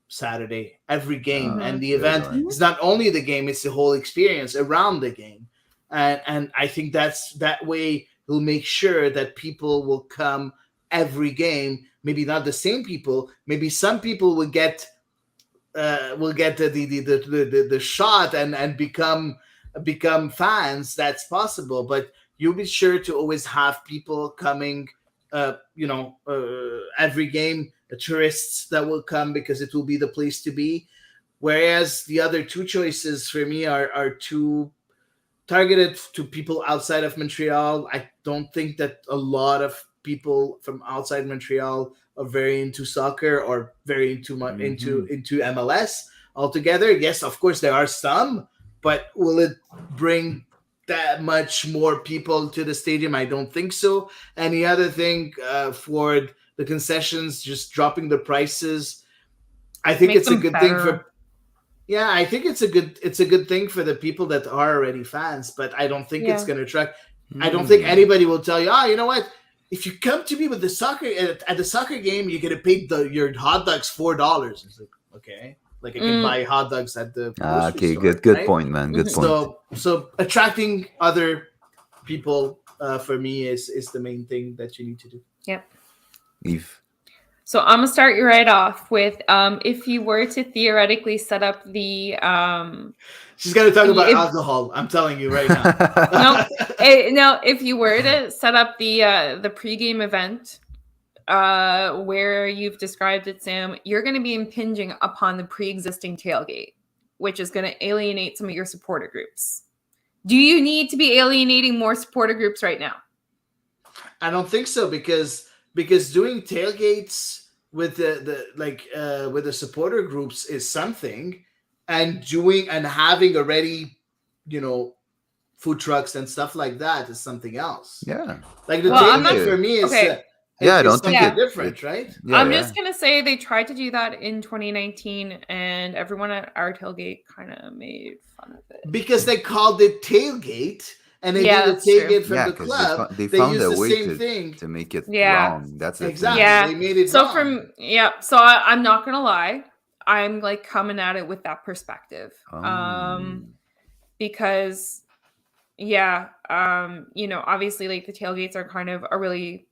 Saturday, every game. And the event is not only the game, it's the whole experience around the game. And I think that way will make sure that people will come every game. Maybe not the same people. Maybe some people will get the shot and become fans. That's possible. But you'll be sure to always have people coming, every game, tourists that will come because it will be the place to be. Whereas the other two choices for me are too targeted to people outside of Montreal. I don't think that a lot of people from outside Montreal are very into soccer or very into MLS altogether. Yes, of course there are some, but will it bring that much more people to the stadium? I don't think so. And the other thing, for the concessions, just dropping the prices, I think it's a good thing for. Yeah, I think it's a good thing for the people that are already fans, but I don't think it's going to attract. I don't think anybody will tell you, you know what? If you come to me with the soccer at the soccer game, you're going to pay your hot dogs $4. It's like, okay, like I can buy hot dogs at the grocery store,
good
right?
point, man. Good point.
So attracting other people for me is the main thing that you need to do.
Yep.
Eve.
So I'm gonna start you right off with if you were to theoretically set up the
she's gonna talk about alcohol. I'm telling you right now.
No, if you were to set up the pregame event where you've described it, Sam, you're gonna be impinging upon the pre-existing tailgate, which is gonna alienate some of your supporter groups. Do you need to be alienating more supporter groups right now?
I don't think so, because doing tailgates with the supporter groups is something, and having already, food trucks and stuff like that is something else.
Yeah.
Like the tailgate for me is
I don't think
it's different, right?
Yeah, I'm just gonna say they tried to do that in 2019, and everyone at our tailgate kind of made fun of it
because they called it tailgate. And they did the tailgate from the club.
They found
used
a
the
way
same thing
to make it wrong. That's
exactly.
Yeah.
They made it
so
wrong.
So I'm not gonna lie. I'm like coming at it with that perspective. Because obviously like the tailgates are kind of a really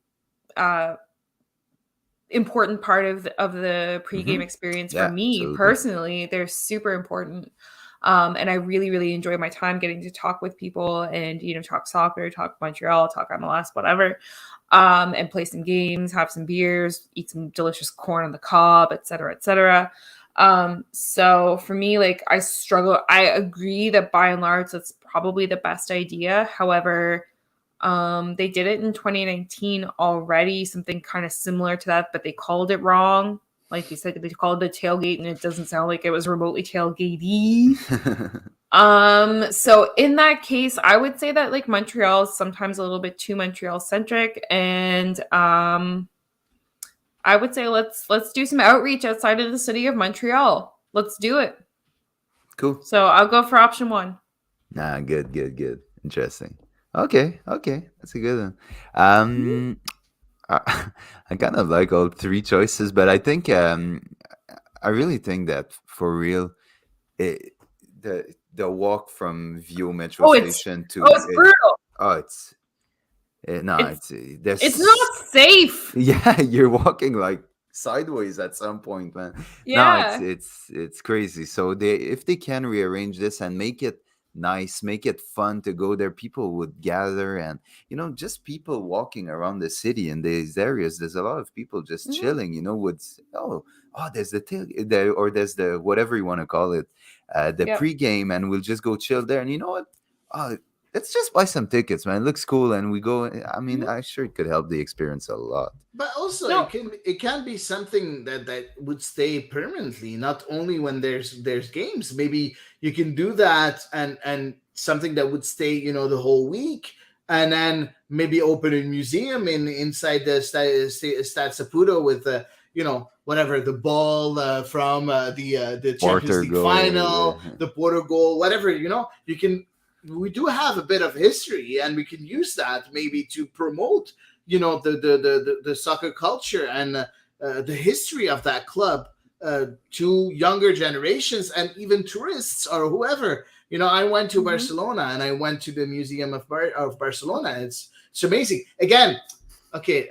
important part of the pregame experience for me absolutely. Personally. They're super important. And I really, really enjoy my time getting to talk with people and, talk soccer, talk Montreal, talk MLS, whatever, and play some games, have some beers, eat some delicious corn on the cob, et cetera, et cetera. So for me, like I struggle. I agree that by and large, that's probably the best idea. However, they did it in 2019 already, something kind of similar to that, but they called it wrong. Like you said, they called it the tailgate, and it doesn't sound like it was remotely tailgatey. So in that case, I would say that like Montreal is sometimes a little bit too Montreal centric, and I would say let's do some outreach outside of the city of Montreal. Let's do it.
Cool.
So I'll go for option 1.
Good. Interesting. Okay, that's a good one. I kind of like all 3 choices, but I think I really think that for real, the walk from Vio Metro Station to
it's brutal.
It's
not safe.
Yeah, you're walking like sideways at some point, man.
Yeah,
no, it's crazy. So if they can rearrange this and make it nice, make it fun to go there. People would gather, and just people walking around the city in these areas. There's a lot of people just chilling. Would say, there's the or there's the whatever you want to call it, the pregame, and we'll just go chill there. And you know what? Let's just buy some tickets, man. It looks cool, and we go. I mean, I'm sure it could help the experience a lot.
But also, it can be something that would stay permanently, not only when there's games. Maybe you can do that, and something that would stay, the whole week, and then maybe open a museum inside the Stade Saputo with whatever, the ball from the Champions League final, the Porter goal, whatever. We do have a bit of history, and we can use that maybe to promote, the soccer culture and the history of that club to younger generations and even tourists or whoever. I went to Barcelona, and I went to the Museum of Barcelona. It's amazing. Again, okay,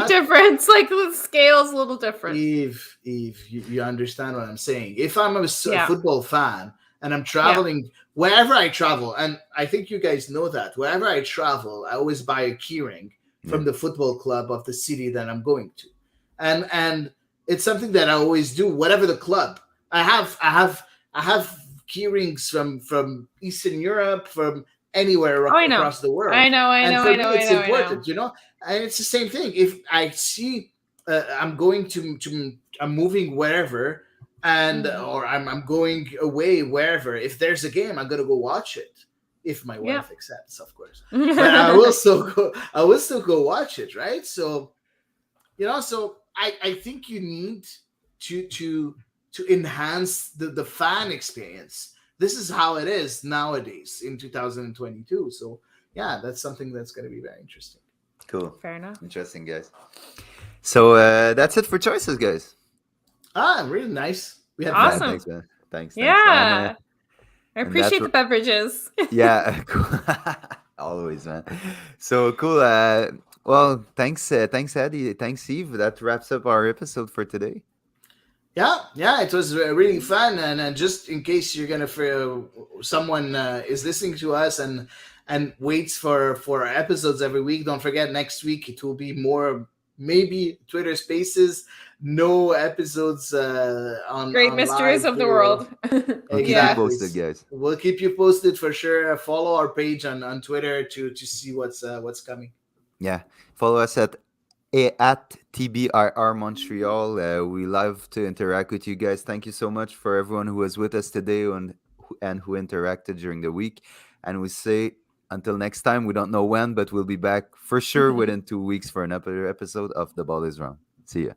difference, like the scale's a little different.
Eve, you understand what I'm saying? If I'm a football fan and I'm traveling wherever I travel, and I think you guys know that wherever I travel, I always buy a keyring from the football club of the city that I'm going to, and it's something that I always do. Whatever the club, I have keyrings from Eastern Europe, from anywhere across the world.
I know.
It's important, and it's the same thing. If I see I'm moving wherever, and or I'm going away wherever. If there's a game, I'm gonna go watch it. If my wife accepts, of course. But I will still go watch it, right? So, so I think you need to enhance the fan experience. This is how it is nowadays in 2022. So that's something that's going to be very interesting.
Cool.
Fair enough.
Interesting, guys. So that's it for choices, guys.
Really nice. We had
awesome.
Thanks, man. Thanks.
Yeah. I appreciate the beverages.
Yeah. Cool. Always, man. So cool. Well, thanks, Eddie. Thanks, Eve. That wraps up our episode for today.
Yeah, it was really fun. And just in case you're gonna, someone is listening to us and waits for our episodes every week, don't forget next week it will be more maybe Twitter Spaces. No episodes on
Great Mysteries of the World.
We'll keep you posted, guys.
We'll keep you posted for sure. Follow our page on Twitter to see what's coming.
Yeah, follow us at TBIR Montreal. We love to interact with you guys. Thank you so much for everyone who was with us today and who interacted during the week. And we say until next time. We don't know when, but we'll be back for sure within 2 weeks for another episode of The Ball Is Wrong. See ya.